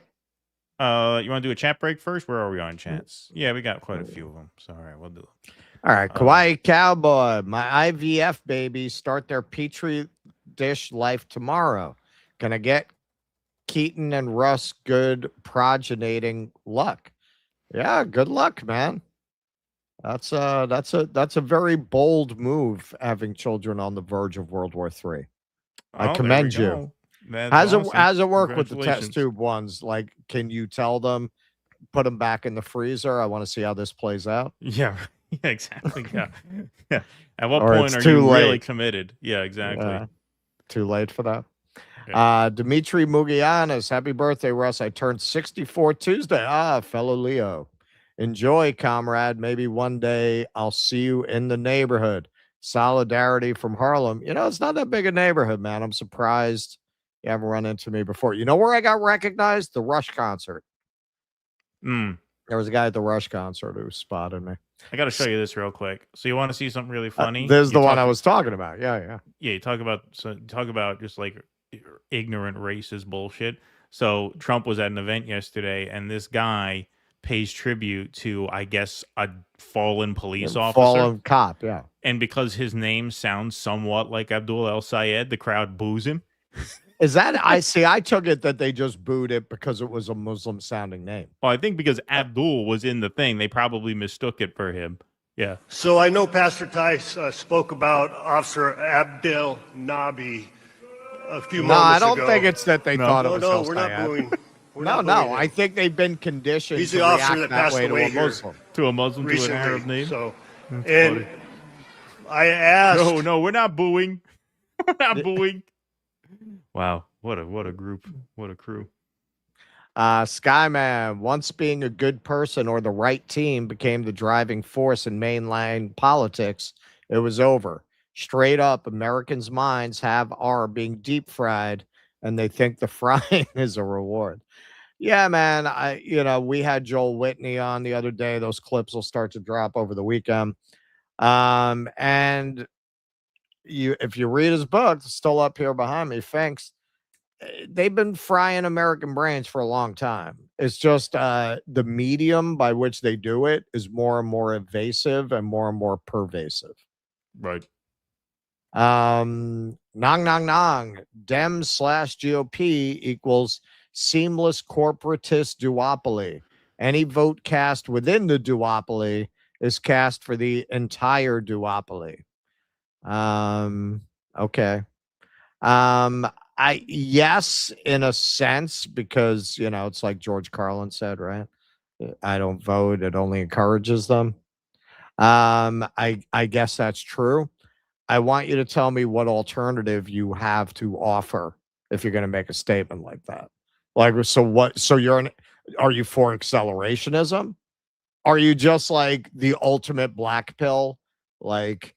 You want to do a chat break first? Where are we on chats? Yeah, we got quite a few of them. So all right, we'll do it. All right. Kauai Cowboy, my IVF babies start their Petri dish life tomorrow. Can I get Keaton and Russ good progeniting luck? Yeah, good luck, man. That's a very bold move, having children on the verge of World War III. I commend you. How's it work with the test tube ones? Can you tell them, put them back in the freezer? I want to see how this plays out. Yeah, exactly. Yeah. Yeah. At what point are you really committed? Yeah, exactly. Too late for that. Yeah. Dimitri Mugianis, happy birthday, Russ. I turned 64 Tuesday. Fellow Leo. Enjoy, comrade. Maybe one day I'll see you in the neighborhood. Solidarity from Harlem. It's not that big a neighborhood, man. I'm surprised you haven't run into me before. You know where I got recognized? The Rush concert. There was a guy at the Rush concert who spotted me. I got to show you this real quick. So you want to see something really funny? This is the one I was talking about. Yeah. Yeah, you talk about just ignorant racist bullshit. So Trump was at an event yesterday, and this guy pays tribute to, I guess, a fallen police officer. Fallen cop, yeah. And because his name sounds somewhat like Abdul El Sayed, the crowd boos him. Is that, I took it that they just booed it because it was a Muslim sounding name. Well, I think because Abdul was in the thing, they probably mistook it for him. Yeah. So I know Pastor Tice spoke about Officer Abdel Nabi a few moments ago. I don't think it's that they thought it was No, we're not booing. I think they've been conditioned He's to the officer react that passed way away to a Muslim. To a Muslim, recently, to an Arab name? So, That's and funny. I asked... No, we're not booing. We're not booing. Wow, what a group. What a crew. Skyman, once being a good person or the right team became the driving force in mainline politics, it was over. Straight up, Americans' minds are being deep fried, and they think the frying is a reward. Yeah, man. We had Joel Whitney on the other day. Those clips will start to drop over the weekend. And if you read his book, it's still up here behind me, Finks, they've been frying American brains for a long time. It's just the medium by which they do it is more and more evasive and more pervasive. Right. Nong nong nong. Dem/GOP equals seamless corporatist duopoly. Any vote cast within the duopoly is cast for the entire duopoly. Okay. Yes, in a sense, because it's like George Carlin said, right? I don't vote, it only encourages them. I guess that's true. I want you to tell me what alternative you have to offer if you're going to make a statement like that. Like, so what? So are you for accelerationism? Are you just like the ultimate black pill, like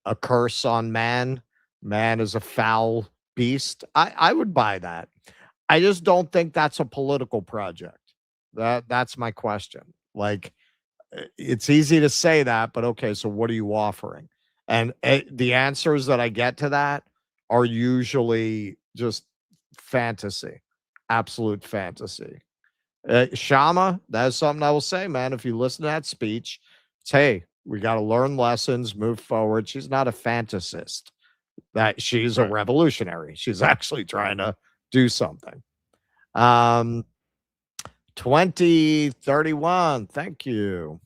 a curse on man? Man is a foul beast. I would buy that. I just don't think that's a political project. That's my question. Like, it's easy to say that, but okay, so what are you offering? And the answers that I get to that are usually just fantasy, absolute fantasy. Shama, that's something I will say, man. If you listen to that speech, it's, hey, we got to learn lessons, move forward. She's not a fantasist. That she's a revolutionary. She's actually trying to do something. 2031. Thank you.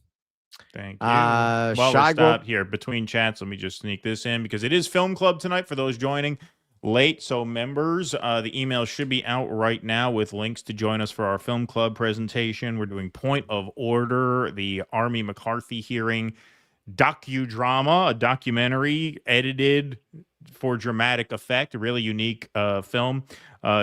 Thank you. While Shy we stop here between chats, let me just sneak this in because it is Film Club tonight for those joining late. So members, the email should be out right now with links to join us for our Film Club presentation. We're doing Point of Order, the Army McCarthy hearing docudrama, a documentary edited for dramatic effect, a really unique film.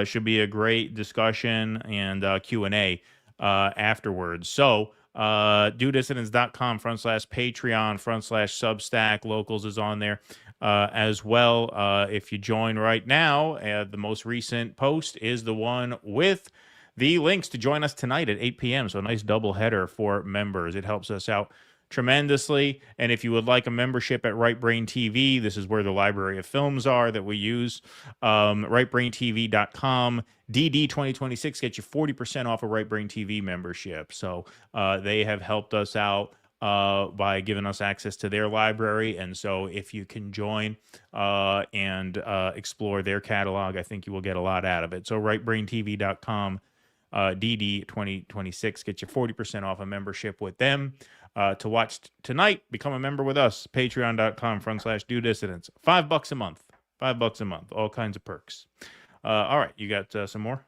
Should be a great discussion and Q&A afterwards. So dudissidents.com/Patreon/Substack. Locals is on there as well. If you join right now, the most recent post is the one with the links to join us tonight at 8 p.m. So a nice double header for members. It helps us out tremendously. And if you would like a membership at Right Brain TV, this is where the library of films are that we use. rightbraintv.com. DD 2026 gets you 40% off a Right Brain TV membership. So they have helped us out by giving us access to their library. And so if you can join and explore their catalog, I think you will get a lot out of it. So rightbraintv.com. DD 2026 gets you 40% off a membership with them. To watch tonight, become a member with us. Patreon.com/DoDissidents. $5 a month. $5 a month. All kinds of perks. All right, you got some more?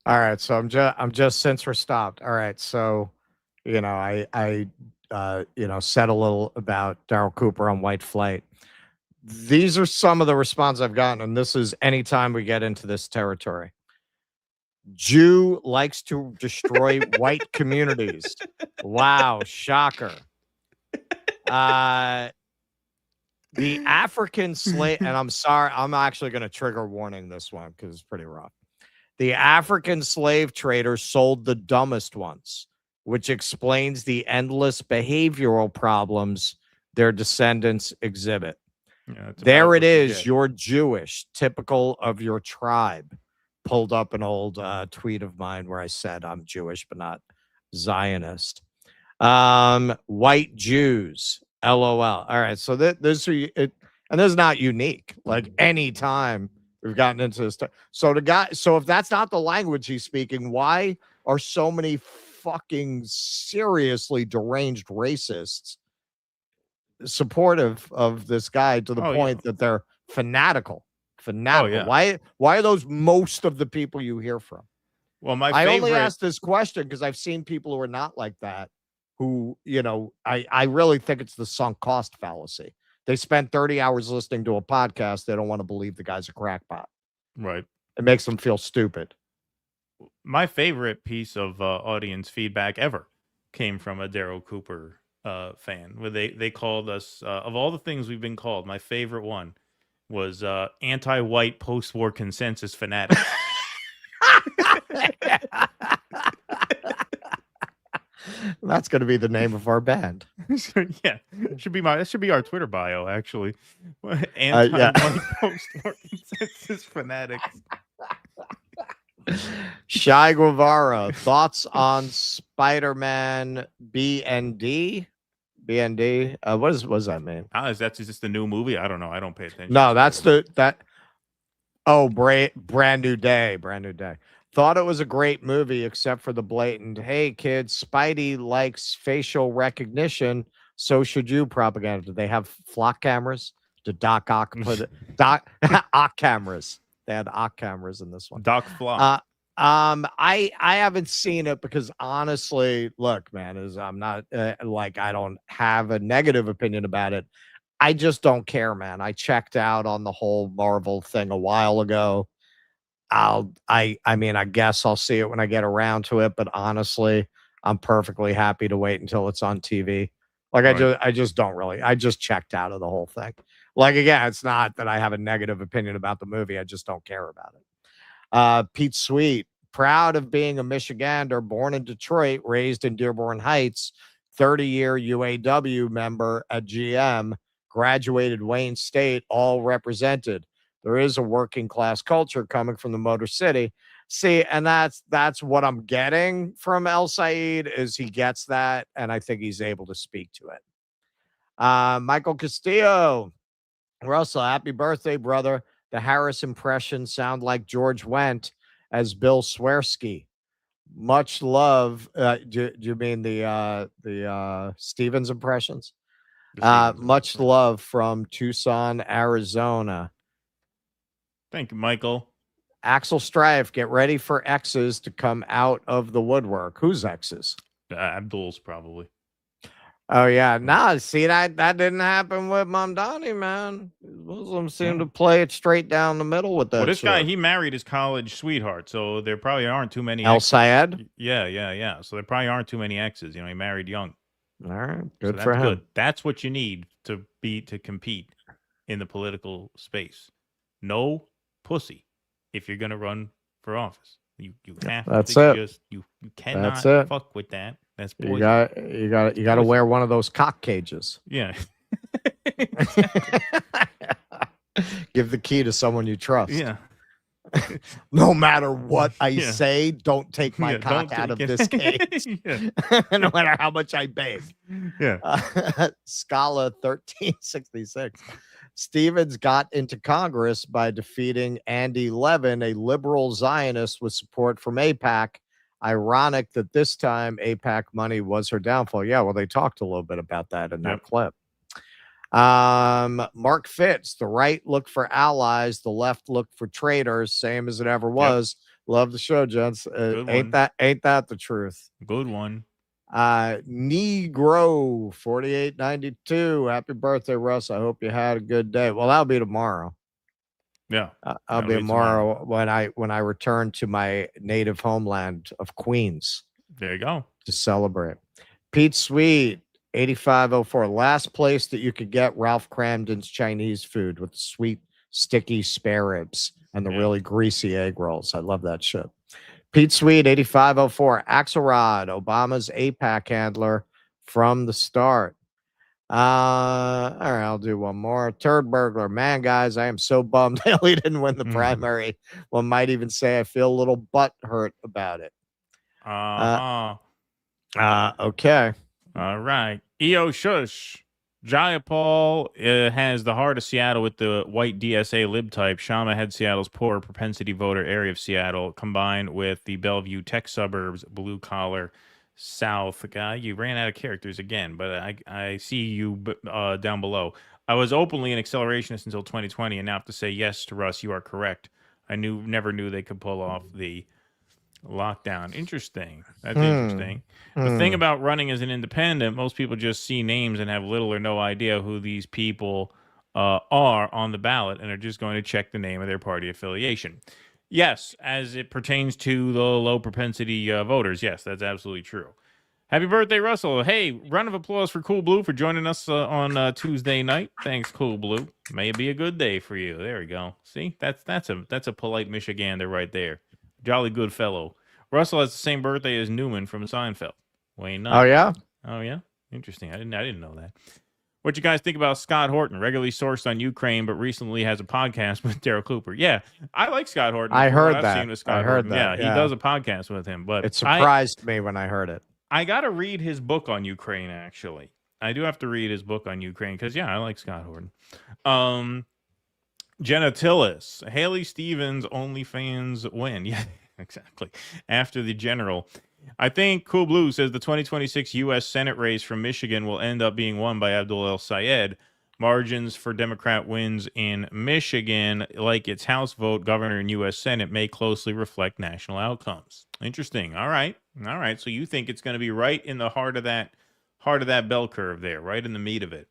All right, so I'm just since we're stopped. All right, so I said a little about Daryl Cooper on White Flight. These are some of the response I've gotten, and this is anytime we get into this territory. Jew likes to destroy white communities. Wow, shocker. The African slave, and I'm sorry, I'm actually going to trigger warning this one because it's pretty rough. The African slave traders sold the dumbest ones, which explains the endless behavioral problems their descendants exhibit. Yeah, there it is. You're Jewish, typical of your tribe. Pulled up an old tweet of mine where I said I'm Jewish, but not Zionist. White Jews, LOL. All right, so this and this is not unique. Like any time we've gotten into this. So if that's not the language he's speaking, why are so many fucking seriously deranged racists supportive of this guy to the point that they're fanatical? Why are those most of the people you hear from? Well, I only asked this question because I've seen people who are not like that, who, I really think it's the sunk cost fallacy. They spend 30 hours listening to a podcast. They don't want to believe the guy's a crackpot. Right. It makes them feel stupid. My favorite piece of audience feedback ever came from a Daryl Cooper fan, where they called us, of all the things we've been called, my favorite one was anti-white post-war consensus fanatics. That's going to be the name of our band. Yeah, that should be our Twitter bio, actually. Yeah. Anti-white post-war consensus fanatics. Shai Guevara, thoughts on Spider-Man BND? BND? What does that mean? Is that just the new movie? I don't know. I don't pay attention. No, that's that. Oh, brand new day. Thought it was a great movie, except for the blatant, hey kids, Spidey likes facial recognition, so should you propaganda. Did they have flock cameras? Did Doc Ock put it? Ock cameras. They had Ock cameras in this one. Doc Flock. I haven't seen it because honestly, look, man, I'm not I don't have a negative opinion about it. I just don't care, man. I checked out on the whole Marvel thing a while ago. I mean, I guess I'll see it when I get around to it, but honestly, I'm perfectly happy to wait until it's on TV. Like I just don't really. I just checked out of the whole thing. Like again, it's not that I have a negative opinion about the movie. I just don't care about it. Pete Sweet, proud of being a Michigander, born in Detroit, raised in Dearborn Heights, 30-year UAW member at GM, graduated Wayne State, all represented. There is a working class culture coming from the Motor City. See, and that's what I'm getting from El Sayed is he gets that, and I think he's able to speak to it. Michael Castillo, Russell, happy birthday, brother. The Harris impressions sound like George Wendt as Bill Swersky. Much love. Do you mean the Stevens impressions? Much love from Tucson, Arizona. Thank you, Michael. Axel Strife, get ready for exes to come out of the woodwork. Who's exes? Abdul's probably. Oh yeah, nah. See that didn't happen with Mamdani, man. Muslims seem to play it straight down the middle with that. Well, this guy, he married his college sweetheart, so there probably aren't too many. El Sayed. Yeah. So there probably aren't too many exes. You know, he married young. All right, good so for him. Good. That's what you need to compete in the political space. No pussy if you're gonna run for office. You have to just you cannot fuck with that. That's poison. You got to wear one of those cock cages. Yeah. Give the key to someone you trust. Yeah. No matter what I say, don't take my cock out of this cage. No matter how much I beg. Yeah. Scala 1366. Stevens got into Congress by defeating Andy Levin, a liberal Zionist with support from AIPAC. Ironic that this time AIPAC money was her downfall. Yeah, well, they talked a little bit about that in that clip. Mark Fitz, the right looked for allies, the left looked for traitors, same as it ever was. Love the show, gents. Ain't that the truth? Good one. Negro 4892. Happy birthday, Russ. I hope you had a good day. Well, that'll be tomorrow. Yeah. I'll be tomorrow when I return to my native homeland of Queens. There you go. To celebrate. Pete Sweet 8504. Last place that you could get Ralph Cramden's Chinese food with the sweet, sticky spare ribs and the really greasy egg rolls. I love that shit. Pete Sweet, 8504. Axelrod, Obama's AIPAC handler from the start. All right, I'll do one more. Turd Burglar. Man, guys, I am so bummed Haley didn't win the primary. One might even say I feel a little butt hurt about it. Okay. All right. EO Shush. Jayapal has the heart of Seattle with the white DSA lib type. Shama had Seattle's poor propensity voter area of Seattle, combined with the Bellevue tech suburbs, blue collar South. Guy, you ran out of characters again, but I see you down below. I was openly an accelerationist until 2020, and now I have to say yes to Russ. You are correct. I never knew they could pull off the lockdown. Interesting. That's interesting. The thing about running as an independent, most people just see names and have little or no idea who these people are on the ballot and are just going to check the name of their party affiliation. Yes, as it pertains to the low propensity voters. Yes, that's absolutely true. Happy birthday, Russell. Hey, round of applause for Cool Blue for joining us on Tuesday night. Thanks, Cool Blue. May it be a good day for you. There we go. See, that's a polite Michigander right there. Jolly good fellow. Russell has the same birthday as Newman from Seinfeld. Wayne Oh Knight. yeah. Oh yeah. Interesting. I didn't know that. What you guys think about Scott Horton, regularly sourced on Ukraine, but recently has a podcast with Daryl Cooper? Yeah, I like Scott Horton. I from what heard I've that. seen with Scott I heard Horton. that. Yeah, he does a podcast with him. But it surprised me when I heard it. I got to read his book on Ukraine, actually. I do have to read his book on Ukraine because, yeah, I like Scott Horton. Jenna Tillis, Haley Stevens, OnlyFans win. Yeah, exactly. After the general. I think Cool Blue says the 2026 U.S. Senate race from Michigan will end up being won by Abdul El Sayed. Margins for Democrat wins in Michigan, like its House vote, governor, and U.S. Senate, may closely reflect national outcomes. Interesting. All right. So you think it's going to be right in the heart of that bell curve there, right in the meat of it.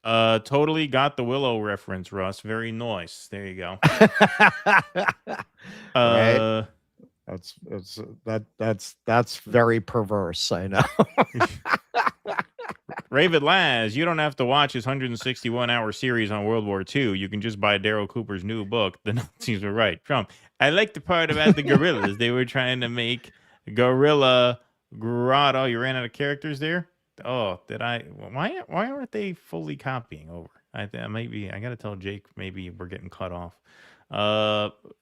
Totally got the Willow reference, Russ. Very nice. There you go. Right. That's very perverse. I know. Ravid Laz, you don't have to watch his 161-hour series on World War II. You can just buy Daryl Cooper's new book, The Nazis Were Right. Trump. I like the part about the guerrillas. They were trying to make guerrilla grotto. You ran out of characters there? Oh, did I? Why aren't they fully copying over? I got to tell Jake maybe we're getting cut off.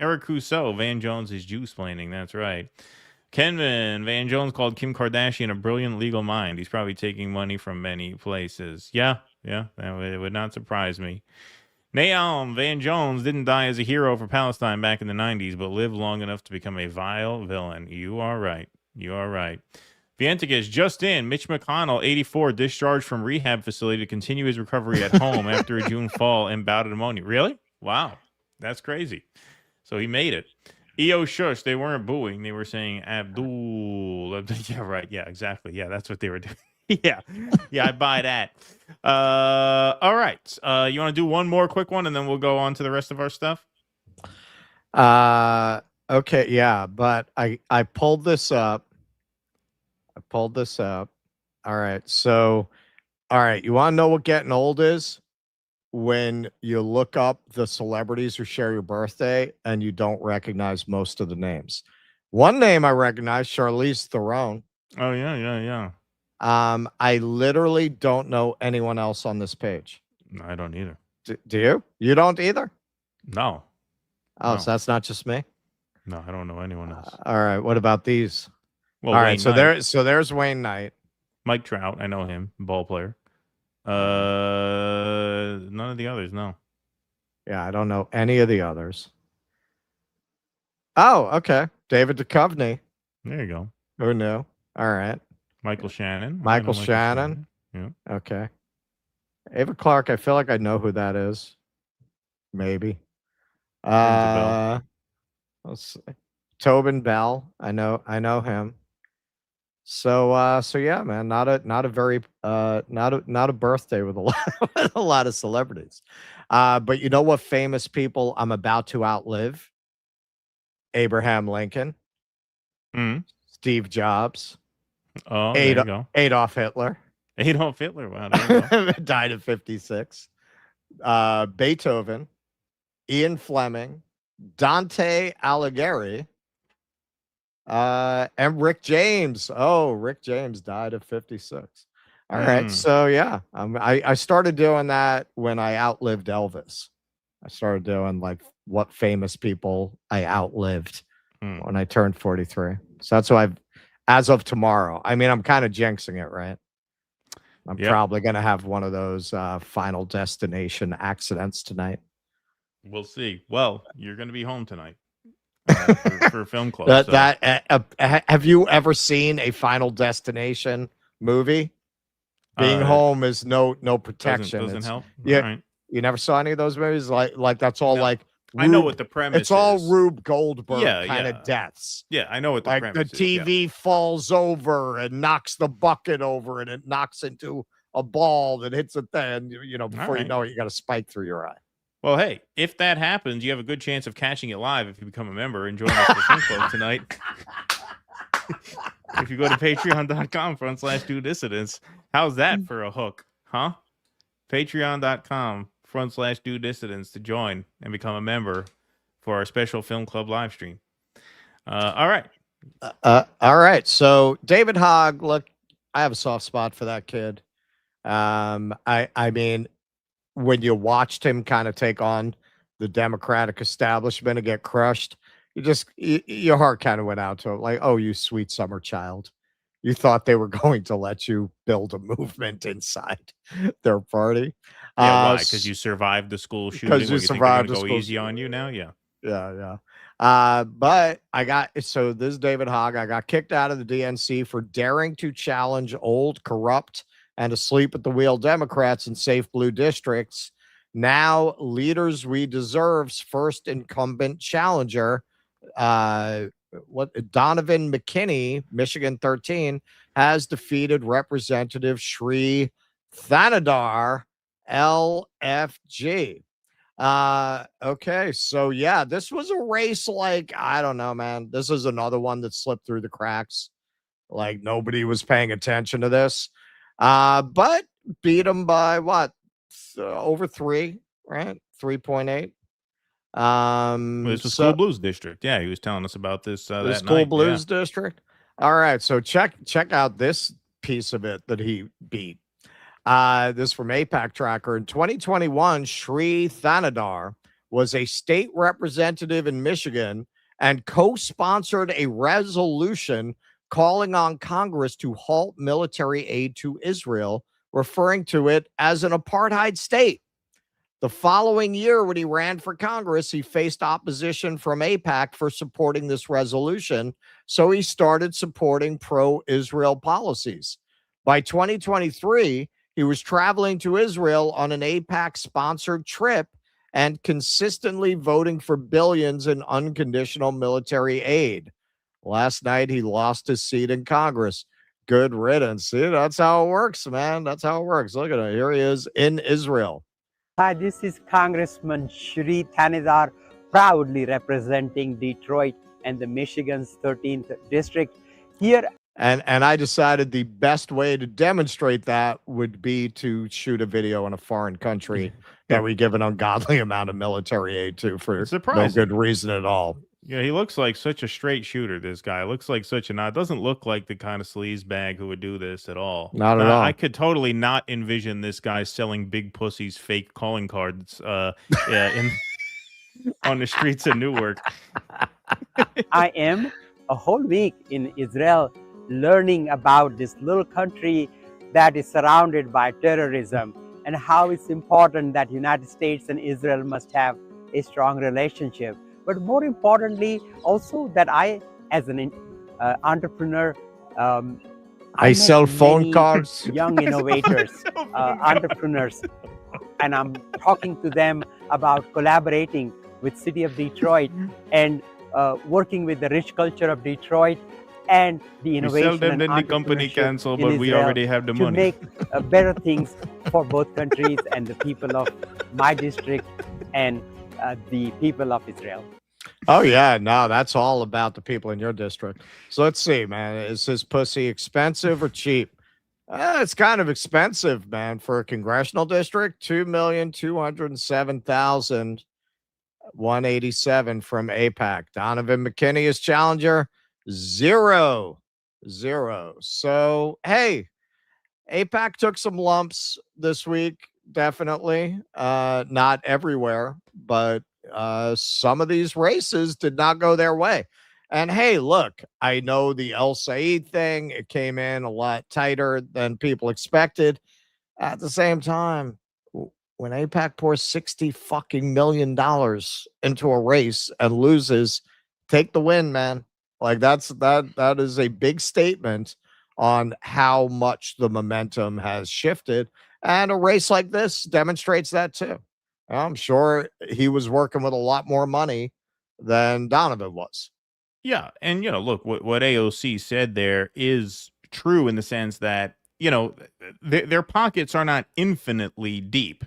Eric Rousseau, Van Jones is Jew-splaining. That's right. Kenvin, Van Jones called Kim Kardashian a brilliant legal mind. He's probably taking money from many places. Yeah, it would not surprise me. Naam, Van Jones didn't die as a hero for Palestine back in the 90s, but lived long enough to become a vile villain. You are right. Vientigas, just in, Mitch McConnell, 84, discharged from rehab facility to continue his recovery at home after a June fall and bout of pneumonia. Really? Wow. That's crazy. So he made it. EO shush, they weren't booing. They were saying Abdul. Yeah, right. Yeah, exactly. Yeah, that's what they were doing. Yeah, I buy that. All right. You want to do one more quick one and then we'll go on to the rest of our stuff? Okay, yeah, but I pulled this up. All right. So, all right, you want to know what getting old is? When you look up the celebrities who share your birthday and you don't recognize most of the names. One name I recognize, Charlize Theron. Oh, yeah. I literally don't know anyone else on this page. No, I don't either. Do you? You don't either? No. Oh, No. so that's not just me? No, I don't know anyone else. All right. What about these? Well, all Wayne right. So Knight. there's Wayne Knight. Mike Trout, I know him, ball player. None of the others, no. Yeah, I don't know any of the others. Oh, okay. David Duchovny. There you go. Who knew? All right. Michael Shannon. Michael Shannon. Yeah. Okay. Ava Clark, I feel like I know who that is. Maybe. Let's see. Tobin Bell. I know him. So yeah, man, not a birthday with a lot with a lot of celebrities. But you know what famous people I'm about to outlive? Abraham Lincoln, Steve Jobs, there you go. Adolf Hitler. Adolf Hitler, wow, there you go. Died at 56. Beethoven, Ian Fleming, Dante Alighieri, and Rick James. Oh, Rick James died at 56. All right. So yeah, I started doing that when I outlived Elvis. I started doing like what famous people I outlived when I turned 43. So that's what as of tomorrow. I mean, I'm kind of jinxing it, right? I'm probably going to have one of those Final Destination accidents tonight. We'll see. Well, you're going to be home tonight. For film club. Have you ever seen a Final Destination movie? Being home is no protection. Doesn't help. Yeah, right. You never saw any of those movies. Like that's all like. I know what the premise. It's all Rube Goldberg kind yeah. of deaths. Yeah, I know what the like premise the TV falls over and knocks the bucket over, and it knocks into a ball that hits it. Then before you know it, you got a spike through your eye. Well, hey, if that happens, you have a good chance of catching it live if you become a member and join us for Film Club tonight. If you go to patreon.com/do dissidents, how's that for a hook, huh? Patreon.com/do dissidents to join and become a member for our special Film Club live stream. All right. All right. So David Hogg, look, I have a soft spot for that kid. I mean, when you watched him kind of take on the Democratic establishment and get crushed, your heart kind of went out to him, like, oh, you sweet summer child. You thought they were going to let you build a movement inside their party. Yeah, why? Because you survived the school shooting. Because you think they're gonna survived the go school easy on you now? Yeah. yeah. But so this is David Hogg. I got kicked out of the DNC for daring to challenge old, corrupt, and asleep at the wheel Democrats in safe blue districts. Now, Leaders We Deserve's first incumbent challenger, Donovan McKinney, Michigan 13, has defeated Representative Shri Thanadar, LFG. Okay, so yeah, this was a race like, I don't know, man. This is another one that slipped through the cracks. Like nobody was paying attention to this. But beat him by what? Over 3, right? 3.8. Well, this was School Blues District. Yeah, he was telling us about this the that School night. Blues District. All right, so check out this piece of it that he beat. This from APAC Tracker. In 2021, Shri Thanadar was a state representative in Michigan and co-sponsored a resolution calling on Congress to halt military aid to Israel, referring to it as an apartheid state. The following year, when he ran for Congress, he faced opposition from AIPAC for supporting this resolution, so he started supporting pro-Israel policies. By 2023, he was traveling to Israel on an AIPAC-sponsored trip and consistently voting for billions in unconditional military aid. Last night, he lost his seat in Congress. Good riddance. See, that's how it works, man. That's how it works. Look at it. Here he is in Israel. Hi, this is Congressman Shri Thanadar, proudly representing Detroit and the Michigan's 13th district. Here, and I decided the best way to demonstrate that would be to shoot a video in a foreign country that we give an ungodly amount of military aid to for no good reason at all. Yeah, he looks like such a straight shooter, this guy. Looks like such a not. Doesn't look like the kind of sleazebag who would do this at all. Not at all. I could totally not envision this guy selling big pussies fake calling cards on the streets of Newark. I am a whole week in Israel learning about this little country that is surrounded by terrorism and how it's important that United States and Israel must have a strong relationship. But more importantly, also that I, as an entrepreneur, I sell phone cards. Young innovators, entrepreneurs, and I'm talking to them about collaborating with City of Detroit and working with the rich culture of Detroit and the innovation. We sell them, then the company cancel, but we already have the money. To make better things for both countries and the people of my district and the people of Israel. Oh, yeah. No, that's all about the people in your district. So let's see, man. Is his pussy expensive or cheap? It's kind of expensive, man, for a congressional district. 2,207,187 from AIPAC. Donovan McKinney is challenger. 0. So, hey, AIPAC took some lumps this week. Definitely. Not everywhere, but some of these races did not go their way. And hey, look, I know the El Sayed thing, it came in a lot tighter than people expected. At the same time, when AIPAC pours $60 million into a race and loses, take the win, man. Like that is a big statement on how much the momentum has shifted. And a race like this demonstrates that too. I'm sure he was working with a lot more money than Donovan was. Yeah, and look, what AOC said there is true in the sense that their pockets are not infinitely deep,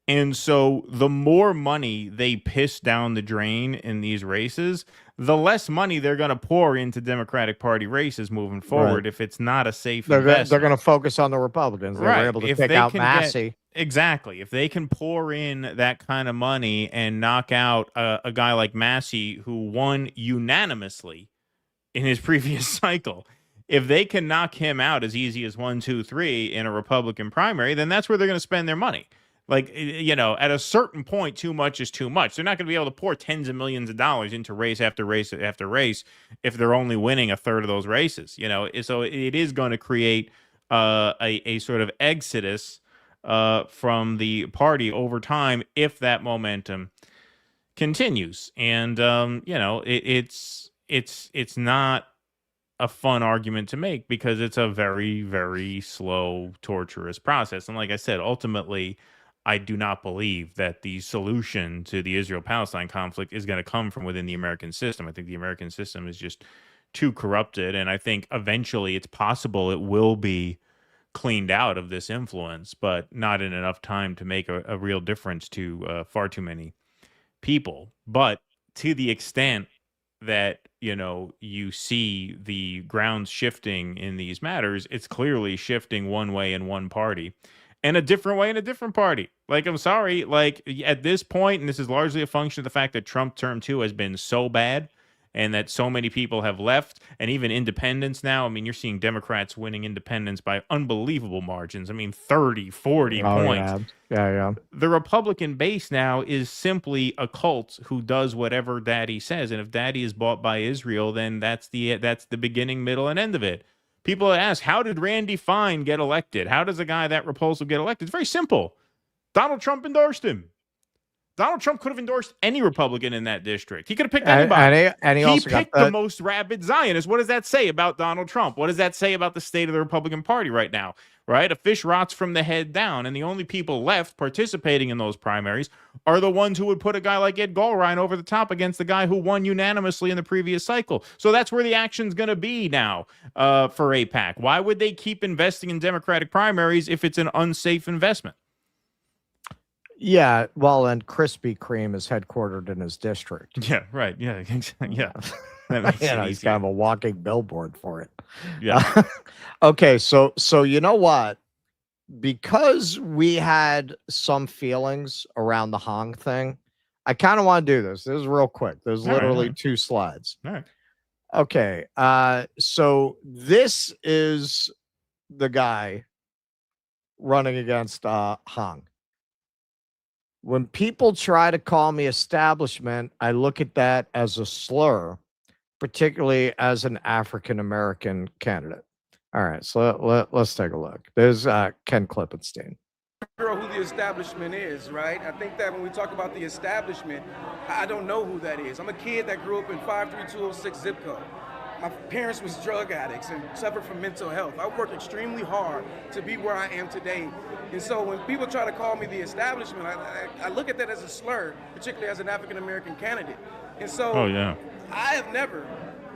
and so the more money they piss down the drain in these races, the less money they're going to pour into Democratic Party races moving forward. Right. If it's not a safe investment, they're going to focus on the Republicans. They were able to pick out Massey. Exactly. If they can pour in that kind of money and knock out a guy like Massey, who won unanimously in his previous cycle, if they can knock him out as easy as 1, 2, 3 in a Republican primary, then that's where they're going to spend their money. Like, at a certain point, too much is too much. They're not going to be able to pour tens of millions of dollars into race after race after race if they're only winning a third of those races. So it is going to create a sort of exodus from the party over time if that momentum continues. And it's not a fun argument to make because it's a very, very slow, torturous process. And like I said, ultimately, I do not believe that the solution to the Israel-Palestine conflict is going to come from within the American system. I think the American system is just too corrupted, and I think eventually it's possible it will be cleaned out of this influence, but not in enough time to make a real difference to far too many people. But to the extent that you see the grounds shifting in these matters, it's clearly shifting one way in one party and a different way in a different party. Like, I'm sorry, like at this point, and this is largely a function of the fact that Trump term 2 has been so bad and that so many people have left, and even independents now. I mean, you're seeing Democrats winning independents by unbelievable margins. I mean, 30, 40 points. Yeah. The Republican base now is simply a cult who does whatever Daddy says. And if Daddy is bought by Israel, then that's the beginning, middle, and end of it. People ask, how did Randy Fine get elected? How does a guy that repulsive get elected? It's very simple. Donald Trump endorsed him. Donald Trump could have endorsed any Republican in that district. He could have picked anybody. And he also picked the most rabid Zionist. What does that say about Donald Trump? What does that say about the state of the Republican Party right now? Right? A fish rots from the head down, and the only people left participating in those primaries are the ones who would put a guy like Ed Goldrein over the top against the guy who won unanimously in the previous cycle. So that's where the action's going to be now for AIPAC. Why would they keep investing in Democratic primaries if it's an unsafe investment? Yeah, well, and Krispy Kreme is headquartered in his district. Yeah, right. Yeah, yeah. That makes it he's easy. kind of a walking billboard for it. Yeah. Okay, so you know what? Because we had some feelings around the Hong thing, I kind of want to do this. This is real quick. There's literally 2 slides. All right. Okay, so this is the guy running against Hong. When people try to call me establishment, I look at that as a slur, particularly as an African-American candidate. All right, so let's take a look. There's Ken Klippenstein. Who the establishment is, right? I think that when we talk about the establishment, I don't know who that is. I'm a kid that grew up in 53206 zip code. My parents was drug addicts and suffered from mental health. I worked extremely hard to be where I am today. And so when people try to call me the establishment, I look at that as a slur, particularly as an African-American candidate. And so I have never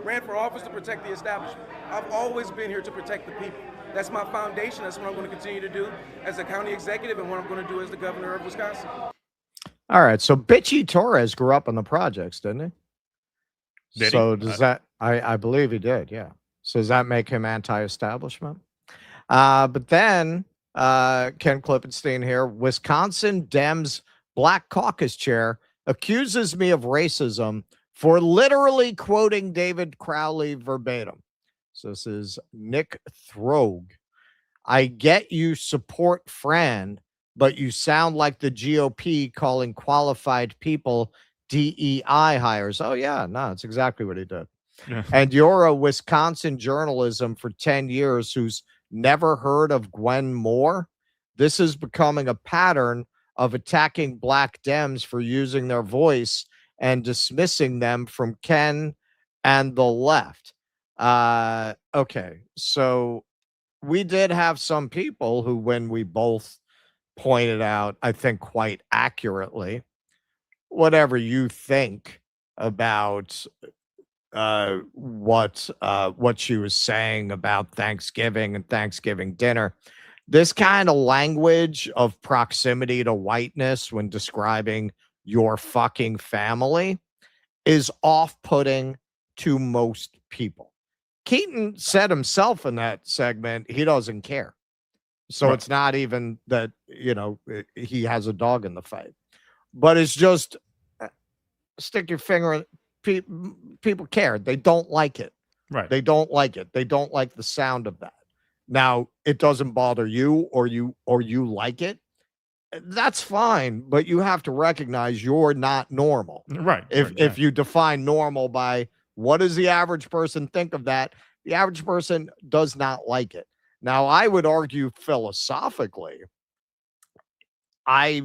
ran for office to protect the establishment. I've always been here to protect the people. That's my foundation. That's what I'm going to continue to do as a county executive and what I'm going to do as the governor of Wisconsin. All right, so Bitchy Torres grew up in the projects, didn't he? Does that... I believe he did, yeah. So does that make him anti-establishment? But then Ken Klippenstein here, Wisconsin Dems Black Caucus chair accuses me of racism for literally quoting David Crowley verbatim. So this is Nick Throg. I get you support Fran, but you sound like the GOP calling qualified people DEI hires. Oh, yeah, no, that's exactly what he did. Yeah. And you're a Wisconsin journalism for 10 years who's never heard of Gwen Moore. This is becoming a pattern of attacking Black Dems for using their voice and dismissing them from Ken and the left. Okay, so we did have some people who, when we both pointed out, I think quite accurately, whatever you think about what she was saying about Thanksgiving and Thanksgiving dinner, this kind of language of proximity to whiteness when describing your fucking family is off-putting to most people. Keaton said himself in that segment he doesn't care. So It's not even that, he has a dog in the fight. But it's just stick your finger in. People care. They don't like it. Right. They don't like it. They don't like the sound of that. Now, it doesn't bother you, or you like it. That's fine, but you have to recognize you're not normal. Right. If you define normal by what does the average person think of that, the average person does not like it. Now, I would argue philosophically, I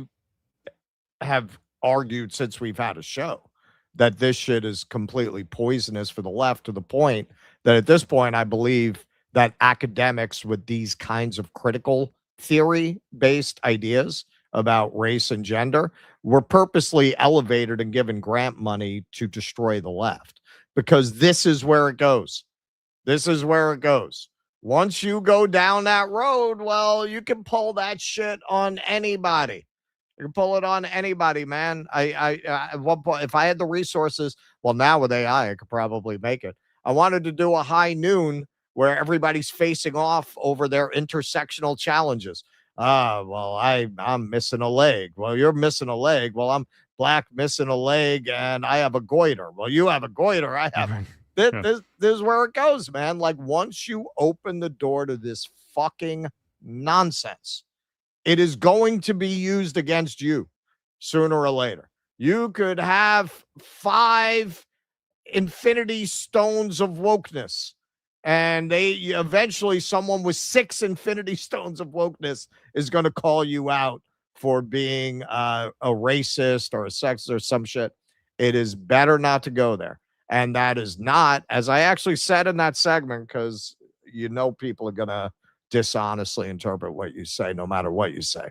have argued since we've had a show that this shit is completely poisonous for the left, to the point that at this point, I believe that academics with these kinds of critical theory-based ideas about race and gender were purposely elevated and given grant money to destroy the left, because this is where it goes. This is where it goes. Once you go down that road, well, you can pull that shit on anybody. You can pull it on anybody, man. I at one point, if I had the resources, well, now with AI, I could probably make it. I wanted to do a high noon where everybody's facing off over their intersectional challenges. Well, I'm missing a leg. Well, you're missing a leg. Well, I'm black, missing a leg, and I have a goiter. Well, you have a goiter. I have. This is where it goes, man. Like, once you open the door to this fucking nonsense, it is going to be used against you sooner or later. You could have 5 infinity stones of wokeness, and eventually someone with 6 infinity stones of wokeness is going to call you out for being a racist or a sexist or some shit. It is better not to go there. And that is not, as I actually said in that segment, because people are going to dishonestly interpret what you say, no matter what you say.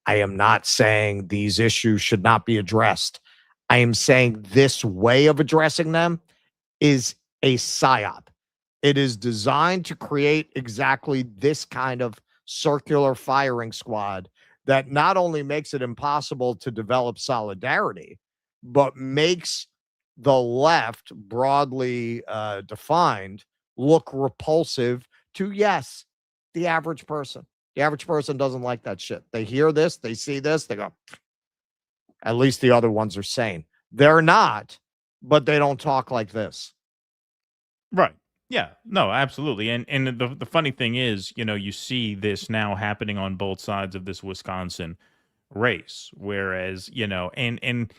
I am not saying these issues should not be addressed. I am saying this way of addressing them is a psyop. It is designed to create exactly this kind of circular firing squad that not only makes it impossible to develop solidarity, but makes the left, broadly defined, look repulsive to, yes, the average person. The average person doesn't like that shit. They hear this, they see this, they go, at least the other ones are sane. They're not, but they don't talk like this. Right. Yeah, no, absolutely. And the funny thing is, you see this now happening on both sides of this Wisconsin race, whereas, and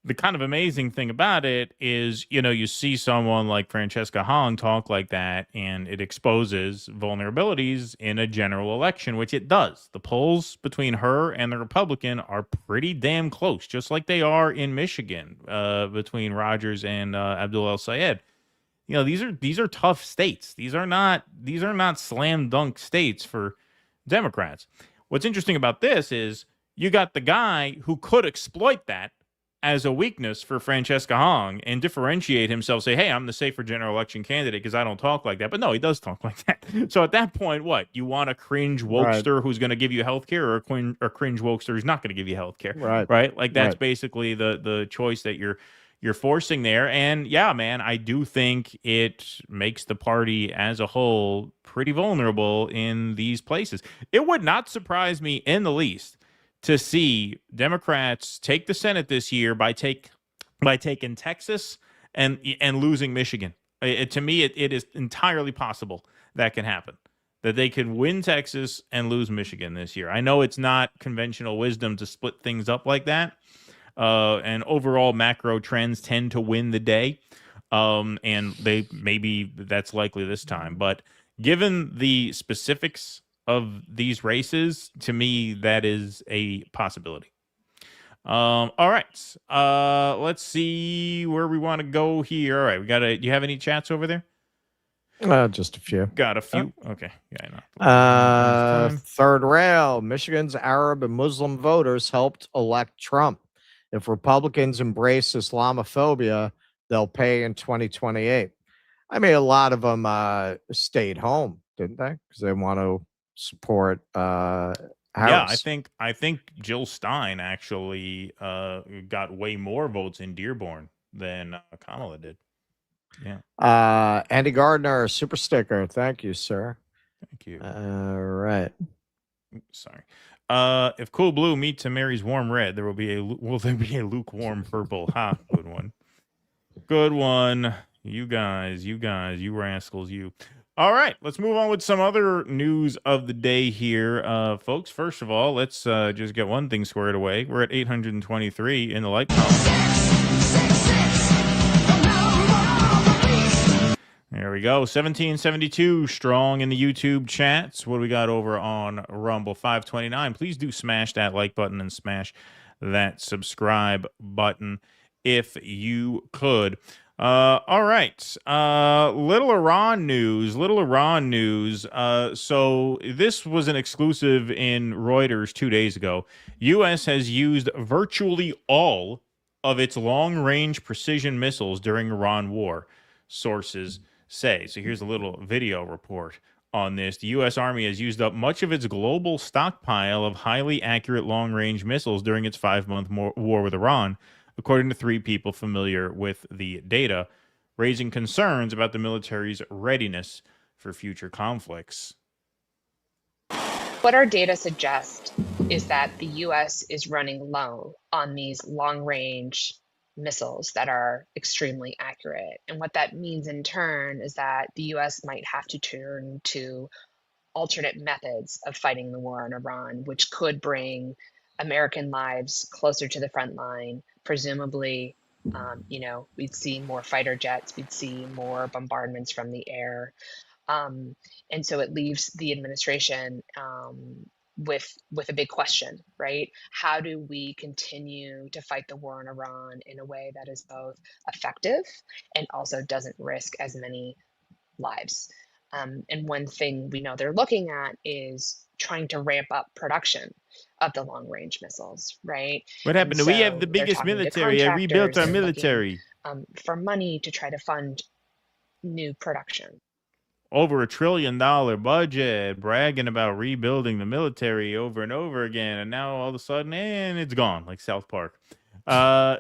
the kind of amazing thing about it is, you see someone like Francesca Hong talk like that, and it exposes vulnerabilities in a general election, which it does. The polls between her and the Republican are pretty damn close, just like they are in Michigan between Rogers and Abdul El Sayed. These are tough states. These are not slam dunk states for Democrats. What's interesting about this is you got the guy who could exploit that as a weakness for Francesca Hong and differentiate himself, say, hey, I'm the safer general election candidate because I don't talk like that. But no, he does talk like that. So at that point, what? You want a cringe wokester who's going to give you health care, or a cringe wokester who's not going to give you health care? Right? Like, that's basically the choice that you're forcing there. And yeah, man, I do think it makes the party as a whole pretty vulnerable in these places. It would not surprise me in the least to see Democrats take the Senate this year by taking Texas and losing Michigan. To me, it is entirely possible that can happen, that they could win Texas and lose Michigan this year. I know it's not conventional wisdom to split things up like that, and overall macro trends tend to win the day, and maybe that's likely this time. But given the specifics of these races, to me, that is a possibility. All right. Let's see where we want to go here. All right. Do you have any chats over there? Just a few. Got a few. Okay. Yeah, I know. Third rail. Michigan's Arab and Muslim voters helped elect Trump. If Republicans embrace Islamophobia, they'll pay in 2028. I mean, a lot of them stayed home, didn't they? Because they want to support Harris. Yeah, I think Jill Stein actually got way more votes in Dearborn than Kamala did. Yeah. Andy Gardner, super sticker. Thank you, sir. Thank you. All right. Sorry. If Cool Blue meets Mary's warm red, will there be a lukewarm purple? Ha, good one. Good one. You guys, you rascals, you. All right, let's move on with some other news of the day here, folks. First of all, let's just get one thing squared away. We're at 823 in the like column. There we go. 1772 strong in the YouTube chats. What do we got over on Rumble? 529. Please do smash that like button and smash that subscribe button if you could. All right. Little Iran news. So this was an exclusive in Reuters 2 days ago. U.S. has used virtually all of its long-range precision missiles during Iran war, sources say. So here's a little video report on this. The U.S. Army has used up much of its global stockpile of highly accurate long-range missiles during its 5-month war with Iran, according to 3 people familiar with the data, raising concerns about the military's readiness for future conflicts. What our data suggest is that the U.S. is running low on these long-range missiles that are extremely accurate. And what that means in turn is that the U.S. might have to turn to alternate methods of fighting the war in Iran, which could bring American lives closer to the front line. Presumably, we'd see more fighter jets, we'd see more bombardments from the air. And so it leaves the administration with a big question, right? How do we continue to fight the war in Iran in a way that is both effective and also doesn't risk as many lives? And one thing we know they're looking at is trying to ramp up production of the long-range missiles, right? What happened? We have the biggest military. I rebuilt our military. For money to try to fund new production. Over $1 trillion budget, bragging about rebuilding the military over and over again, and now all of a sudden, and it's gone, like South Park. Now,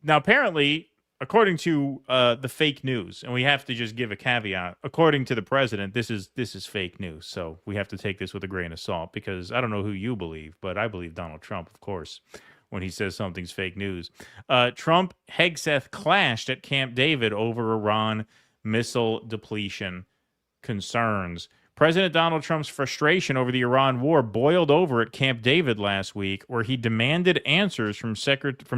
apparently, according to the fake news, and we have to just give a caveat, according to the president, this is fake news, so we have to take this with a grain of salt, because I don't know who you believe, but I believe Donald Trump, of course, when he says something's fake news. Trump Hegseth clashed at Camp David over Iran missile depletion concerns. President Donald Trump's frustration over the Iran war boiled over at Camp David last week, where he demanded answers from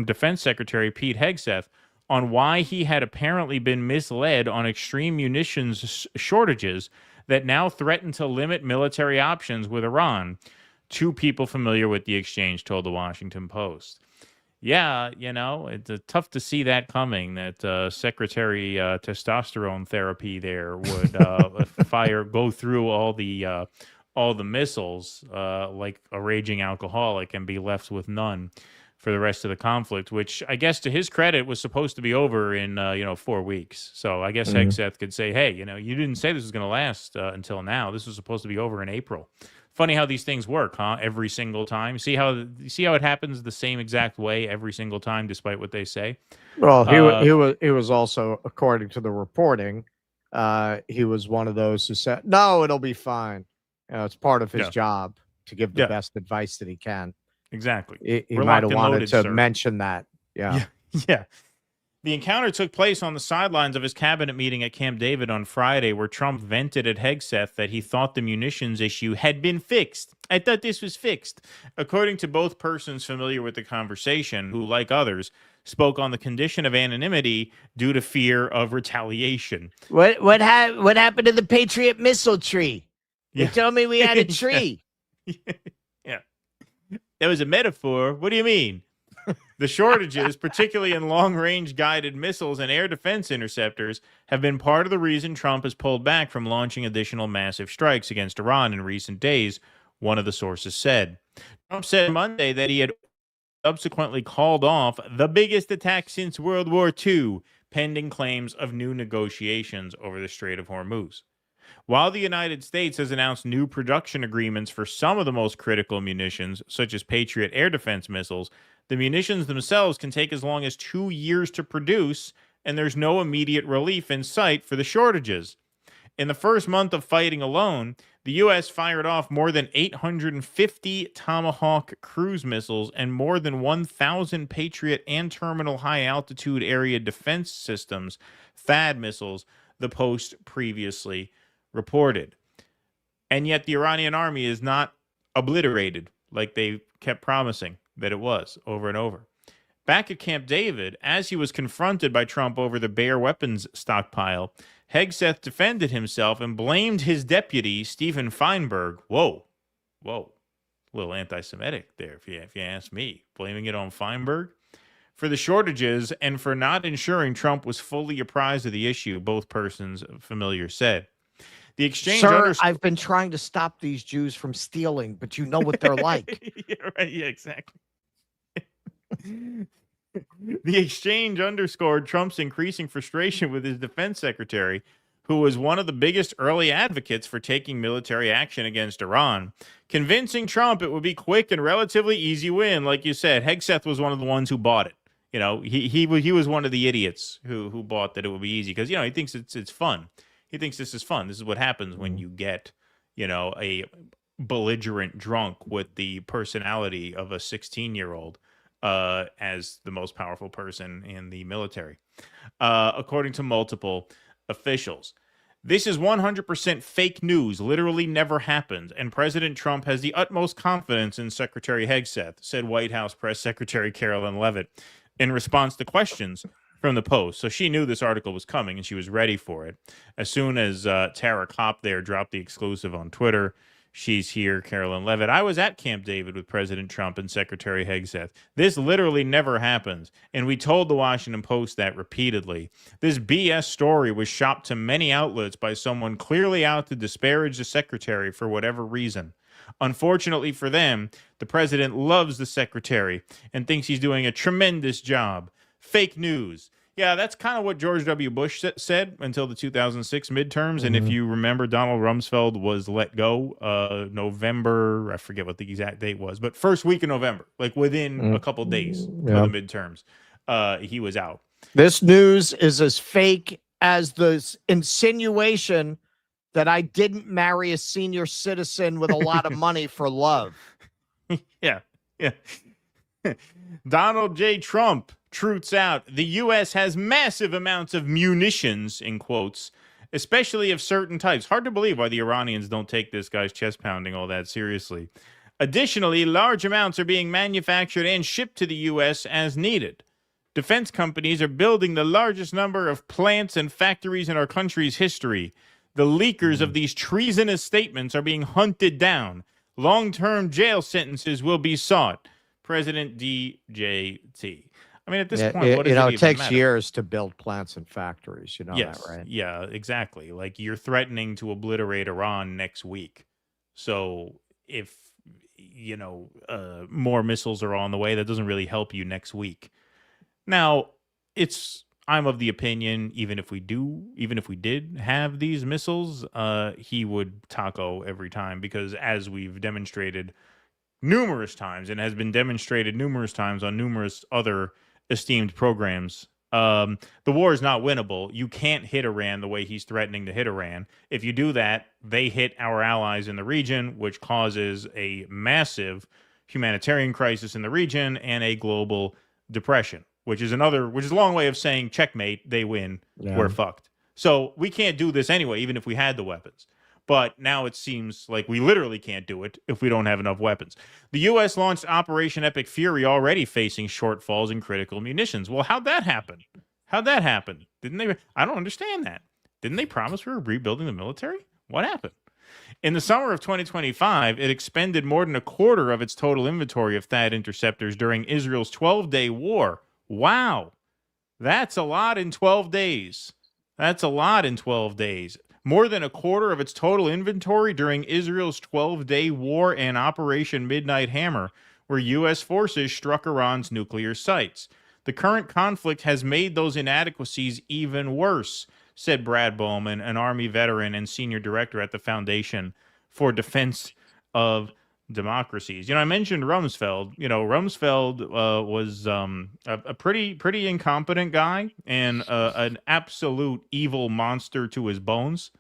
Defense Secretary Pete Hegseth on why he had apparently been misled on extreme munitions shortages that now threaten to limit military options with Iran. 2 people familiar with the exchange told the Washington Post. Yeah, it's tough to see that coming, that Secretary Testosterone Therapy there would go through all the missiles like a raging alcoholic and be left with none for the rest of the conflict, which I guess to his credit was supposed to be over in 4 weeks. So I guess Hegseth could say, hey, you didn't say this was going to last until now. This was supposed to be over in April. Funny how these things work, huh? Every single time. See how it happens the same exact way every single time, despite what they say. Well, he was also, according to the reporting, he was one of those who said, "No, it'll be fine." It's part of his job to give the best advice that he can. Exactly. He might have wanted to mention that. Yeah. The encounter took place on the sidelines of his cabinet meeting at Camp David on Friday, where Trump vented at Hegseth that he thought the munitions issue had been fixed. I thought this was fixed. According to both persons familiar with the conversation, who, like others, spoke on the condition of anonymity due to fear of retaliation. What happened to the Patriot missile tree? You told me we had a tree. Yeah. That was a metaphor. What do you mean? The shortages, particularly in long-range guided missiles and air defense interceptors, have been part of the reason Trump has pulled back from launching additional massive strikes against Iran in recent days, one of the sources said. Trump said Monday that he had subsequently called off the biggest attack since World War II, pending claims of new negotiations over the Strait of Hormuz. While the United States has announced new production agreements for some of the most critical munitions, such as Patriot air defense missiles, the munitions themselves can take as long as 2 years to produce, and there's no immediate relief in sight for the shortages. In the first month of fighting alone, the U.S. fired off more than 850 Tomahawk cruise missiles and more than 1,000 Patriot and terminal high-altitude area defense systems, THAAD missiles, the Post previously reported. And yet the Iranian army is not obliterated like they kept promising that it was over and over. Back at Camp David, as he was confronted by Trump over the bare weapons stockpile, Hegseth defended himself and blamed his deputy, Stephen Feinberg. Whoa. A little anti-Semitic there, if you ask me. Blaming it on Feinberg for the shortages and for not ensuring Trump was fully apprised of the issue, both persons familiar said. The exchange... Sir, I've been trying to stop these Jews from stealing, but you know what they're like. Yeah, right. Yeah, exactly. The exchange underscored Trump's increasing frustration with his defense secretary, who was one of the biggest early advocates for taking military action against Iran, convincing Trump it would be quick and relatively easy win. Like you said, Hegseth was one of the ones who bought it. You know, he was one of the idiots who bought that it would be easy because, you know, he thinks it's fun. He thinks this is fun. This is what happens when you get, you know, a belligerent drunk with the personality of a 16-year-old. As the most powerful person in the military, according to multiple officials. This is 100% fake news, literally never happened, and President Trump has the utmost confidence in Secretary Hegseth, said White House Press Secretary Carolyn Leavitt in response to questions from the Post. So she knew this article was coming, and she was ready for it. As soon as Tara Kopp there dropped the exclusive on Twitter, she's here, Carolyn Leavitt. I was at Camp David with President Trump and Secretary Hegseth. This literally never happens, and we told the Washington Post that repeatedly. This BS story was shopped to many outlets by someone clearly out to disparage the secretary for whatever reason. Unfortunately for them, the president loves the secretary and thinks he's doing a tremendous job. Fake news. Yeah, that's kind of what George W. Bush said until the 2006 midterms. And if you remember, Donald Rumsfeld was let go November. I forget what the exact date was, but first week in November, like within a couple days of the midterms, he was out. This news is as fake as the insinuation that I didn't marry a senior citizen with a lot of money for love. Yeah. Donald J. Trump troots out. The U.S. has massive amounts of munitions, in quotes, especially of certain types. Hard to believe why the Iranians don't take this guy's chest pounding all that seriously. Additionally, large amounts are being manufactured and shipped to the U.S. as needed. Defense companies are building the largest number of plants and factories in our country's history. The leakers of these treasonous statements are being hunted down. Long-term jail sentences will be sought. President DJT. I mean, at this point, what does it takes matter? years to build plants and factories. You know that, right? Yeah, exactly. Like, you're threatening to obliterate Iran next week. So if, you know, more missiles are on the way, that doesn't really help you next week. Now, I'm of the opinion, even if we did have these missiles, he would taco every time, because as we've demonstrated numerous times and has been demonstrated numerous times on numerous other esteemed programs, the war is not winnable. You can't hit Iran the way he's threatening to hit Iran. If you do that, they hit our allies in the region, which causes a massive humanitarian crisis in the region and a global depression, which is a long way of saying checkmate, they win, we're fucked. So we can't do this anyway, even if we had the weapons. But now it seems like we literally can't do it if we don't have enough weapons. The U.S. launched Operation Epic Fury, already facing shortfalls in critical munitions. Well, how'd that happen? Didn't they? I don't understand that. Didn't they promise we were rebuilding the military? What happened? In the summer of 2025, it expended more than a quarter of its total inventory of THAAD interceptors during Israel's 12-day war. Wow. That's a lot in 12 days. More than a quarter of its total inventory during Israel's 12-day war and Operation Midnight Hammer, where U.S. forces struck Iran's nuclear sites. The current conflict has made those inadequacies even worse, said Brad Bowman, an Army veteran and senior director at the Foundation for Defense of Democracies. I mentioned Rumsfeld. Rumsfeld was a pretty incompetent guy and an absolute evil monster to his bones.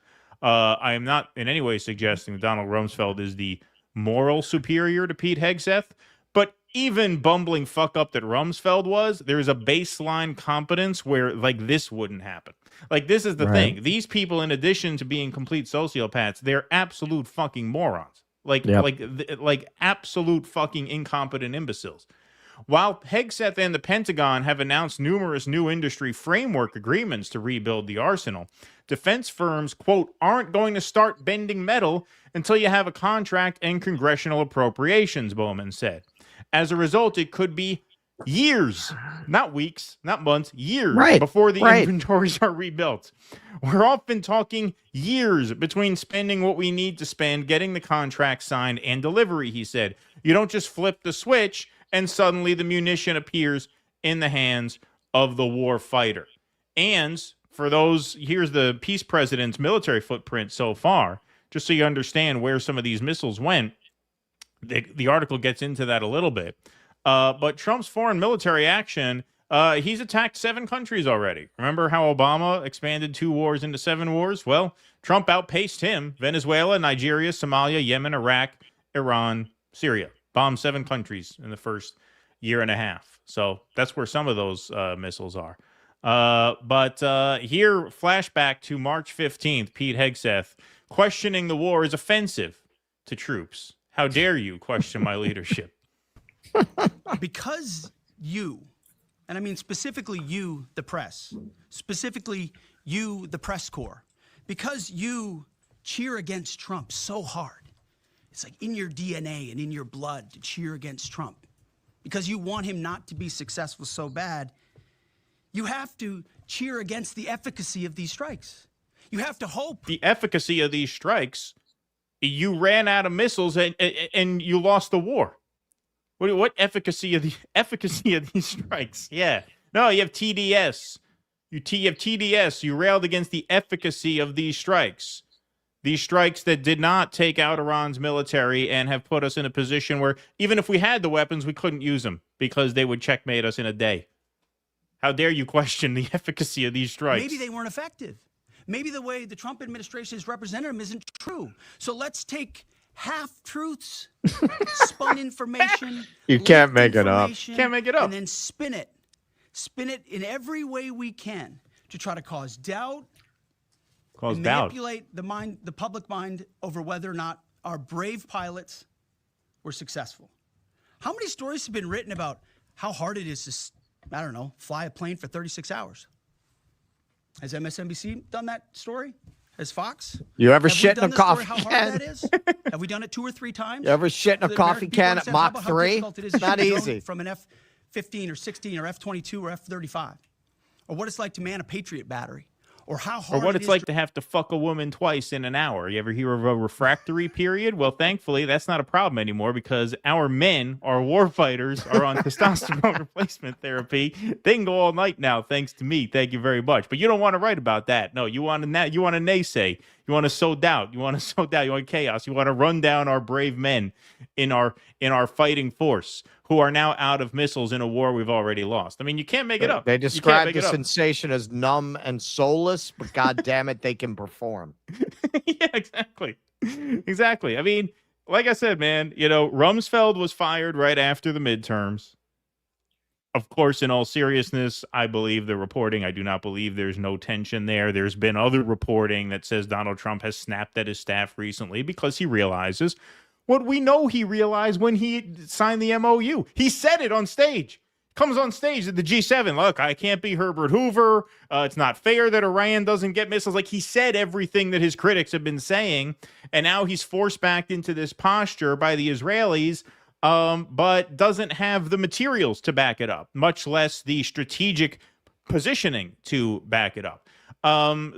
I am not in any way suggesting that Donald Rumsfeld is the moral superior to Pete Hegseth, but even bumbling fuck up that Rumsfeld was, there's a baseline competence where like this wouldn't happen. Like this is the thing. These people, in addition to being complete sociopaths, they're absolute fucking morons. Like absolute fucking incompetent imbeciles. While Hegseth and the Pentagon have announced numerous new industry framework agreements to rebuild the arsenal, defense firms, quote, aren't going to start bending metal until you have a contract and congressional appropriations, Bowman said. As a result, it could be years, not weeks, not months, years before the inventories are rebuilt. We're often talking years between spending what we need to spend, getting the contract signed, and delivery, he said. You don't just flip the switch and suddenly the munition appears in the hands of the war fighter. And for those, here's the peace president's military footprint so far, just so you understand where some of these missiles went. The article gets into that a little bit. But Trump's foreign military action, he's attacked 7 countries already. Remember how Obama expanded 2 wars into 7 wars? Well, Trump outpaced him. Venezuela, Nigeria, Somalia, Yemen, Iraq, Iran, Syria. Bombed 7 countries in the first year and a half. So that's where some of those missiles are. But here, flashback to March 15th, Pete Hegseth questioning the war is offensive to troops. How dare you question my leadership? Because you, and I mean specifically you, the press, specifically you, the press corps, because you cheer against Trump so hard. It's like in your DNA and in your blood to cheer against Trump. Because you want him not to be successful so bad, you have to cheer against the efficacy of these strikes. You have to hope. The efficacy of these strikes, you ran out of missiles and you lost the war. What efficacy of these strikes? Yeah. No, you have TDS. You have TDS. You railed against the efficacy of these strikes. These strikes that did not take out Iran's military and have put us in a position where even if we had the weapons, we couldn't use them because they would checkmate us in a day. How dare you question the efficacy of these strikes? Maybe they weren't effective. Maybe the way the Trump administration has represented them isn't true. So let's take half-truths, spun information. You can't make it up. Can't make it up. And then spin it. Spin it in every way we can to try to cause doubt. Manipulate the public mind over whether or not our brave pilots were successful. How many stories have been written about how hard it is to, I don't know, fly a plane for 36 hours? Has MSNBC done that story? Has Fox? You ever shit in a coffee how can? hard that is? Have we done it 2 or 3 times? You ever shit in a coffee can at Mach 3? It's not easy. From an F-15 or 16 or F-22 or F-35. Or what it's like to man a Patriot battery. Or how hard or what it's like to have to fuck a woman twice in an hour. You ever hear of a refractory period? Well, thankfully, that's not a problem anymore because our men, our war fighters, are on testosterone replacement therapy. They can go all night now, thanks to me. Thank you very much. But you don't want to write about that. No, you want to naysay. You want to sow doubt. You want chaos. You want to run down our brave men in our fighting force who are now out of missiles in a war we've already lost. I mean, you can't make it up. They describe the sensation as numb and soulless, but God damn it, they can perform. Yeah, exactly. Exactly. I mean, like I said, man, Rumsfeld was fired right after the midterms. Of course, in all seriousness, I believe the reporting. I do not believe there's no tension there. There's been other reporting that says Donald Trump has snapped at his staff recently because he realizes what we know he realized when he signed the MOU. He said it on stage. Comes on stage at the G7. Look, I can't be Herbert Hoover. It's not fair that Iran doesn't get missiles. Like, he said everything that his critics have been saying, and now he's forced back into this posture by the Israelis, but doesn't have the materials to back it up, much less the strategic positioning to back it up.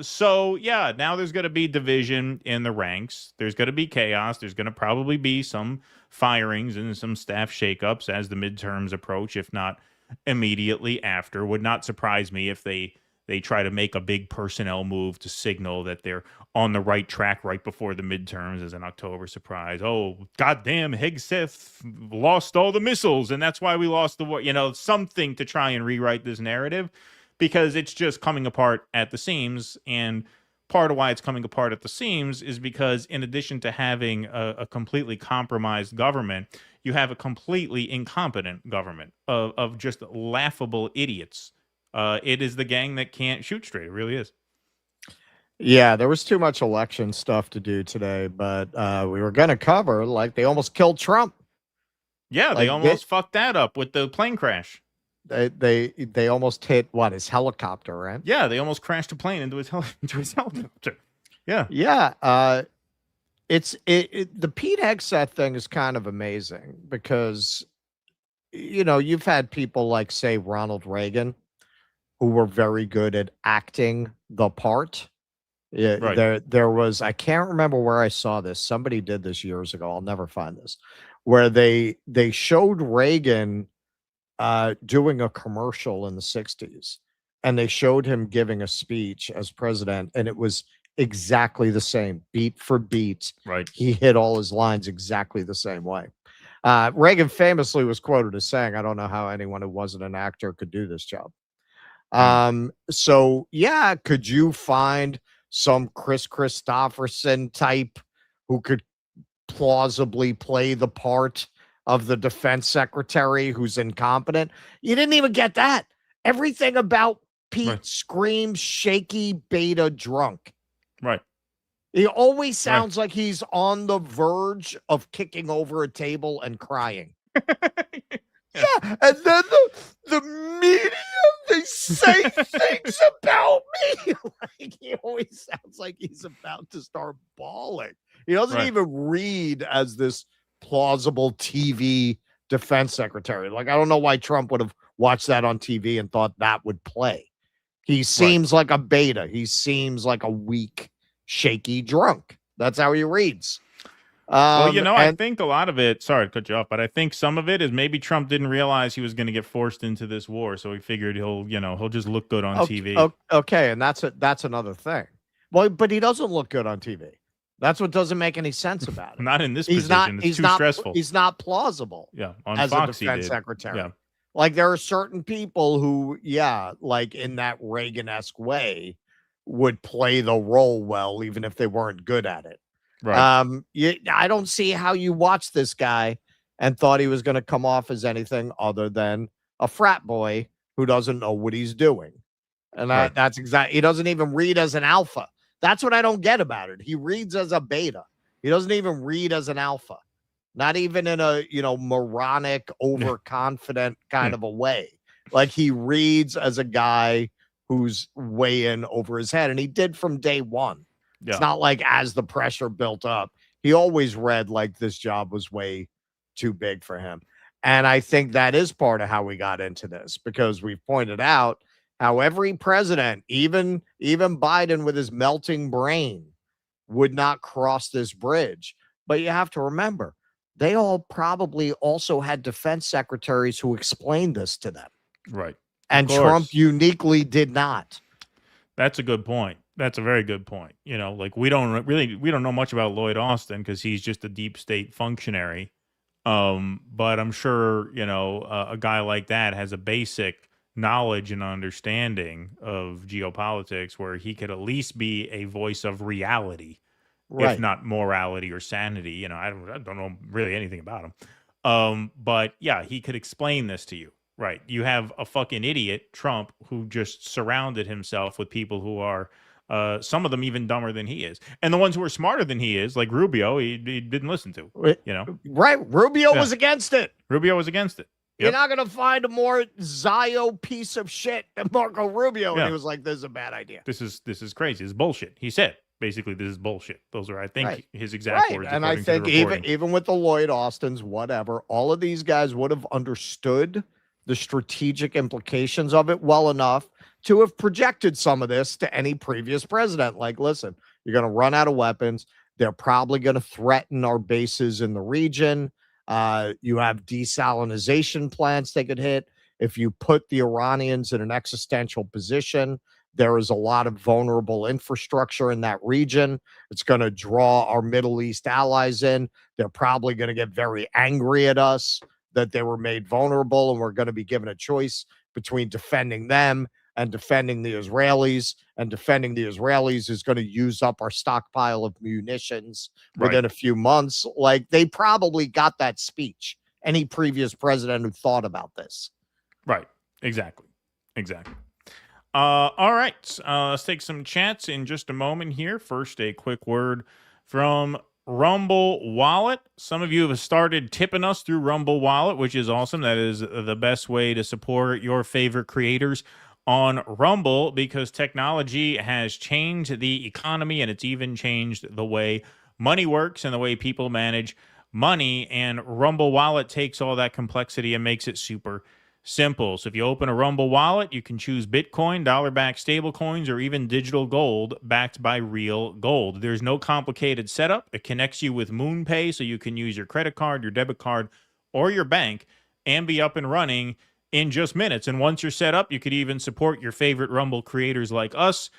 So yeah, now there's going to be division in the ranks. There's going to be chaos. There's going to probably be some firings and some staff shakeups as the midterms approach, if not immediately after. Would not surprise me if they try to make a big personnel move to signal that they're on the right track right before the midterms as an October surprise. Oh, goddamn, Hegseth lost all the missiles, and that's why we lost the war. Something to try and rewrite this narrative, because it's just coming apart at the seams. And part of why it's coming apart at the seams is because in addition to having a completely compromised government, you have a completely incompetent government of just laughable idiots. It is the gang that can't shoot straight. It really is. Yeah, there was too much election stuff to do today, but we were going to cover, like, they almost killed Trump. Yeah, they almost fucked that up with the plane crash. They almost hit, what, his helicopter, right? Yeah, they almost crashed a plane into his helicopter. Yeah. Yeah. The Pete Hegseth thing is kind of amazing because, you know, you've had people like, say, Ronald Reagan, who were very good at acting the part. Yeah, Right. there was, I can't remember where I saw this. Somebody did this years ago. I'll never find this, where they showed Reagan doing a commercial in the 60s, and they showed him giving a speech as president, and it was exactly the same, beat for beat. Right. He hit all his lines exactly the same way. Reagan famously was quoted as saying, I don't know how anyone who wasn't an actor could do this job. So yeah, could you find some Chris Christopherson type who could plausibly play the part of the defense secretary who's incompetent? You didn't even get that. Everything about Pete screams shaky beta drunk. Right. He always sounds like he's on the verge of kicking over a table and crying. Yeah, and then the media, they say things about me. Like, he always sounds like he's about to start bawling. He doesn't even read as this plausible TV defense secretary. Like, I don't know why Trump would have watched that on TV and thought that would play. He seems like a beta. He seems like a weak, shaky drunk. That's how he reads. Well, you know, I think a lot of it, sorry to cut you off, but I think some of it is maybe Trump didn't realize he was going to get forced into this war. So he figured he'll just look good on TV. Okay. And that's another thing. Well, but he doesn't look good on TV. That's what doesn't make any sense about it. Not in this position. It's too stressful. He's not plausible. Yeah. On as Fox, a defense secretary. Yeah. Like, there are certain people who, like in that Reagan-esque way, would play the role well, even if they weren't good at it. Right. I don't see how you watched this guy and thought he was going to come off as anything other than a frat boy who doesn't know what he's doing. And that's exactly, he doesn't even read as an alpha. That's what I don't get about it. He reads as a beta. He doesn't even read as an alpha. Not even in a, moronic, overconfident kind of a way. Like, he reads as a guy who's way in over his head. And he did from day one. Yeah. It's not like as the pressure built up, he always read like this job was way too big for him. And I think that is part of how we got into this, because we've pointed out how every president, even Biden with his melting brain, would not cross this bridge. But you have to remember, they all probably also had defense secretaries who explained this to them. Right. And Trump uniquely did not. That's a good point. That's a very good point. Like, we don't know much about Lloyd Austin because he's just a deep state functionary. But I'm sure, a guy like that has a basic knowledge and understanding of geopolitics where he could at least be a voice of reality, if not morality or sanity. I don't know really anything about him. But yeah, he could explain this to you. Right. You have a fucking idiot, Trump, who just surrounded himself with people who are some of them even dumber than he is. And the ones who are smarter than he is, like Rubio, he didn't listen to. Right. Rubio was against it. Rubio was against it. Yep. You're not going to find a more Zio piece of shit than Marco Rubio. And he was like, this is a bad idea. This is crazy. This is bullshit. He said, basically, this is bullshit. Those are, I think, his exact words. And I think even with the Lloyd Austins, whatever, all of these guys would have understood the strategic implications of it well enough to have projected some of this to any previous president. Like, listen, you're going to run out of weapons. They're probably going to threaten our bases in the region. You have desalinization plants they could hit. If you put the Iranians in an existential position, there is a lot of vulnerable infrastructure in that region. It's going to draw our Middle East allies in. They're probably going to get very angry at us that they were made vulnerable, and we're going to be given a choice between defending them and defending the Israelis, and defending the Israelis is going to use up our stockpile of munitions within a few months. Like, they probably got that speech. Any previous president who thought about this. Right. Exactly. All right. Let's take some chats in just a moment here. First, a quick word from Rumble Wallet. Some of you have started tipping us through Rumble Wallet, which is awesome. That is the best way to support your favorite creators on Rumble, because technology has changed the economy, and it's even changed the way money works and the way people manage money. And Rumble Wallet takes all that complexity and makes it super simple. So if you open a Rumble Wallet, you can choose Bitcoin, dollar-backed stablecoins, or even digital gold backed by real gold. There's no complicated setup. It connects you with MoonPay, so you can use your credit card, your debit card, or your bank and be up and running in just minutes. And once you're set up, you could even support your favorite Rumble creators like us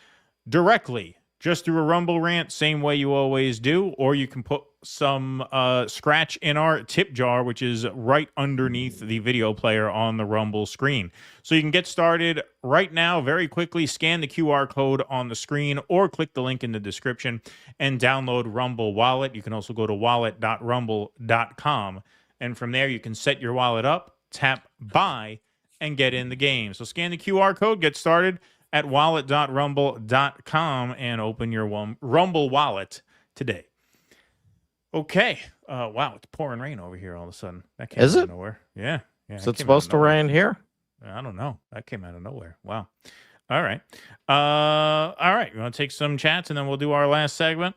directly, just through a Rumble rant, same way you always do, or you can put some scratch in our tip jar, which is right underneath the video player on the Rumble screen. So you can get started right now very quickly. Scan the QR code on the screen or click the link in the description and download Rumble Wallet. You can also go to wallet.rumble.com, and from there you can set your wallet up, tap buy, and get in the game. So scan the QR code, get started at wallet.rumble.com, and open your Rumble Wallet today. Okay. Wow, it's pouring rain over here all of a sudden. That came out of nowhere. Yeah. Is it supposed to rain here? I don't know. That came out of nowhere. Wow. All right. All right. You want to take some chats, and then we'll do our last segment?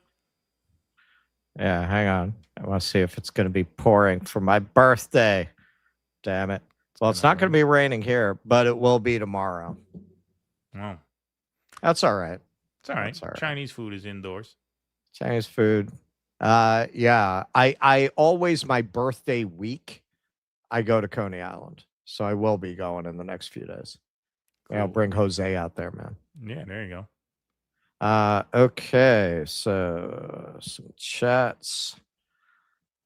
Yeah, hang on. I want to see if it's going to be pouring for my birthday. Damn it. Well, it's not going to be raining here, but it will be tomorrow. Oh. That's all right. It's all right. Chinese food is indoors. Chinese food. Yeah. I always, my birthday week, I go to Coney Island. So I will be going in the next few days. Cool. I'll bring Jose out there, man. Yeah, there you go. Okay. So some chats.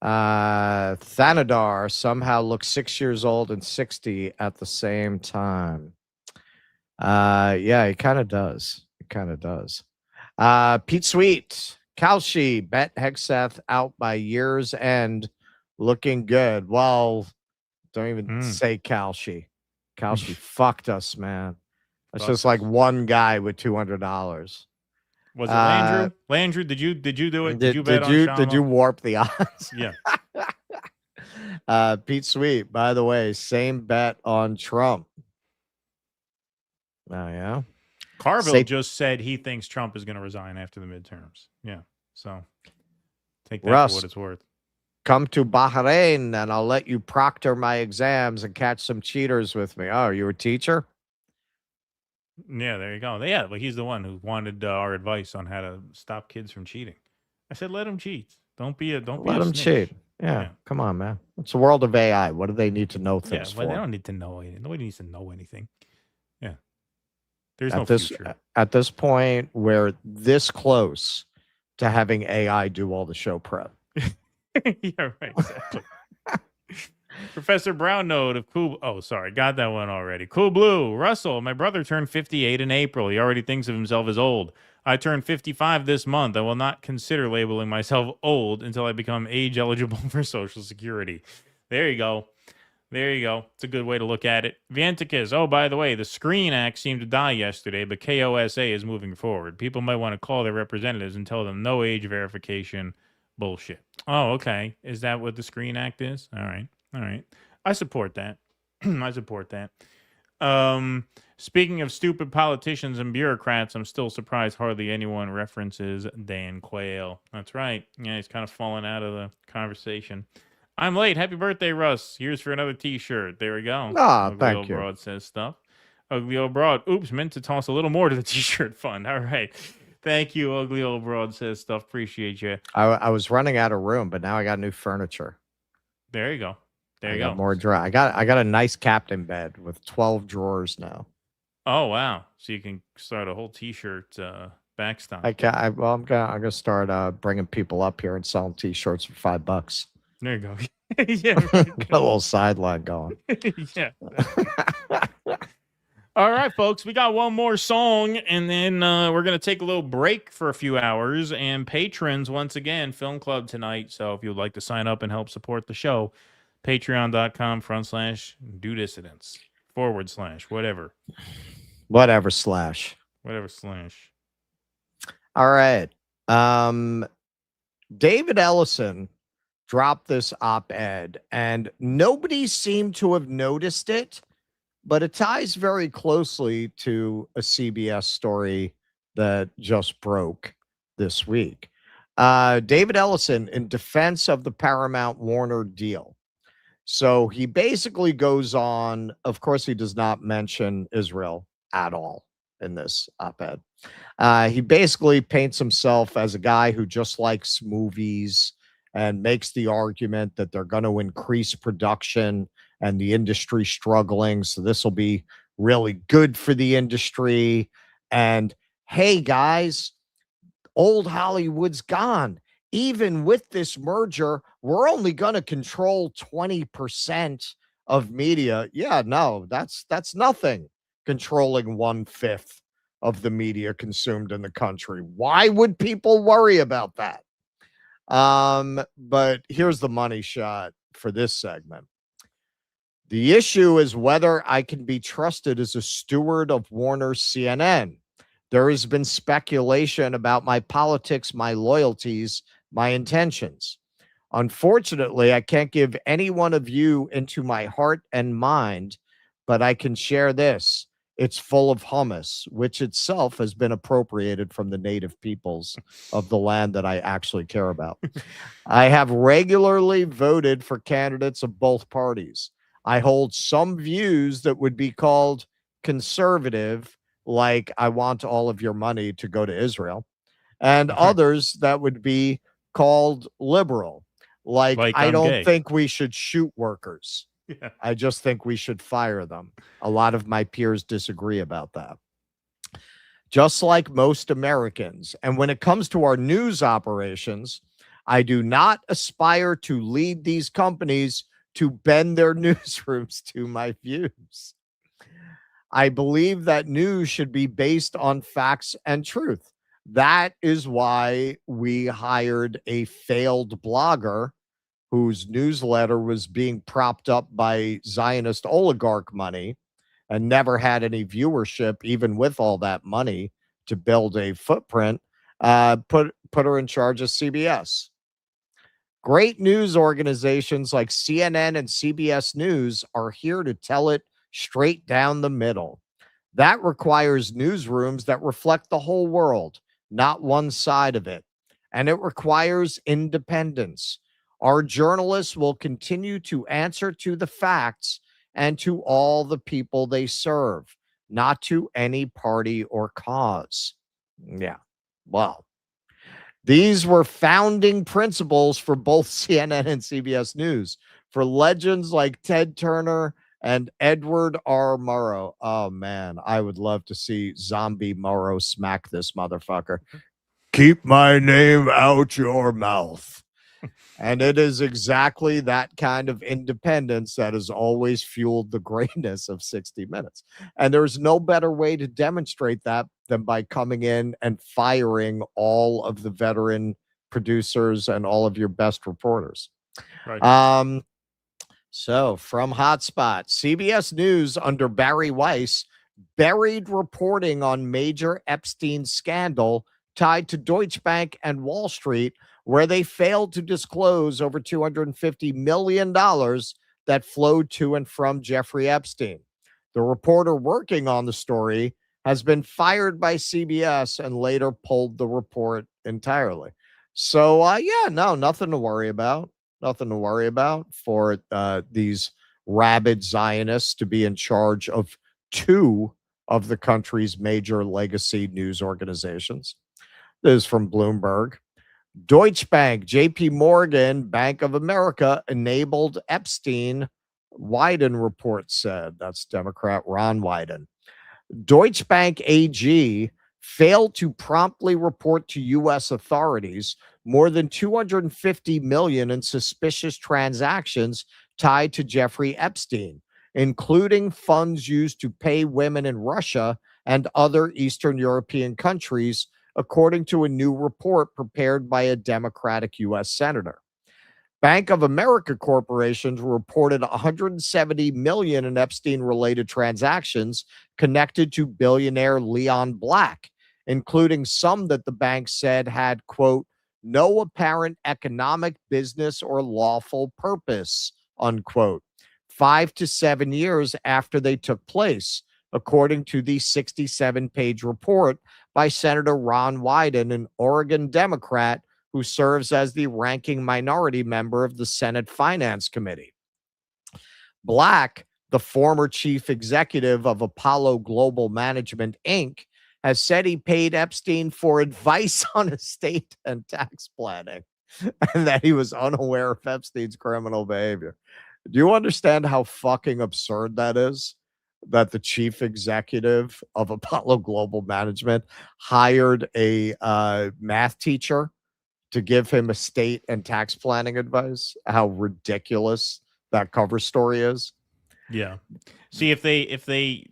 Thanadar somehow looks 6 years old and 60 at the same time. Yeah, he kind of does. Pete Sweet, Kalshi, bet Hegseth out by year's end, looking good. Well, don't even say Kalshi. Kalshi fucked us, man. That's just like one guy with $200. Was it Landrew? Landrew, did you do it? Did you bet on Shama? Did you warp the odds? Yeah. Pete Sweet, by the way, same bet on Trump. Oh, yeah. Carville just said he thinks Trump is going to resign after the midterms. Yeah. So take that Russ, for what it's worth. Come to Bahrain and I'll let you proctor my exams and catch some cheaters with me. Oh, you a teacher? Yeah, there you go. Yeah, but he's the one who wanted our advice on how to stop kids from cheating. I said, let them cheat. Don't be a Let them cheat. Yeah, come on, man. It's a world of AI. What do they need to know things for? They don't need to know anything. Nobody needs to know anything. Yeah. There's no future. At this point, we're this close to having AI do all the show prep. Yeah, right. Exactly. Professor Brown note of Cool. Oh, sorry. Got that one already. Cool Blue. Russell, my brother turned 58 in April. He already thinks of himself as old. I turned 55 this month. I will not consider labeling myself old until I become age eligible for Social Security. There you go. There you go. It's a good way to look at it. Vienticus. Oh, by the way, the Screen Act seemed to die yesterday, but KOSA is moving forward. People might want to call their representatives and tell them no age verification bullshit. Oh, okay. Is that what the Screen Act is? All right. All right. I support that. I support that. Speaking of stupid politicians and bureaucrats, I'm still surprised hardly anyone references Dan Quayle. That's right. Yeah, he's kind of fallen out of the conversation. I'm late. Happy birthday, Russ. Here's for another t-shirt. There we go. Ah, thank you. Broad says stuff. Ugly Old Broad. Oops, meant to toss a little more to the t-shirt fund. All right. Thank you, Ugly Old Broad says stuff. Appreciate you. I was running out of room, but now I got new furniture. There you go. There you got go. More dry. I got a nice captain bed with 12 drawers now. Oh wow! So you can start a whole t-shirt backstock. I'm gonna start bringing people up here and selling t-shirts for $5. There you go. Yeah, got a little sideline going. Yeah. All right, folks, we got one more song, and then we're going to take a little break for a few hours. And patrons, once again, film club tonight. So if you'd like to sign up and help support the show, patreon.com/do-dissidents / whatever. Whatever slash. Whatever slash. All right. David Ellison dropped this op-ed, and nobody seemed to have noticed it, but it ties very closely to a CBS story that just broke this week. David Ellison in defense of the Paramount Warner deal. So he basically goes on, of course, he does not mention Israel at all in this op-ed. He basically paints himself as a guy who just likes movies and makes the argument that they're going to increase production and the industry struggling. So this will be really good for the industry. And hey, guys, old Hollywood's gone. Even with this merger, we're only going to control 20% of media. Yeah, no, that's nothing. Controlling 1/5 of the media consumed in the country. Why would people worry about that? But here's the money shot for this segment. The issue is whether I can be trusted as a steward of Warner's CNN. There has been speculation about my politics, my loyalties, my intentions. Unfortunately, I can't give any one of you into my heart and mind, but I can share this. It's full of hummus, which itself has been appropriated from the native peoples of the land that I actually care about. I have regularly voted for candidates of both parties. I hold some views that would be called conservative, like I want all of your money to go to Israel, and others that would be called liberal, like I don't gay. think we should shoot workers. Yeah. I just think we should fire them. A lot of my peers disagree about that. Just like most Americans. And when it comes to our news operations, I do not aspire to lead these companies to bend their newsrooms to my views. I believe that news should be based on facts and truth. That is why we hired a failed blogger whose newsletter was being propped up by Zionist oligarch money and never had any viewership, even with all that money to build a footprint, put her in charge of CBS. Great news organizations like CNN and CBS News are here to tell it straight down the middle. That requires newsrooms that reflect the whole world, not one side of it. And it requires independence. Our journalists will continue to answer to the facts and to all the people they serve, not to any party or cause. Yeah, well, these were founding principles for both CNN and CBS News, for legends like Ted Turner and Edward R. Murrow. Oh, man, I would love to see Zombie Murrow smack this motherfucker. Keep my name out your mouth. And it is exactly that kind of independence that has always fueled the greatness of 60 Minutes. And there's no better way to demonstrate that than by coming in and firing all of the veteran producers and all of your best reporters. Right. So from Hotspot, CBS News under Bari Weiss buried reporting on major Epstein scandal tied to Deutsche Bank and Wall Street, where they failed to disclose over $250 million that flowed to and from Jeffrey Epstein. The reporter working on the story has been fired by CBS and later pulled the report entirely. So, nothing to worry about. Nothing to worry about for these rabid Zionists to be in charge of two of the country's major legacy news organizations. This is from Bloomberg. Deutsche Bank, JP Morgan, Bank of America enabled Epstein, Wyden report said. That's Democrat Ron Wyden. Deutsche Bank AG failed to promptly report to U.S. authorities more than $250 million in suspicious transactions tied to Jeffrey Epstein, including funds used to pay women in Russia and other Eastern European countries, according to a new report prepared by a Democratic U.S. Senator. Bank of America corporations reported 170 million in Epstein-related transactions connected to billionaire Leon Black, including some that the bank said had, quote, no apparent economic, business, or lawful purpose, unquote, 5 to 7 years after they took place, according to the 67-page report by Senator Ron Wyden, an Oregon Democrat who serves as the ranking minority member of the Senate Finance Committee. Black, the former chief executive of Apollo Global Management, Inc., has said he paid Epstein for advice on estate and tax planning and that he was unaware of Epstein's criminal behavior. Do you understand how fucking absurd that is? That the chief executive of Apollo Global Management hired a math teacher to give him estate and tax planning advice? How ridiculous that cover story is. Yeah. See, if they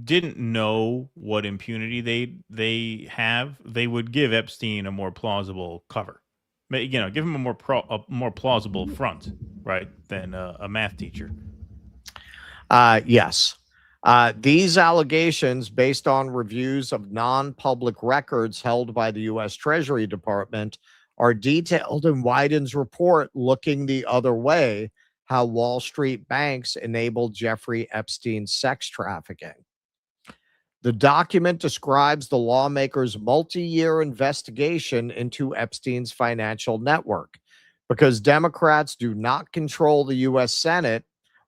didn't know what impunity they have, they would give Epstein a more plausible cover. You know, give him a more plausible front, right, than a math teacher. Yes. These allegations, based on reviews of non-public records held by the U.S. Treasury Department, are detailed in Wyden's report, Looking the Other Way, How Wall Street Banks Enabled Jeffrey Epstein's Sex Trafficking. The document describes the lawmakers' multi-year investigation into Epstein's financial network. Because Democrats do not control the U.S. Senate,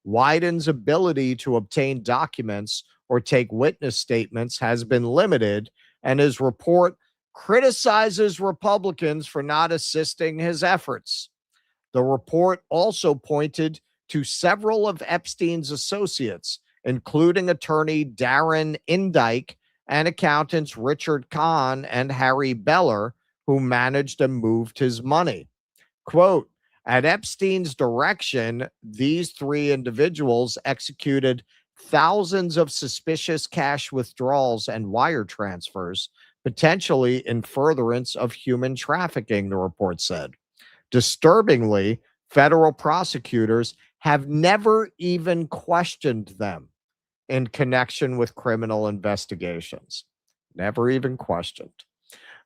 Wyden's ability to obtain documents or take witness statements has been limited, and his report criticizes Republicans for not assisting his efforts. The report also pointed to several of Epstein's associates, including attorney Darren Indyke and accountants Richard Kahn and Harry Beller, who managed and moved his money. Quote, at Epstein's direction, these three individuals executed thousands of suspicious cash withdrawals and wire transfers, potentially in furtherance of human trafficking, the report said. Disturbingly, federal prosecutors have never even questioned them in connection with criminal investigations. Never even questioned.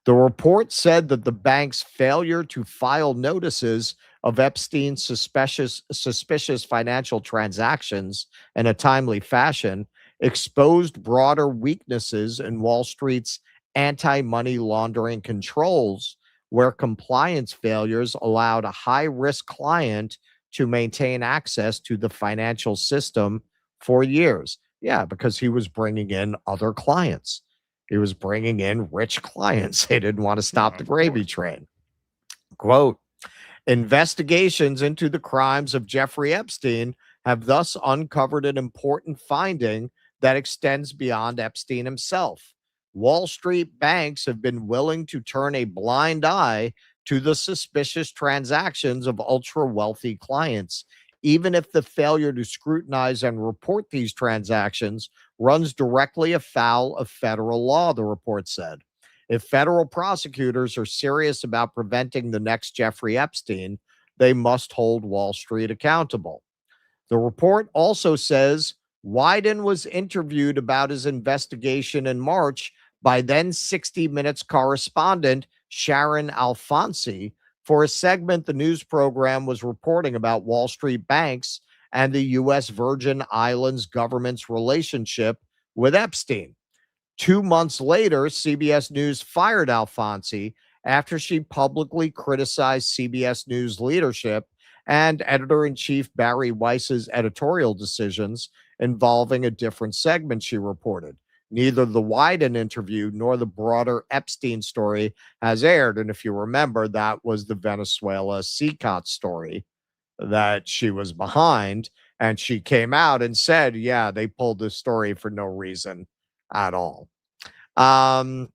The report said that the bank's failure to file notices of Epstein's suspicious financial transactions in a timely fashion exposed broader weaknesses in Wall Street's anti-money laundering controls, where compliance failures allowed a high-risk client to maintain access to the financial system for years. Yeah, because he was bringing in other clients. He was bringing in rich clients. They didn't want to stop the gravy train. Quote, investigations into the crimes of Jeffrey Epstein have thus uncovered an important finding that extends beyond Epstein himself. Wall Street banks have been willing to turn a blind eye to the suspicious transactions of ultra-wealthy clients, even if the failure to scrutinize and report these transactions runs directly afoul of federal law, the report said. If federal prosecutors are serious about preventing the next Jeffrey Epstein, they must hold Wall Street accountable. The report also says Wyden was interviewed about his investigation in March by then 60 Minutes correspondent Sharon Alfonsi for a segment the news program was reporting about Wall Street banks and the U.S. Virgin Islands government's relationship with Epstein. 2 months later, CBS News fired Alfonsi after she publicly criticized CBS News leadership and editor-in-chief Bari Weiss's editorial decisions involving a different segment, she reported. Neither the Wyden interview nor the broader Epstein story has aired. And if you remember, that was the Venezuela CCOT story that she was behind. And she came out and said, yeah, they pulled this story for no reason at all. A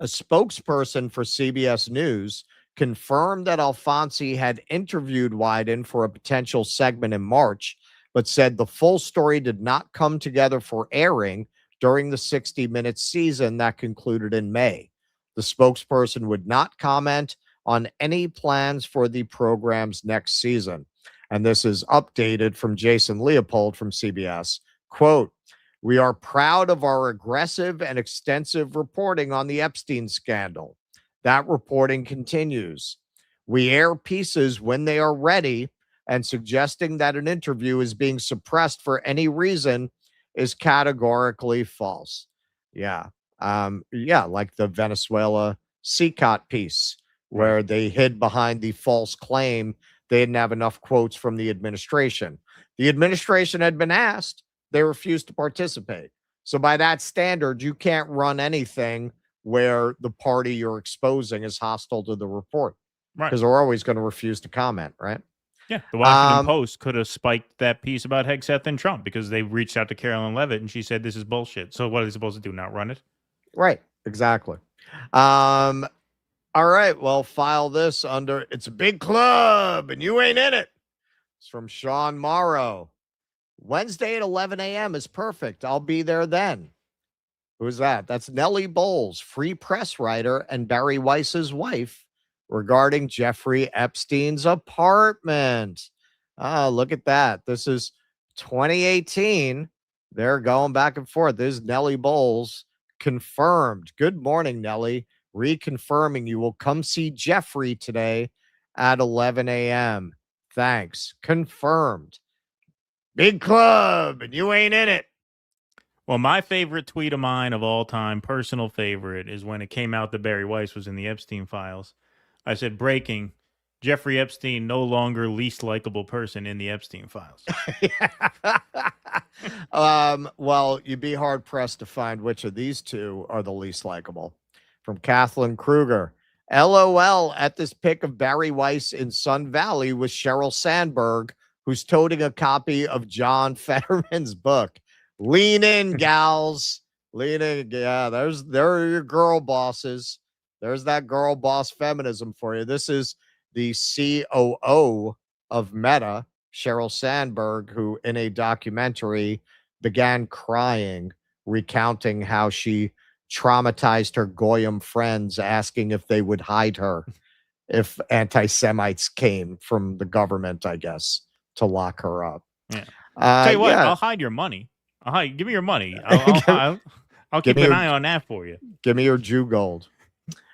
spokesperson for CBS News confirmed that Alfonsi had interviewed Wyden for a potential segment in March, but said the full story did not come together for airing during the 60 Minutes season that concluded in May. The spokesperson would not comment on any plans for the program's next season. And this is updated from Jason Leopold from CBS. Quote, "We are proud of our aggressive and extensive reporting on the Epstein scandal. That reporting continues. We air pieces when they are ready, and suggesting that an interview is being suppressed for any reason is categorically false." Yeah. Like the Venezuela CCOT piece, where they hid behind the false claim they didn't have enough quotes from the administration. The administration had been asked, they refused to participate. So by that standard, you can't run anything where the party you're exposing is hostile to the report. Right. Because they're always going to refuse to comment, right? Yeah, the Washington Post could have spiked that piece about Hegseth and Trump because they reached out to Carolyn Levitt and she said this is bullshit. So what are they supposed to do? Not run it? Right, exactly. All right, well, file this under "It's a Big Club and You Ain't In It." It's from Sean Morrow. Wednesday at 11 a.m. is perfect. I'll be there then. Who's that? That's Nellie Bowles, Free Press writer and Bari Weiss's wife, regarding Jeffrey Epstein's apartment. Look at that. This is 2018. They're going back and forth. This is Nellie Bowles, confirmed. Good morning, Nellie. Reconfirming you will come see Jeffrey today at 11 a.m. Thanks. Confirmed. Big club and you ain't in it. Well, my favorite tweet of mine of all time, personal favorite, is when it came out that Bari Weiss was in the Epstein files. I said, breaking, Jeffrey Epstein no longer least likable person in the Epstein files. Well, you'd be hard pressed to find which of these two are the least likable. From Kathleen Kruger. LOL at this pic of Bari Weiss in Sun Valley with Sheryl Sandberg, who's toting a copy of John Fetterman's book. Lean in, gals. Lean in. Yeah, there are your girl bosses. There's that girl boss feminism for you. This is the COO of Meta, Sheryl Sandberg, who in a documentary began crying, recounting how she traumatized her Goyim friends, asking if they would hide her if anti-Semites came from the government, I guess, to lock her up. Yeah. Tell you what, I'll hide your money. Give me your money. I'll keep an eye on that for you. Give me your Jew gold.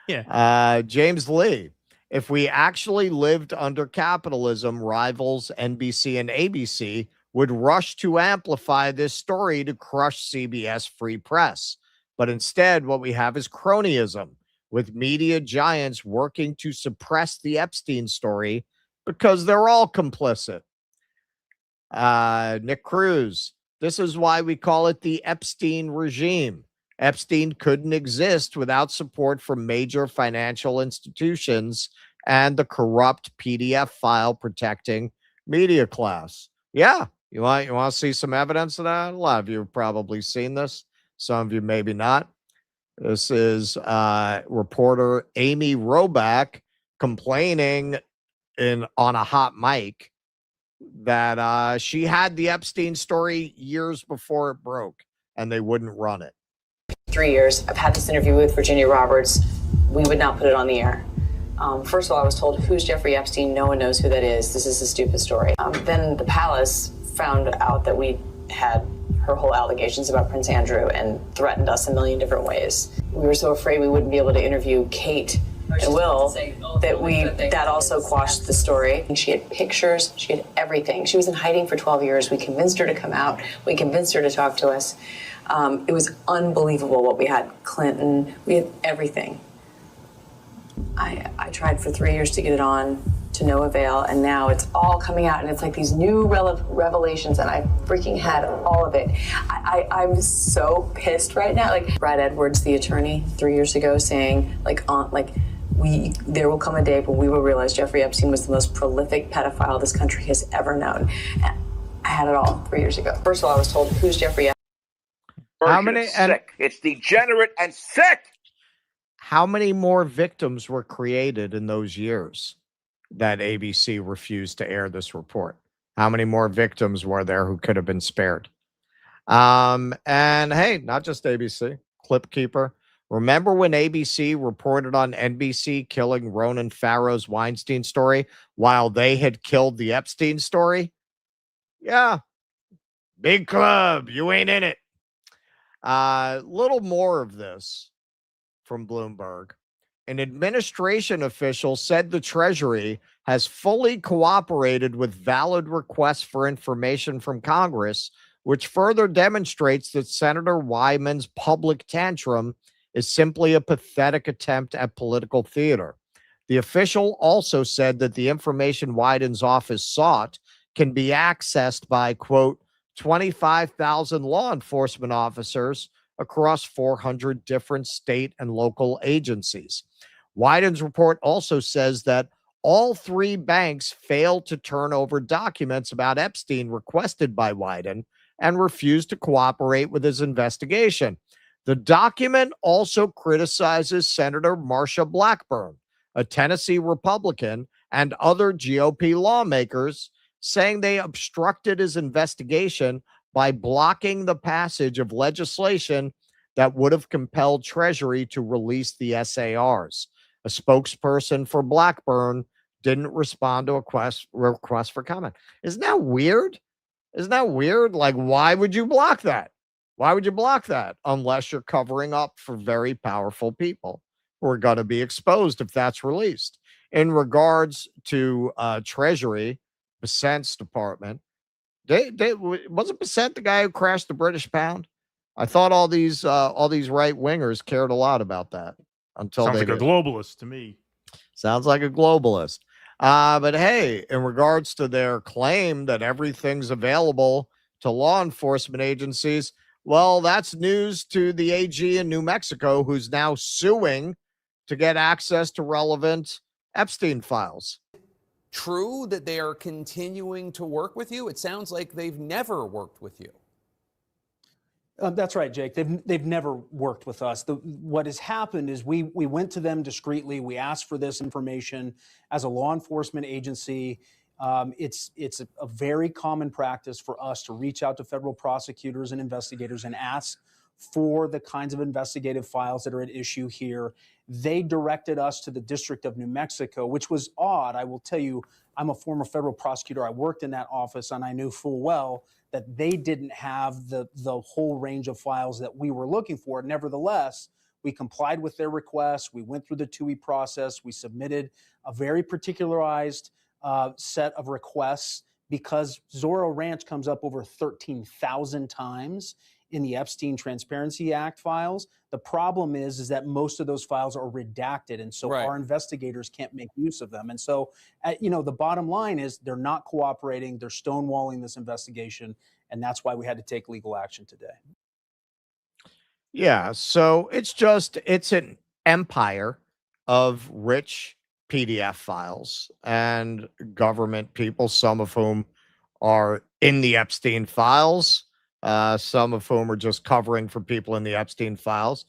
Yeah. James Lee. If we actually lived under capitalism, rivals NBC and ABC would rush to amplify this story to crush CBS Free Press. But instead, what we have is cronyism, with media giants working to suppress the Epstein story because they're all complicit. Nick Cruz. This is why we call it the Epstein regime. Epstein couldn't exist without support from major financial institutions and the corrupt PDF file protecting media class. Yeah, you want to see some evidence of that? A lot of you have probably seen this. Some of you maybe not. This is reporter Amy Roback complaining on a hot mic that she had the Epstein story years before it broke and they wouldn't run it. 3 years. I've had this interview with Virginia Roberts. We would not put it on the air. First of all, I was told, who's Jeffrey Epstein? No one knows who that is. This is a stupid story. Then the palace found out that we had her whole allegations about Prince Andrew and threatened us a million different ways. We were so afraid we wouldn't be able to interview Kate and Will that also quashed the story. She had pictures, she had everything. She was in hiding for 12 years. We convinced her to come out. We convinced her to talk to us. It was unbelievable what we had. Clinton, we had everything. I tried for 3 years to get it on, to no avail, and now it's all coming out, and it's like these new revelations, and I freaking had all of it. I'm so pissed right now. Like Brad Edwards, the attorney, 3 years ago, saying there will come a day when we will realize Jeffrey Epstein was the most prolific pedophile this country has ever known. And I had it all 3 years ago. First of all, I was told, who's Jeffrey Epstein? How many? Sick. It's degenerate and sick. How many more victims were created in those years that ABC refused to air this report? How many more victims were there who could have been spared? And hey, not just ABC, Clip Keeper. Remember when ABC reported on NBC killing Ronan Farrow's Weinstein story while they had killed the Epstein story? Yeah. Big club. You ain't in it. Little more of this from Bloomberg. An administration official said the Treasury has fully cooperated with valid requests for information from Congress, which further demonstrates that Senator Wyman's public tantrum is simply a pathetic attempt at political theater. The official also said that the information Wyden's office sought can be accessed by, quote, 25,000 law enforcement officers across 400 different state and local agencies. Wyden's report also says that all three banks failed to turn over documents about Epstein requested by Wyden and refused to cooperate with his investigation. The document also criticizes Senator Marsha Blackburn, a Tennessee Republican, and other GOP lawmakers, saying they obstructed his investigation by blocking the passage of legislation that would have compelled Treasury to release the SARs. A spokesperson for Blackburn didn't respond to a request for comment. Isn't that weird? Isn't that weird? Like, why would you block that? Why would you block that unless you're covering up for very powerful people who are going to be exposed if that's released? In regards to Treasury, Bessent's department, wasn't Bessent the guy who crashed the British pound? I thought all these right wingers cared a lot about that until Sounds they like a did. globalist to me. Sounds like a globalist. But hey, in regards to their claim that everything's available to law enforcement agencies, well, that's news to the AG in New Mexico, who's now suing to get access to relevant Epstein files. True that they are continuing to work with you? It sounds like they've never worked with you. That's right, Jake. They've never worked with us. What has happened is we went to them discreetly. We asked for this information as a law enforcement agency. It's a very common practice for us to reach out to federal prosecutors and investigators and ask for the kinds of investigative files that are at issue here. They directed us to the District of New Mexico, which was odd. I will tell you, I'm a former federal prosecutor. I worked in that office, and I knew full well that they didn't have the whole range of files that we were looking for. Nevertheless, we complied with their request. We went through the TUI process. We submitted a very particularized set of requests because Zorro Ranch comes up over 13,000 times in the Epstein Transparency Act files. The problem is that most of those files are redacted, and so our investigators can't make use of them. And so, the bottom line is they're not cooperating. They're stonewalling this investigation, and that's why we had to take legal action today. Yeah, so it's an empire of rich PDF files and government people, some of whom are in the Epstein files, some of whom are just covering for people in the Epstein files.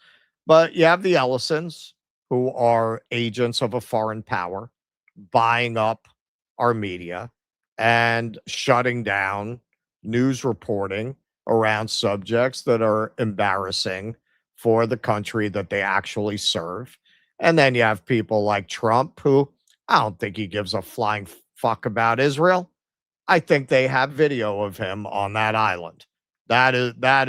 But you have the Ellisons, who are agents of a foreign power, buying up our media and shutting down news reporting around subjects that are embarrassing for the country that they actually serve. And then you have people like Trump, who I don't think he gives a flying fuck about Israel. I think they have video of him on that island. That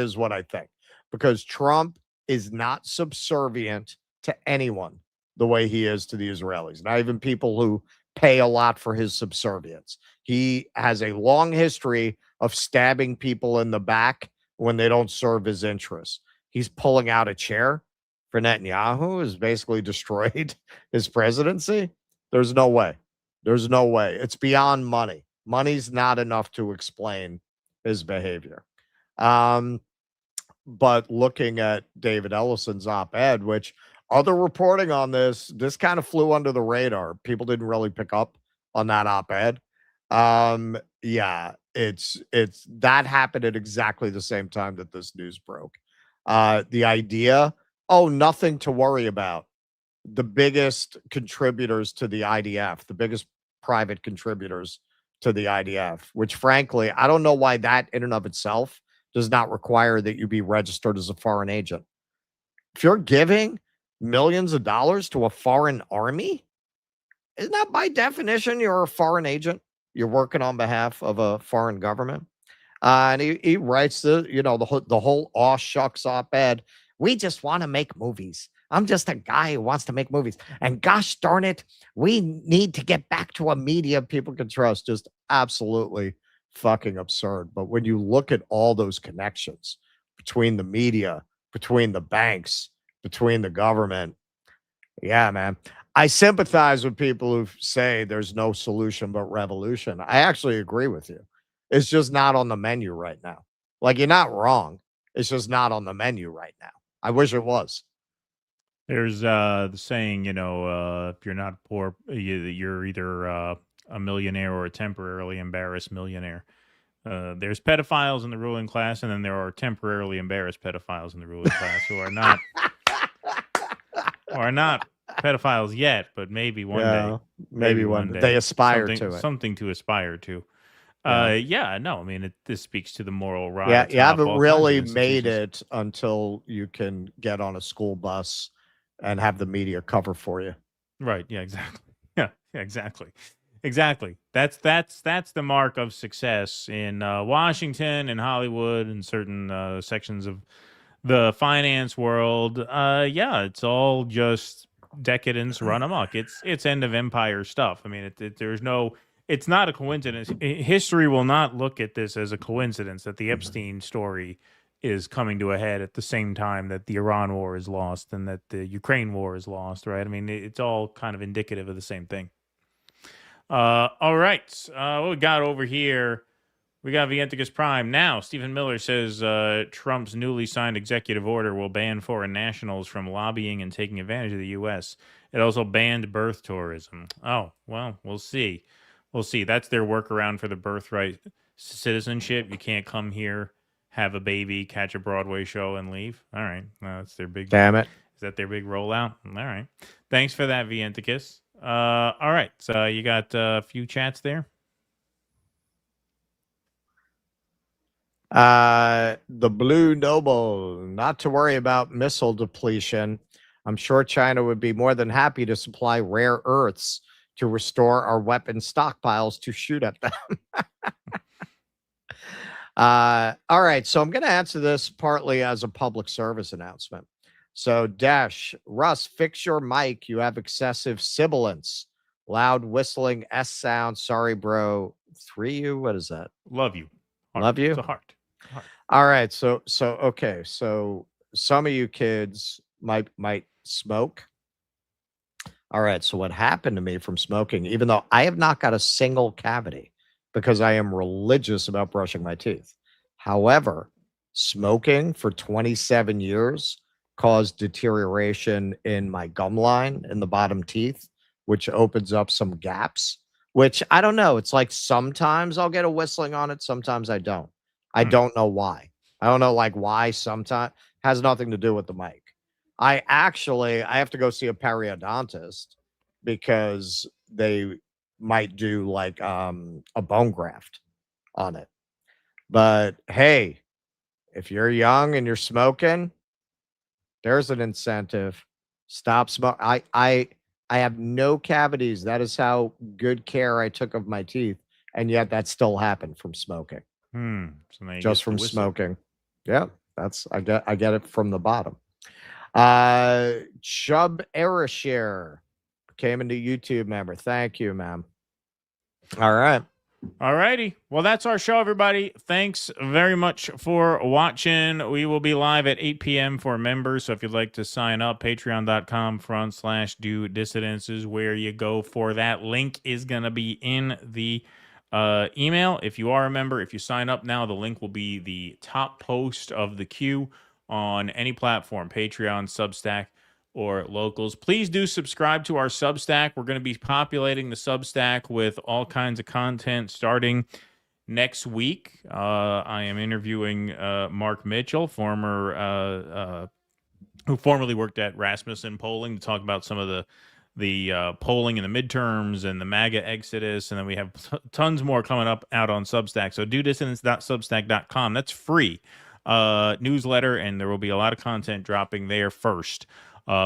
is what I think, because Trump is not subservient to anyone the way he is to the Israelis, not even people who pay a lot for his subservience. He has a long history of stabbing people in the back when they don't serve his interests. He's pulling out a chair for Netanyahu, has basically destroyed his presidency. There's no way. There's no way. It's beyond money. Money's not enough to explain his behavior. But looking at David Ellison's op-ed, which other reporting on this kind of flew under the radar. People didn't really pick up on that op-ed. Yeah, it's that happened at exactly the same time that this news broke. The idea, nothing to worry about. The biggest contributors to the IDF, the biggest private contributors to the IDF, which frankly, I don't know why that in and of itself does not require that you be registered as a foreign agent. If you're giving millions of dollars to a foreign army, isn't that by definition you're a foreign agent? You're working on behalf of a foreign government. And he writes the whole aw shucks op-ed. We just want to make movies. I'm just a guy who wants to make movies. And gosh darn it, we need to get back to a media people can trust. Just absolutely fucking absurd. But when you look at all those connections between the media, between the banks, between the government, yeah, man. I sympathize with people who say there's no solution but revolution. I actually agree with you. It's just not on the menu right now. Like, you're not wrong. It's just not on the menu right now. I wish it was. There's the saying, if you're not poor, you're either a millionaire or a temporarily embarrassed millionaire. There's pedophiles in the ruling class, and then there are temporarily embarrassed pedophiles in the ruling class who are not pedophiles yet, but maybe one day. Maybe one day. They aspire to it. Something to aspire to. This speaks to the moral rise. Yeah, you haven't really made it until you can get on a school bus and have the media cover for you. Right. Yeah, exactly. Yeah, exactly. That's the mark of success in Washington and Hollywood and certain sections of the finance world. It's all just decadence run amok. It's end of empire stuff. I mean, it's not a coincidence. History will not look at this as a coincidence that the Epstein story is coming to a head at the same time that the Iran war is lost and that the Ukraine war is lost, right? I mean, it's all kind of indicative of the same thing. All right. What we got over here? We got Vienticus Prime. Now, Stephen Miller says Trump's newly signed executive order will ban foreign nationals from lobbying and taking advantage of the U.S. It also banned birth tourism. Oh, well, we'll see. We'll see. That's their workaround for the birthright citizenship. You can't come here, have a baby, catch a Broadway show, and leave. All right. That's their big... Damn it. Is that their big rollout? All right. Thanks for that, Vienticus. All right. So you got a few chats there? The Blue Noble, not to worry about missile depletion. I'm sure China would be more than happy to supply rare earths to restore our weapon stockpiles to shoot at them. All right, so I'm going to answer this partly as a public service announcement. So, Dash, Russ, fix your mic. You have excessive sibilance. Loud whistling S sound. Sorry, bro. 3U, what is that? Love you. Heart. Love you? It's a heart. All right, so okay, so some of you kids might smoke. All right, so what happened to me from smoking, even though I have not got a single cavity because I am religious about brushing my teeth. However, smoking for 27 years caused deterioration in my gum line in the bottom teeth, which opens up some gaps, which I don't know. It's like sometimes I'll get a whistling on it, sometimes I don't. I don't know why. I don't know why sometimes. Has nothing to do with the mic. I have to go see a periodontist because they might do a bone graft on it. But hey, if you're young and you're smoking, there's an incentive. Stop smoking. I have no cavities. That is how good care I took of my teeth, and yet that still happened from smoking. So just from smoking. Yeah, I get it from the bottom. Chub Erashare came into YouTube member. Thank you, ma'am. All right. All righty. Well, that's our show, everybody. Thanks very much for watching. We will be live at 8 p.m. for members. So if you'd like to sign up, patreon.com/do dissidences where you go for that. Link is going to be in the email. If you are a member, if you sign up now, the link will be the top post of the queue on any platform, Patreon, Substack, or Locals. Please do subscribe to our Substack. We're going to be populating the Substack with all kinds of content starting next week. I am interviewing Mark Mitchell, who formerly worked at Rasmussen Polling, to talk about some of the the polling in the midterms and the MAGA exodus, and then we have tons more coming up out on Substack. So dudissidence.substack.com. That's free newsletter, and there will be a lot of content dropping there first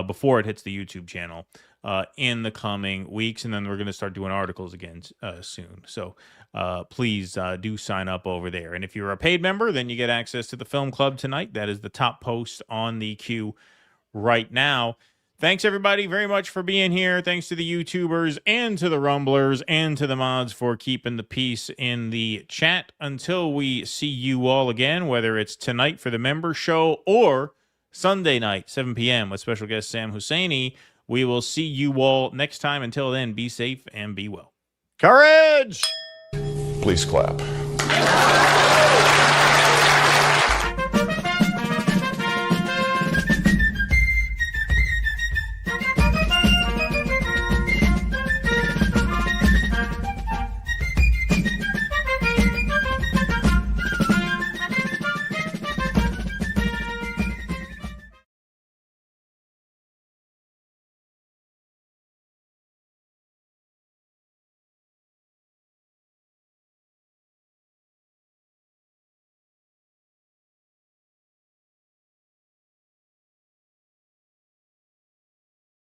before it hits the YouTube channel in the coming weeks, and then we're going to start doing articles again soon. So please do sign up over there. And if you're a paid member, then you get access to the film club tonight. That is the top post on the queue right now. Thanks, everybody, very much for being here. Thanks to the YouTubers and to the Rumblers and to the mods for keeping the peace in the chat. Until we see you all again, whether it's tonight for the member show or Sunday night, 7 p.m. with special guest Sam Husseini, we will see you all next time. Until then, be safe and be well. Courage! Please clap.